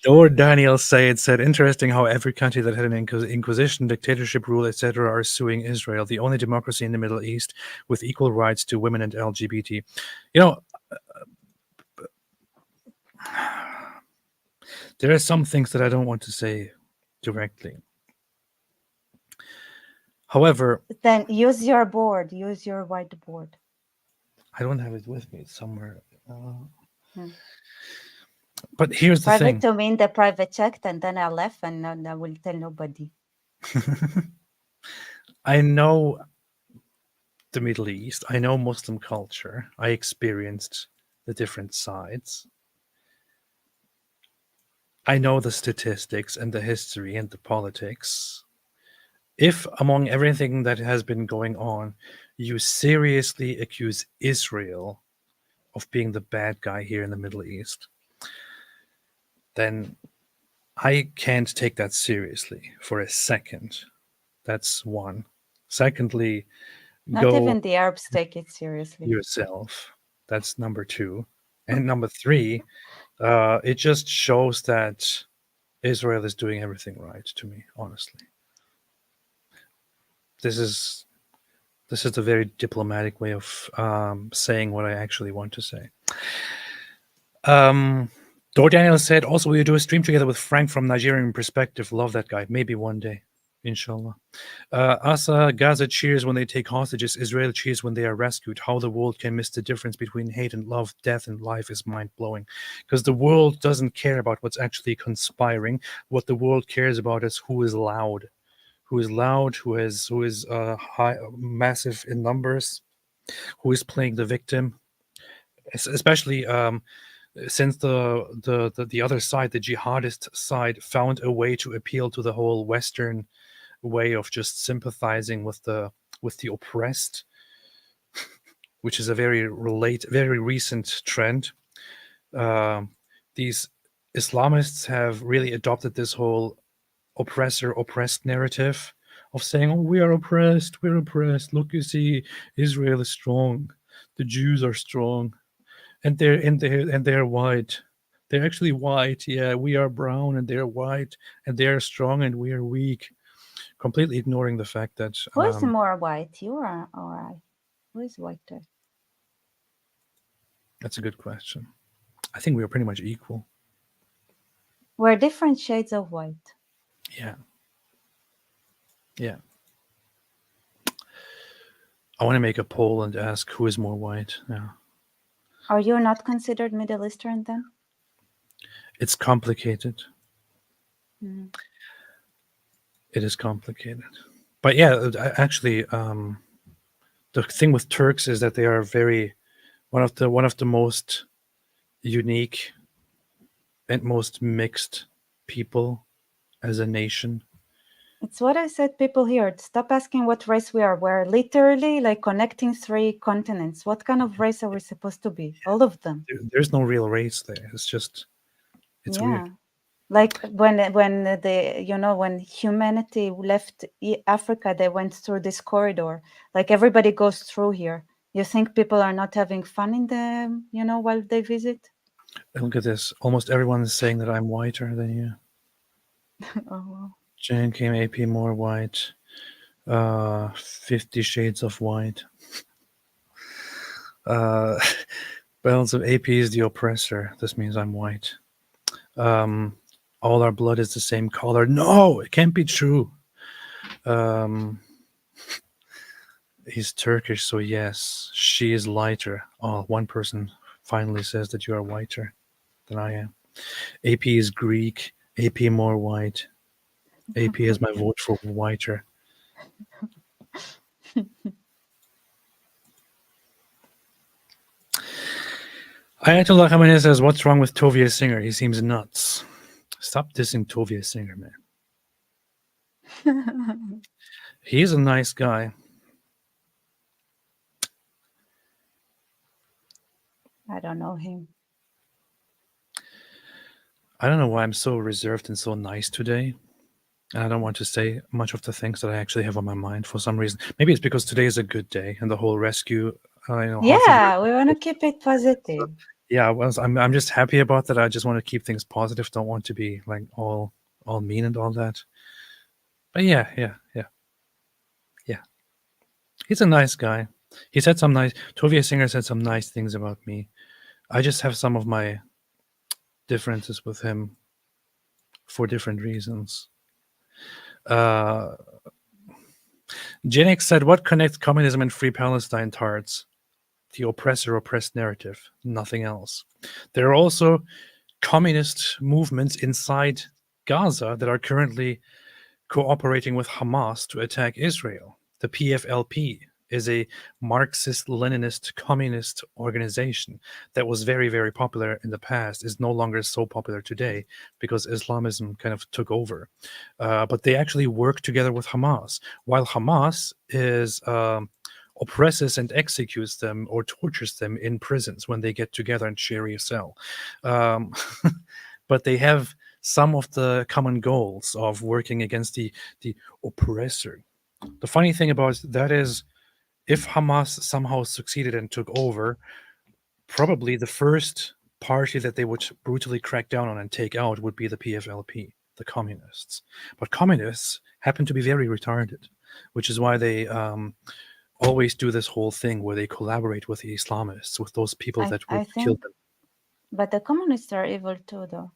Or Daniel said, interesting how every country that had an inquisition, dictatorship rule, etc., are suing Israel, the only democracy in the Middle East with equal rights to women and LGBT. There are some things that I don't want to say directly. However, then use your board. Use your whiteboard. I don't have it with me. It's somewhere. But here's the thing. Private domain, the private checked, and then I left, and I will tell nobody. I know the Middle East. I know Muslim culture. I experienced the different sides. I know the statistics and the history and the politics. If among everything that has been going on, you seriously accuse Israel of being the bad guy here in the Middle East, then I can't take that seriously for a second. That's one. Secondly, Not go even the Arabs take it seriously. yourself. That's number two. And number three, it just shows that Israel is doing everything right to me, honestly. This is a very diplomatic way of saying what I actually want to say. Dor Daniel said, also, will you do a stream together with Frank from Nigerian Perspective? Love that guy. Maybe one day, inshallah. Asa, Gaza cheers when they take hostages. Israel cheers when they are rescued. How the world can miss the difference between hate and love, death and life is mind-blowing. Because the world doesn't care about what's actually conspiring. What the world cares about is who is loud. Who is loud, who is high, massive in numbers, who is playing the victim, especially since the other side, the jihadist side, found a way to appeal to the whole Western way of just sympathizing with the oppressed, which is a very recent trend. These Islamists have really adopted this whole oppressed narrative of saying, oh, we're oppressed. Look, you see, Israel is strong, the Jews are strong, and they're white. They're actually white. Yeah, we are brown and they're white, and they're strong and we are weak. Completely ignoring the fact that Who is more white? You or I? Who is whiter? That's a good question. I think we are pretty much equal. We're different shades of white. Yeah. I want to make a poll and ask who is more white. Yeah. Are you not considered Middle Eastern then? It's complicated. Mm. It is complicated. But yeah, actually, the thing with Turks is that they are one of the most unique and most mixed people as a nation. It's what I said, people here. Stop asking what race we are. We're literally like connecting 3 continents. What kind of race are we supposed to be? All of them. There's no real race there. It's just, it's weird. Like when humanity left Africa, they went through this corridor. Like everybody goes through here. You think people are not having fun in the, while they visit? Look at this. Almost everyone is saying that I'm whiter than you. Oh, wow. Jan came AP more white. 50 Shades of White. Balance of AP is the oppressor. This means I'm white. All our blood is the same color. No, it can't be true. He's Turkish, so yes, she is lighter. Oh, one person finally says that you are whiter than I am. AP is Greek. AP more white. AP is my vote for whiter. Ayatollah Khamenei says, what's wrong with Tovia Singer? He seems nuts. Stop dissing Tovia Singer, man. He's a nice guy. I don't know him. I don't know why I'm so reserved and so nice today. And I don't want to say much of the things that I actually have on my mind for some reason. Maybe it's because today is a good day and the whole rescue. Yeah, we want to keep it positive. Yeah, I'm just happy about that. I just want to keep things positive. Don't want to be like all mean and all that. But yeah. He's a nice guy. He said some nice. Tovia Singer said some nice things about me. I just have some of my differences with him for different reasons. Genix said, what connects communism and Free Palestine tards? The oppressor-oppressed narrative, nothing else. There are also communist movements inside Gaza that are currently cooperating with Hamas to attack Israel. The PFLP is a Marxist-Leninist communist organization that was very, very popular in the past, is no longer so popular today because Islamism kind of took over. But they actually work together with Hamas, while Hamas is oppresses and executes them or tortures them in prisons when they get together and share a cell. But they have some of the common goals of working against the oppressor. The funny thing about that is, if Hamas somehow succeeded and took over, probably the first party that they would brutally crack down on and take out would be the PFLP, the communists. But communists happen to be very retarded, which is why they always do this whole thing where they collaborate with the Islamists, with those people that I would kill think, them. but the communists are evil too, though.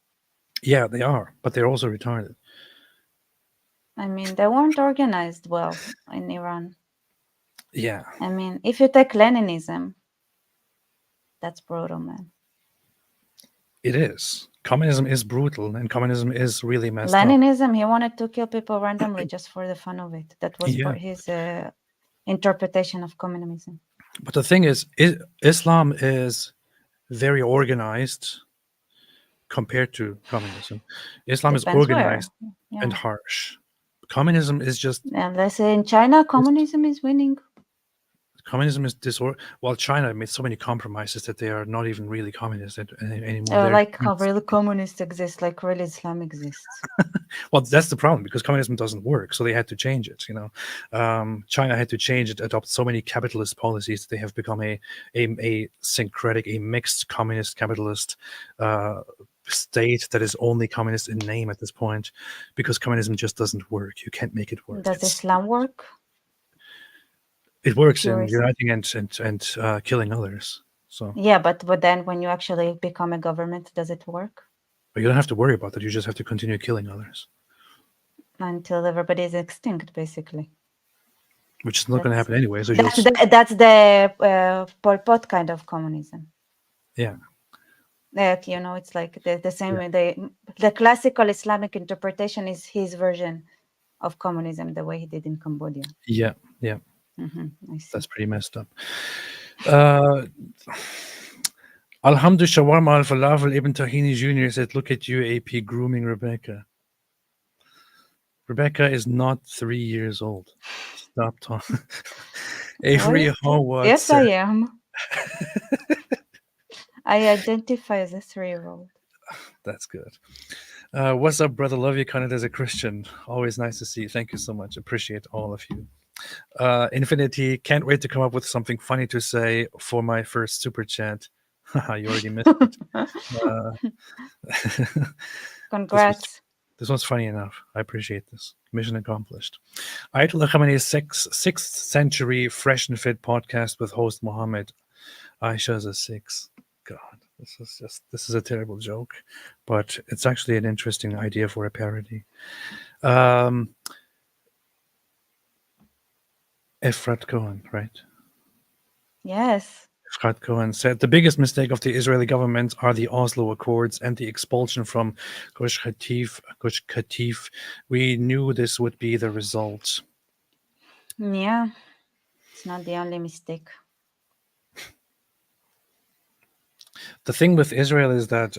Yeah, they are, but they're also retarded. I mean, they weren't organized well in Iran. Yeah, I mean, if you take Leninism, that's brutal, man. it is. Communism is brutal, and communism is really messed up. Leninism, he wanted to kill people randomly just for the fun of it. That was Yeah. his interpretation of communism. But the thing is, Islam is very organized compared to communism. Islam is Depends where. organized Yeah. and harsh. Communism is just And let's say in China, communism is winning. communism is disorder. Well, China made so many compromises that they are not even really communist anymore. Like how really communists exist, like really Islam exists. Well, that's the problem, because communism doesn't work, so they had to change it. China had to change it, adopt so many capitalist policies that they have become a syncretic, a mixed communist capitalist state that is only communist in name at this point, because communism just doesn't work. You can't make it work. Does Islam work? It works Curiously. in uniting and killing others. So Yeah, but then when you actually become a government, does it work? but you don't have to worry about that. You just have to continue killing others, Until everybody is extinct, basically. which is not going to That's- happen anyway. So That's the Pol Pot kind of communism. yeah, Like, it's like the same way. The classical Islamic interpretation is his version of communism, the way he did in Cambodia. yeah. I see. That's pretty messed up. Alhamdu Shawarma Al Falafel Ibn Tahini Jr. said, "Look at you, AP, grooming Rebecca. Rebecca is not 3 years old. Stop talking." Avery Howard Yes, I said, am. I identify as a 3-year-old. "That's good. What's up, brother? Love you, Khaled, as a Christian. Always nice to see you. Thank you so much. Appreciate all of you. Infinity, can't wait to come up with something funny to say for my first super chat." You already missed it. Congrats. This one's funny enough. I appreciate this. Mission accomplished. Ayatollah Khamenei's 6th century fresh and fit podcast with host Mohammed. Aisha's a 6. God, this is a terrible joke, but it's actually an interesting idea for a parody. Efrat Cohen, right? Yes. Efrat Cohen said, "The biggest mistake of the Israeli government are the Oslo Accords and the expulsion from Gush Katif. We knew this would be the result." Yeah. It's not the only mistake. The thing with Israel is that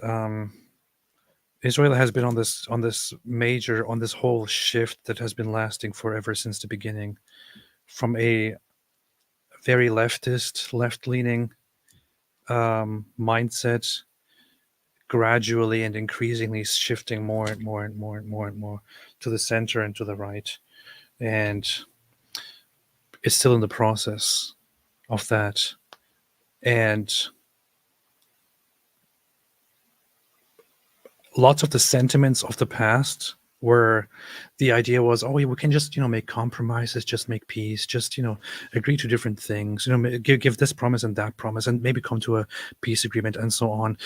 Israel has been on this whole shift that has been lasting forever since the beginning, from a very left-leaning mindset, gradually and increasingly shifting more and more to the center and to the right, and it's still in the process of that. And lots of the sentiments of the past, where the idea was, oh, we can just make compromises, just make peace, just agree to different things, give this promise and that promise, and maybe come to a peace agreement and so on.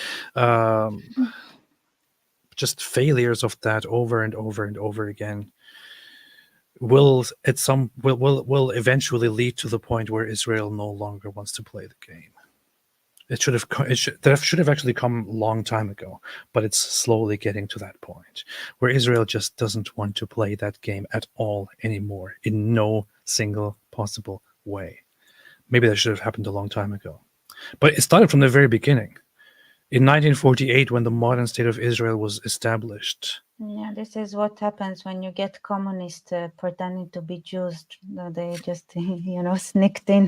Just failures of that over and over and over again will eventually lead to the point where Israel no longer wants to play the game. That should have actually come a long time ago, but it's slowly getting to that point where Israel just doesn't want to play that game at all anymore, in no single possible way. Maybe that should have happened a long time ago, but it started from the very beginning. In 1948, when the modern state of Israel was established. Yeah, this is what happens when you get communists pretending to be Jews. They just, sneaked in.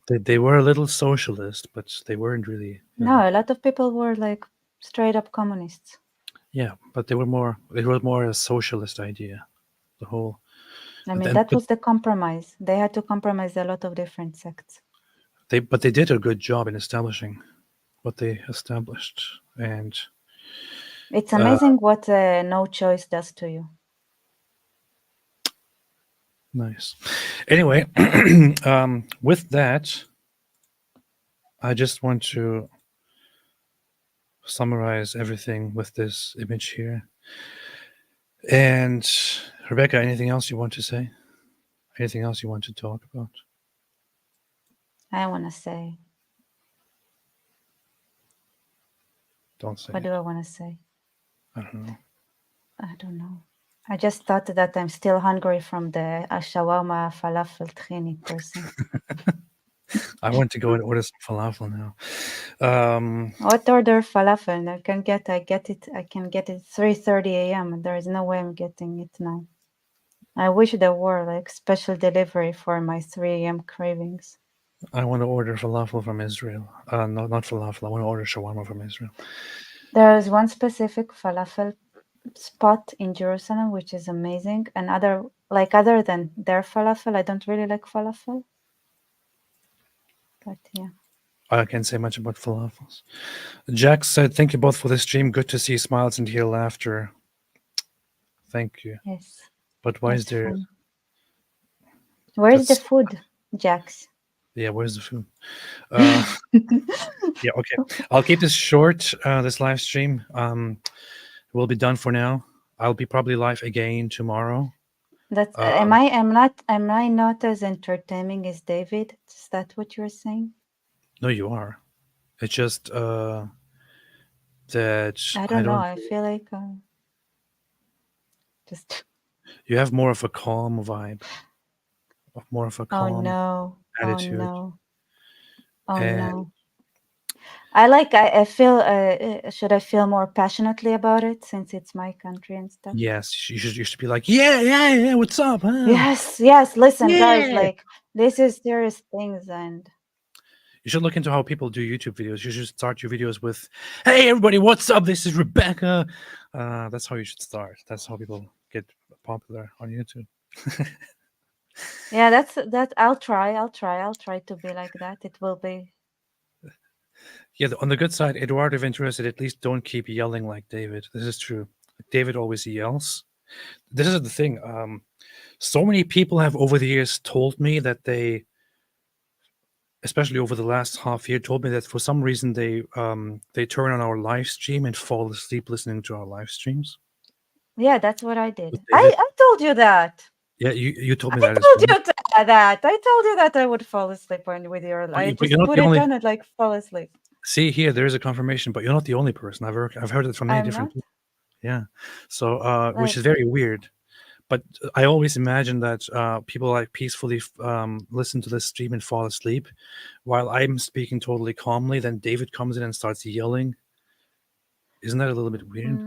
They were a little socialist, but they weren't really. No, a lot of people were like straight up communists. Yeah, but they were more. It was more a socialist idea. The whole. I mean, and- that but was the compromise. They had to compromise a lot of different sects. But they did a good job in establishing what they established, and It's amazing what no choice does to you. nice. Anyway, with that, I just want to summarize everything with this image here. And Rebecca, anything else you want to say? Anything else you want to talk about? I want to say. Don't say What it. do I want to say? I don't know. I don't know. I just thought that I'm still hungry from the shawarma falafel tchini person. I want to go and order some falafel now. What order falafel? I can get it 3:30 a.m. There is no way I'm getting it now. I wish there were like special delivery for my 3 a.m. cravings. I want to order falafel from Israel. No, not falafel. I want to order shawarma from Israel. There is one specific falafel spot in Jerusalem which is amazing. And other than their falafel, I don't really like falafel. But yeah. I can't say much about falafels. Jack said, "Thank you both for the stream. Good to see smiles and hear laughter." Thank you. Yes. But why is That's there? fun. Where's the That's- food, Jax? Yeah, where's the food? Yeah, okay. I'll keep this short. This live stream will be done for now. I'll be probably live again tomorrow. That's am I not as entertaining as David? Is that what you're saying? No, you are. It's just that I don't know. I feel like just. You have more of a calm vibe, more of a calm Oh no! attitude. Oh no! Oh and no! I feel. Should I feel more passionately about it since it's my country and stuff? Yes, you should be like, yeah. What's up? Huh? Yes. Listen, guys. Like this is serious things, and you should look into how people do YouTube videos. You should start your videos with, "Hey everybody, what's up? This is Rebecca." That's how you should start. That's how people get popular on YouTube. yeah, that. I'll try to be like that. It will be. Yeah, on the good side, Eduardo Ventura said, "At least don't keep yelling like David." This is true. David always yells. This is the thing. So many people have over the years told me that they, especially over the last half year, told me that for some reason they turn on our live stream and fall asleep listening to our live streams. Yeah, that's what I did. I told you that. Yeah, you told me I that as told well. you that. I told you that I would fall asleep with your. I but just you're not put the it only- on and like fall asleep. See here, there is a confirmation, but you're not the only person. I've heard it from many I'm different not? people. Yeah, so which Like- is very weird. But I always imagine that people like peacefully listen to this stream and fall asleep, while I'm speaking totally calmly. Then David comes in and starts yelling. Isn't that a little bit weird?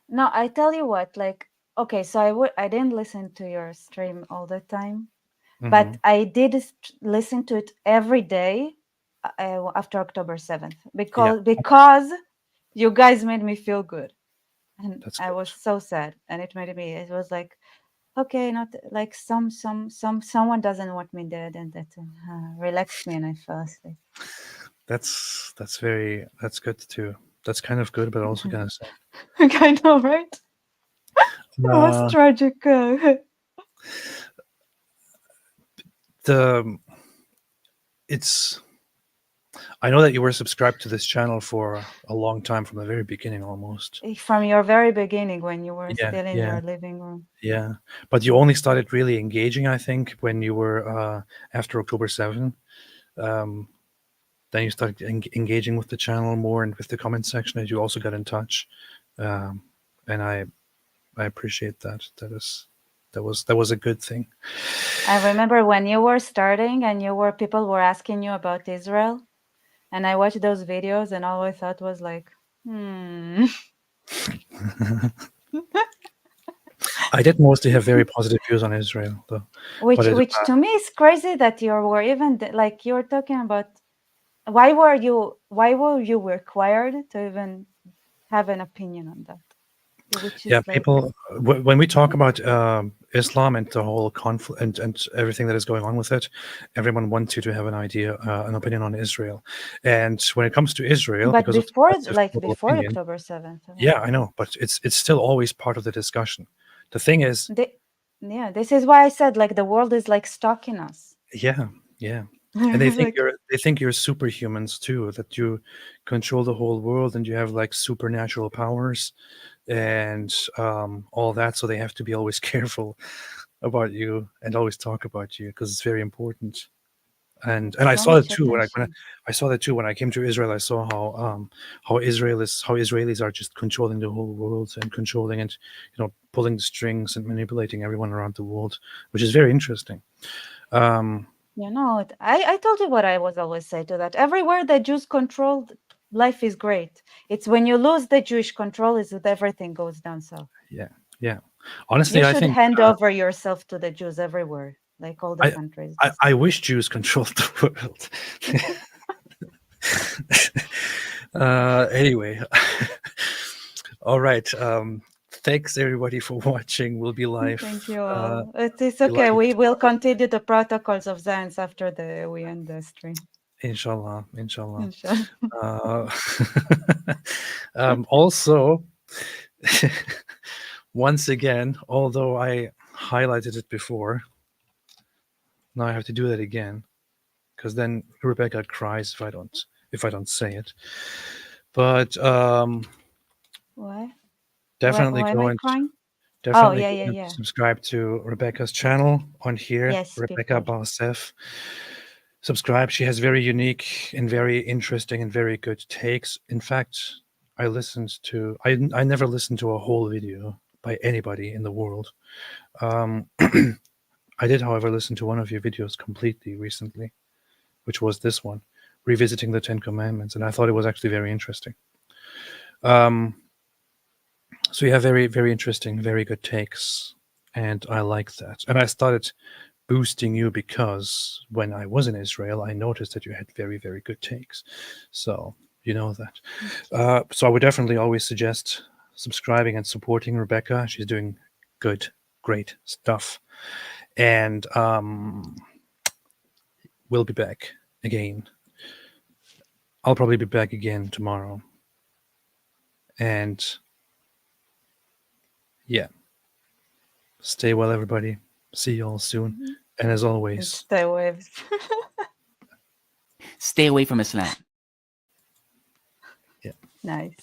No, I tell you what. Like, okay, so I didn't listen to your stream all the time, but I did listen to it every day after October 7th because you guys made me feel good, and That's I good. was so sad, and it was like. Okay, not like someone doesn't want me dead, and that relaxed me, and I fell asleep. That's good too. That's kind of good, but also kind of sad. I know, right? It was tragic. I know that you were subscribed to this channel for a long time, from the very beginning almost. From your very beginning, when you were Yeah, still in yeah. your living room. Yeah, but you only started really engaging, I think, when you were after October 7. Then you started engaging with the channel more and with the comment section, and you also got in touch. And I appreciate that. That was a good thing. I remember when you were starting and people were asking you about Israel, and I watched those videos, and all I thought was like, I did mostly have very positive views on Israel, though. Which to me is crazy that you were even like you were talking about. Why were you required to even have an opinion on that. Which is Yeah, like, people, when we talk about Islam and the whole conflict and everything that is going on with it, everyone wants you to have an idea, an opinion on Israel. And when it comes to Israel, but because of before, the like global before opinion, October 7th. yeah, I know, but it's still always part of the discussion. The thing is, Yeah, this is why I said like the world is like stalking us. yeah, and they think Like, you're superhumans too, that you control the whole world and you have like supernatural powers and all that. So they have to be always careful about you and always talk about you because it's very important. And I so saw it much too when attention. I saw that too when I came to Israel. I saw how Israelis are just controlling the whole world and controlling and pulling the strings and manipulating everyone around the world, which is very interesting. I told you what I was always say to that. Everywhere that Jews control, life is great. It's when you lose the Jewish control is that everything goes down south. Yeah. Honestly, You I should think hand over yourself to the Jews everywhere, like all the countries. I wish Jews controlled the world. Anyway, all right. Thanks everybody for watching. We'll be live. Thank you all. It's okay. We will continue the protocols of Zions after we end the stream. Inshallah. Also, once again, although I highlighted it before, now I have to do that again because then Rebecca cries if I don't say it. But What? definitely Why go am I and crying? definitely Oh, go and yeah. subscribe to Rebecca's channel on here. Yes, Rebecca people. Balsef. Subscribe. She has very unique and very interesting and very good takes. In fact, I never listened to a whole video by anybody in the world. I did, however, listen to one of your videos completely recently, which was this one, revisiting the 10 Commandments, and I thought it was actually very interesting. So you have very, very interesting, very good takes, and I like that. And I started boosting you because when I was in Israel, I noticed that you had very, very good takes. So you know that. So I would definitely always suggest subscribing and supporting Rebecca. She's doing good, great stuff. And we'll be back again. I'll probably be back again tomorrow. And yeah, stay well, everybody. See you all soon. And as always, Stay away. Stay away from Islam. Yeah. Nice.